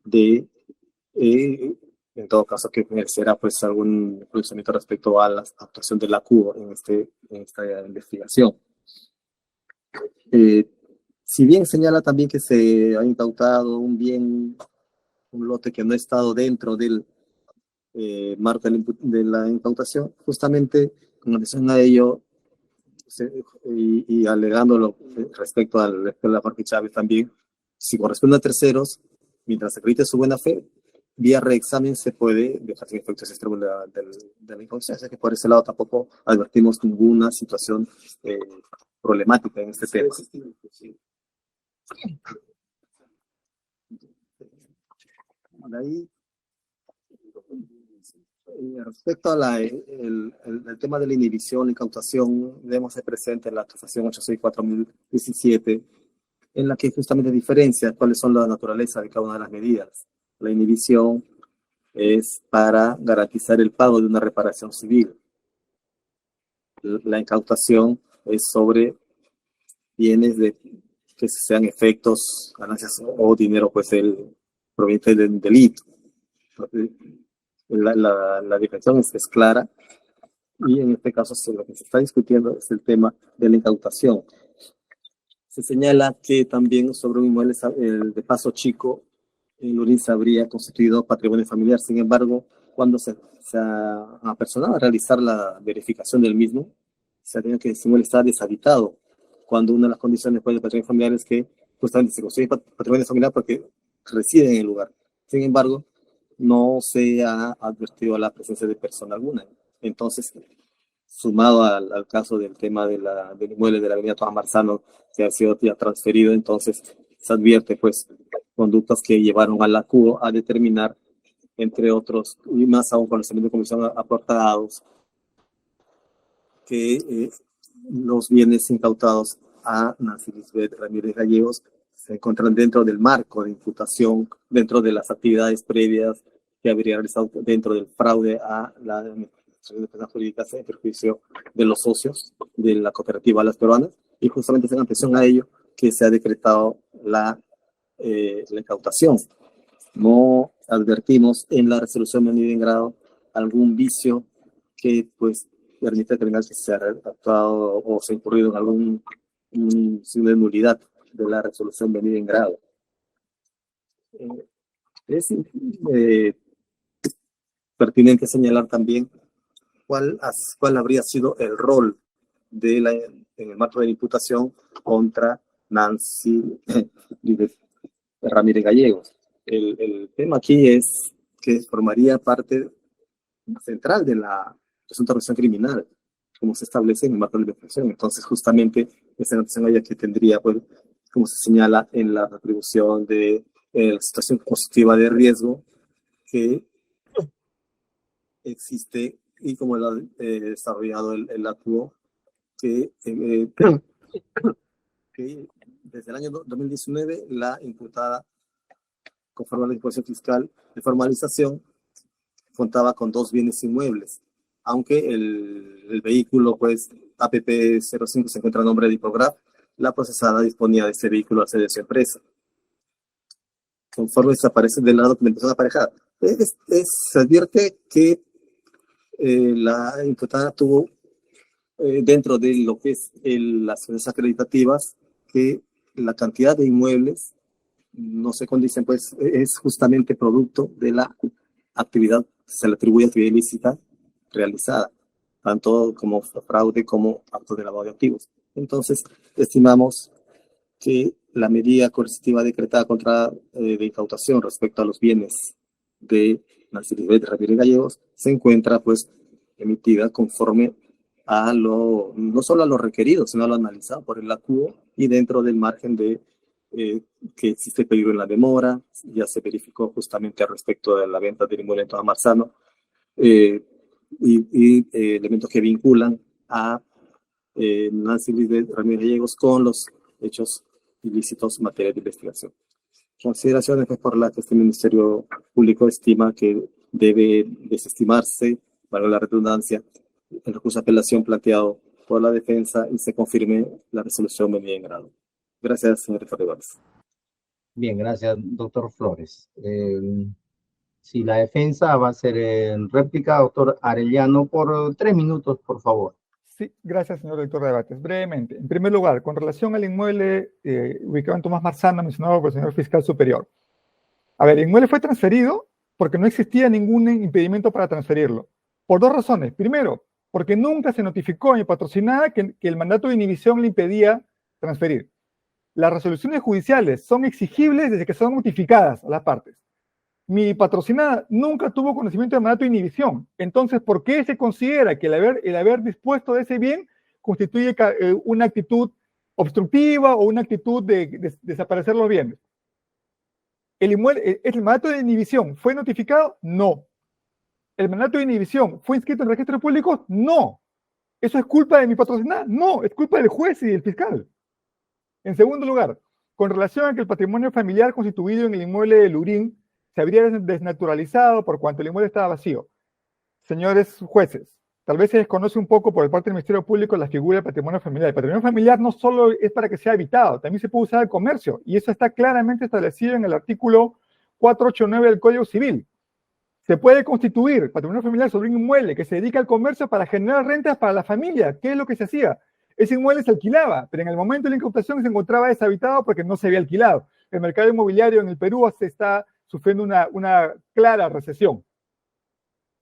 de, en todo caso, que será pues algún pronunciamiento respecto a la actuación de la CUO en esta investigación. Si bien señala también que se ha incautado un lote que no ha estado dentro del marco de la incautación, justamente con relación a ello y alegándolo respecto a la Jorge Chávez también, si corresponde a terceros, mientras se acredite su buena fe, vía reexamen se puede dejar sin efectos extremos de la incautación. Así que por ese lado tampoco advertimos ninguna situación problemática en este tema. De ahí, Respecto a el tema de la inhibición, la incautación, debemos ser presente en la acusación 864/2017, en la que justamente diferencia cuáles son la naturaleza de cada una de las medidas. La inhibición es para garantizar el pago de una reparación civil. La incautación es sobre bienes que sean efectos, ganancias o dinero pues proveniente del delito. La definición es clara, y en este caso lo que se está discutiendo es el tema de la incautación. Se señala que también sobre un inmueble de Paso Chico en Lurín se habría constituido patrimonio familiar. Sin embargo, cuando se ha apersonado a realizar la verificación del mismo, se ha tenido que ese inmueble está deshabitado, cuando una de las condiciones del patrimonio familiar es que justamente se constituye patrimonio familiar porque reside en el lugar. Sin embargo, no se ha advertido la presencia de persona alguna. Entonces, sumado al caso del tema del inmueble de la avenida Tomás Marzano, que ha sido ya transferido, entonces se advierte pues conductas que llevaron a la CUO a determinar, entre otros, y más aún con los elementos de comisión aportados, que los bienes incautados a Nancy Lisbeth Ramírez Gallegos se encuentran dentro del marco de imputación, dentro de las actividades previas que habría realizado dentro del fraude a la Administración de Defensa Jurídica en perjuicio de los socios de la cooperativa Las Peruanas, y justamente es en atención a ello que se ha decretado la incautación. No advertimos en la resolución medida en grado algún vicio que pues permite determinar que se ha actuado o se ha incurrido en algún signo de nulidad de la resolución venida en grado. Es pertinente señalar también cuál habría sido el rol en el marco de la imputación contra Nancy Ramírez Gallegos. El tema aquí es que formaría parte central de la presunta organización criminal, como se establece en el marco de la investigación. Entonces, justamente, esa noticia ella que tendría, pues, como se señala en la atribución de la situación constitutiva de riesgo que existe, y como lo ha desarrollado el ACUO, que desde el año 2019 la imputada, conforme a la disposición fiscal de formalización, contaba con 2 bienes inmuebles, aunque el vehículo, pues, APP-05 se encuentra a nombre de Hipograf. La procesada disponía de ese vehículo a sede de su empresa. Conforme se aparece de la documentación aparejada, se advierte que la imputada tuvo dentro de lo que es las acciones acreditativas, que la cantidad de inmuebles no se condicen, pues es justamente producto de la actividad, se le atribuye actividad ilícita realizada, tanto como fraude como acto de lavado de activos. Entonces, estimamos que la medida coercitiva decretada contra de incautación respecto a los bienes de Nancy Lisbeth Ramírez Gallegos se encuentra, pues, emitida conforme a no solo a lo requerido, sino a lo analizado por el ACUO, y dentro del margen de que existe peligro en la demora. Ya se verificó justamente respecto de la venta del inmueble en Tomás Marzano, y elementos que vinculan a Nancy Lisbeth Ramírez Gallegos con los hechos ilícitos en materia de investigación. Consideraciones pues, por las que este Ministerio Público estima que debe desestimarse, valga la redundancia, el recurso de apelación planteado por la defensa, y se confirme la resolución venida en grado. Gracias, señor director de Bates. Bien, gracias, doctor Flores. Si la defensa va a ser en réplica, doctor Arellano, por 3 minutos, por favor. Sí, gracias, señor director de Debates. Brevemente, en primer lugar, con relación al inmueble ubicado en Tomás Marzano, mencionado por el señor fiscal superior. A ver, el inmueble fue transferido porque no existía ningún impedimento para transferirlo, por 2 razones. Primero, porque nunca se notificó a mi patrocinada que el mandato de inhibición le impedía transferir. Las resoluciones judiciales son exigibles desde que son notificadas a las partes. Mi patrocinada nunca tuvo conocimiento del mandato de inhibición. Entonces, ¿por qué se considera que el haber dispuesto de ese bien constituye una actitud obstructiva o una actitud de desaparecer los bienes? ¿El mandato de inhibición fue notificado? No. ¿El mandato de inhibición fue inscrito en registros públicos? No. ¿Eso es culpa de mi patrocinada? No, es culpa del juez y del fiscal. En segundo lugar, con relación a que el patrimonio familiar constituido en el inmueble de Lurín se habría desnaturalizado por cuanto el inmueble estaba vacío. Señores jueces, tal vez se desconoce un poco por parte del Ministerio Público la figura del patrimonio familiar. El patrimonio familiar no solo es para que sea habitado, también se puede usar al comercio, y eso está claramente establecido en el artículo 489 del Código Civil. Se puede constituir patrimonio familiar sobre un inmueble que se dedica al comercio para generar rentas para la familia. ¿Qué es lo que se hacía? Ese inmueble se alquilaba, pero en el momento de la incautación se encontraba deshabitado porque no se había alquilado. El mercado inmobiliario en el Perú se está sufriendo una clara recesión.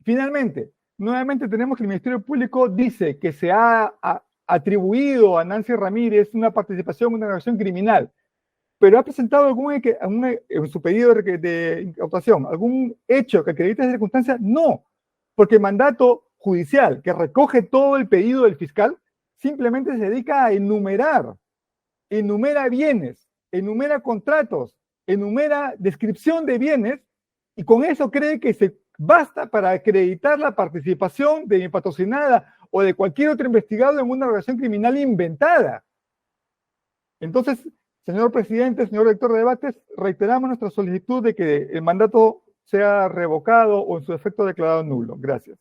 Finalmente, nuevamente tenemos que el Ministerio Público dice que se ha atribuido a Nancy Ramírez una participación en una organización criminal, pero ha presentado en su pedido de incautación algún hecho que acredite esa circunstancia. No, porque el mandato judicial que recoge todo el pedido del fiscal simplemente se dedica a enumera bienes, enumera contratos, enumera descripción de bienes, y con eso cree que se basta para acreditar la participación de mi patrocinada o de cualquier otro investigado en una organización criminal inventada. Entonces, señor presidente, señor director de debates, reiteramos nuestra solicitud de que el mandato sea revocado o en su efecto declarado nulo. Gracias.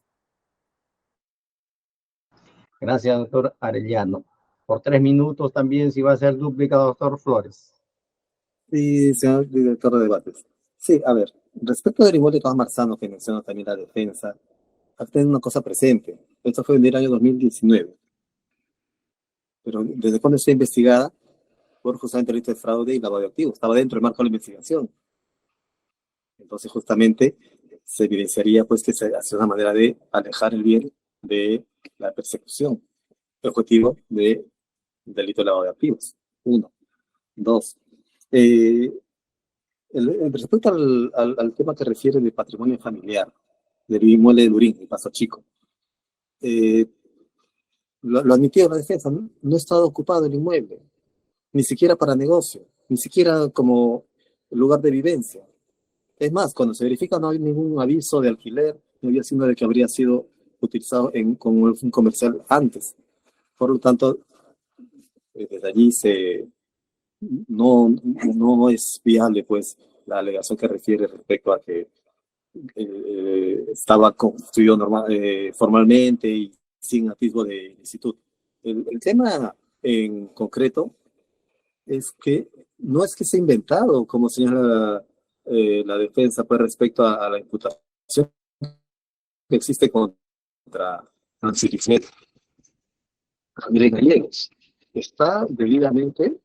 Gracias, doctor Arellano. Por 3 minutos también, si va a ser dúplica, doctor Flores. Sí, señor director de debates. Sí, a ver, respecto del inmueble de Tomás Marzano, que menciona también la defensa, hay que tener una cosa presente. Esto fue en el año 2019. Pero ¿desde cuándo está investigada? Por justamente el delito de fraude y lavado de activos. Estaba dentro del marco de la investigación. Entonces, justamente, se evidenciaría pues que se hace una manera de alejar el bien de la persecución. El objetivo del delito de lavado de activos. 1. 2. Respecto al tema que refiere de patrimonio familiar, del inmueble de Lurín, el Paso Chico, lo admitió la defensa, ¿no? No estaba ocupado el inmueble, ni siquiera para negocio, ni siquiera como lugar de vivencia. Es más, cuando se verifica no hay ningún aviso de alquiler, no había signo de que habría sido utilizado como un comercial antes. Por lo tanto, desde allí no es viable pues la alegación que refiere respecto a que estaba construido formalmente y sin atisbo de ilicitud. El tema en concreto es que no es que se ha inventado, como señala la defensa, pues respecto a la imputación que existe contra Nancy Ramírez Gallegos. Está debidamente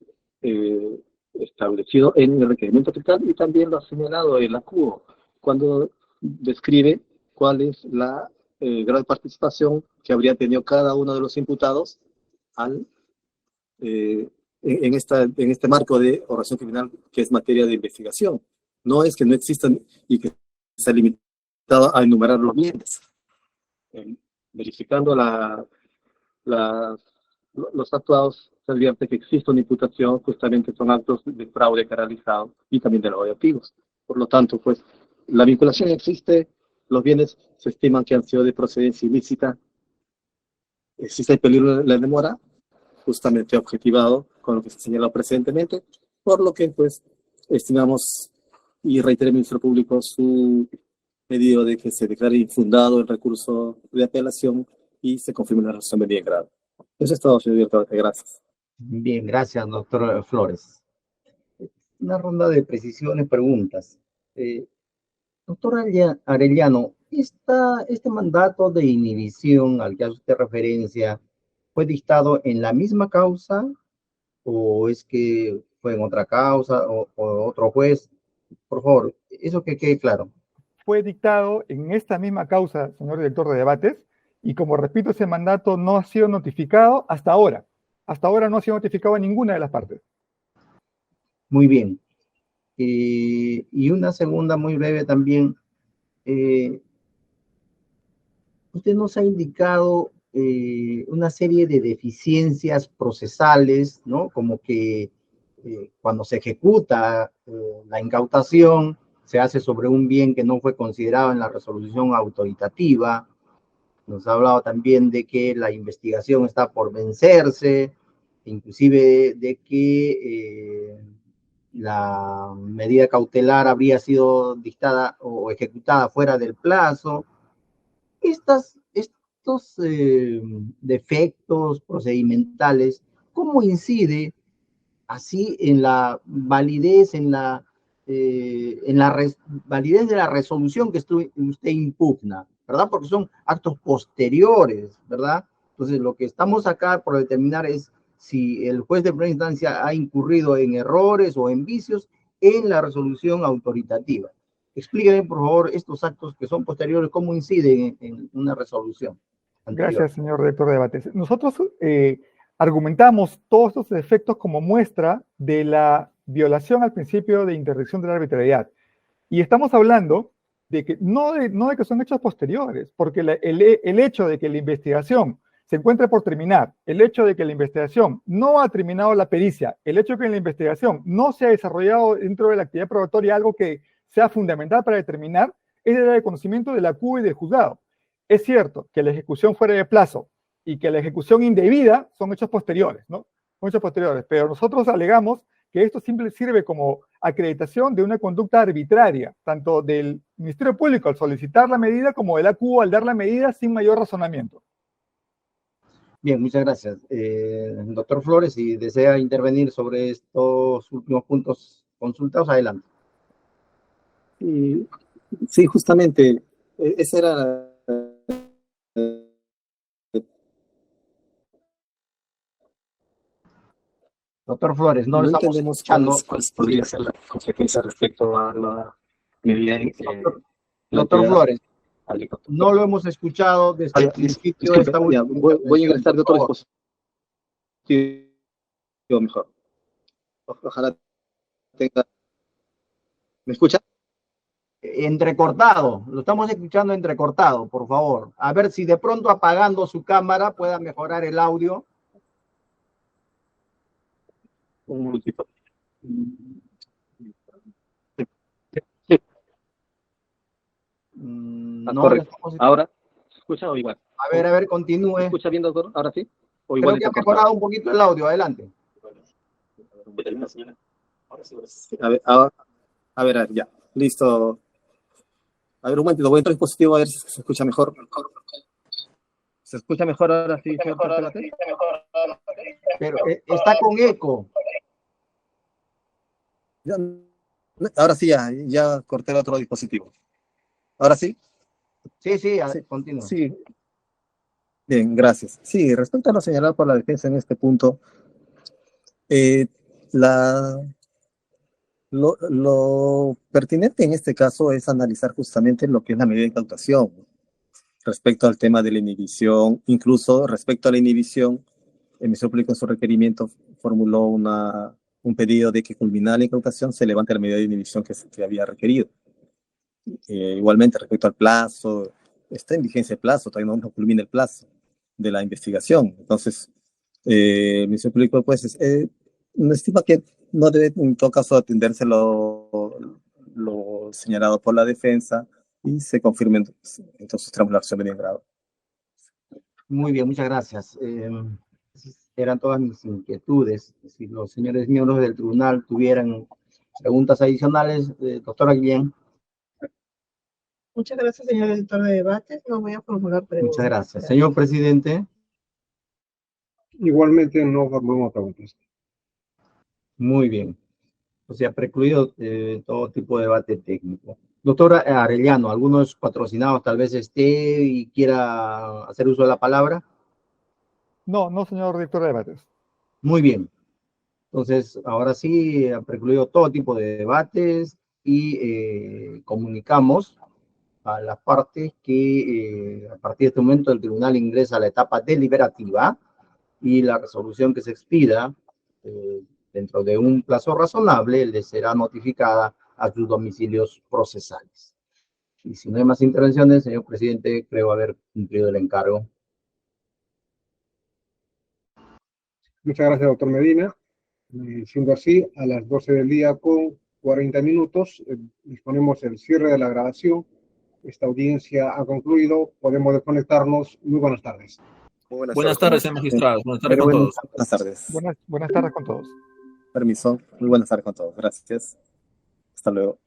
establecido en el requerimiento fiscal y también lo ha señalado el ACUO cuando describe cuál es la grado de participación que habría tenido cada uno de los imputados en este marco de organización criminal que es materia de investigación. No es que no existan y que se ha limitado a enumerar los bienes. Verificando los actuados, se advierte que existe una imputación, justamente son actos de fraude realizado y también de lavado de activos. Por lo tanto, pues, la vinculación existe, los bienes se estiman que han sido de procedencia ilícita, existe el peligro de la demora, justamente objetivado con lo que se señaló precedentemente, por lo que, pues, estimamos y reitera el Ministerio Público su pedido de que se declare infundado el recurso de apelación y se confirme la razón de bien grado. Eso es todo, señor director. Gracias. Bien, gracias, doctor Flores. Una ronda de precisiones, preguntas. Doctor Arellano, ¿este mandato de inhibición al que hace usted referencia fue dictado en la misma causa o es que fue en otra causa o otro juez? Por favor, eso que quede claro. Fue dictado en esta misma causa, señor director de debates, y como repito, ese mandato no ha sido notificado hasta ahora. Hasta ahora no ha sido notificado a ninguna de las partes. Muy bien. Y una segunda muy breve también. Usted nos ha indicado una serie de deficiencias procesales, ¿no? Como que cuando se ejecuta la incautación, se hace sobre un bien que no fue considerado en la resolución autoritativa. Nos ha hablado también de que la investigación está por vencerse, inclusive de que la medida cautelar habría sido dictada o ejecutada fuera del plazo. Estos defectos procedimentales, ¿cómo incide así en la validez, validez de la resolución que usted impugna, ¿verdad? Porque son actos posteriores, ¿verdad? Entonces, lo que estamos acá por determinar es si el juez de primera instancia ha incurrido en errores o en vicios en la resolución autoritativa. Explíqueme, por favor, estos actos que son posteriores, cómo inciden en una resolución anterior. Gracias, señor director de debates. Nosotros argumentamos todos estos defectos como muestra de la violación al principio de interdicción de la arbitrariedad. Y estamos hablando de que no de que son hechos posteriores, porque el hecho de que la investigación se encuentre por terminar, el hecho de que la investigación no ha terminado la pericia, el hecho de que la investigación no se ha desarrollado dentro de la actividad probatoria algo que sea fundamental para determinar, es de conocimiento de la CUE y del juzgado. Es cierto que la ejecución fuera de plazo y que la ejecución indebida son hechos posteriores, ¿no? Son hechos posteriores, pero nosotros alegamos que esto simplemente sirve como acreditación de una conducta arbitraria, tanto del Ministerio Público al solicitar la medida como del ACU al dar la medida sin mayor razonamiento. Bien, muchas gracias. Doctor Flores, si desea intervenir sobre estos últimos puntos consultados, adelante. Sí, justamente, esa era Doctor Flores, no lo estamos entendemos escuchando. cuál podría ser la consecuencia respecto a la medida en que... Doctor Flores, no lo hemos escuchado desde el principio de esta última voy a ingresar de otro dispositivo mejor. Ojalá tenga... ¿Me escucha? Entrecortado, lo estamos escuchando entrecortado, por favor. A ver si de pronto apagando su cámara pueda mejorar el audio. Un momentito. No, correcto. ¿Ahora se escucha o igual? A ver, continúe. ¿Se escucha bien, doctor? ¿Ahora sí? ¿O Creo igual que ha mejorado un poquito el audio, adelante. A ver, ya. Listo. A ver, un momentito, voy a entrar al dispositivo a ver si se escucha mejor. ¿Se escucha mejor ahora sí? Pero está con eco. Ya, ahora sí, ya corté el otro dispositivo. ¿Ahora sí? Sí, continúa. Sí. Bien, gracias. Sí, respecto a lo señalado por la defensa en este punto, lo pertinente en este caso es analizar justamente lo que es la medida de incautación respecto al tema de la inhibición. Incluso respecto a la inhibición, el Ministerio Público en su requerimiento formuló un pedido de que culminada la incautación se levante la medida de inhibición que se había requerido. Igualmente respecto al plazo, está en vigencia el plazo, todavía no culmina el plazo de la investigación. Entonces, el Ministerio Público pues estima que no debe en todo caso atenderse lo señalado por la defensa y se confirme entonces tramos la acción de bien grado. Muy bien, muchas gracias. Eran todas mis inquietudes. Si los señores miembros del tribunal tuvieran preguntas adicionales, doctora Guillén. Muchas gracias, señor director de debates. No voy a formular preguntas. Muchas gracias. Señor presidente. Igualmente no formamos preguntas. Muy bien. O sea, precluido todo tipo de debate técnico. Doctora Arellano, ¿alguno de sus patrocinados tal vez esté y quiera hacer uso de la palabra? No, señor director de debates. Muy bien. Entonces, ahora sí, ha precluido todo tipo de debates y comunicamos a las partes que a partir de este momento el tribunal ingresa a la etapa deliberativa y la resolución que se expida dentro de un plazo razonable le será notificada a sus domicilios procesales. Y si no hay más intervenciones, señor presidente, creo haber cumplido el encargo. Muchas gracias, doctor Medina. Siendo así, a las 12 del día con 40 minutos. Disponemos el cierre de la grabación. Esta audiencia ha concluido. Podemos desconectarnos. Muy buenas tardes. Muy Buenas tardes, señor magistrado. Buenas tardes con todos. Buenas tardes. Buenas tardes con todos. Permiso. Muy buenas tardes con todos. Gracias. Hasta luego.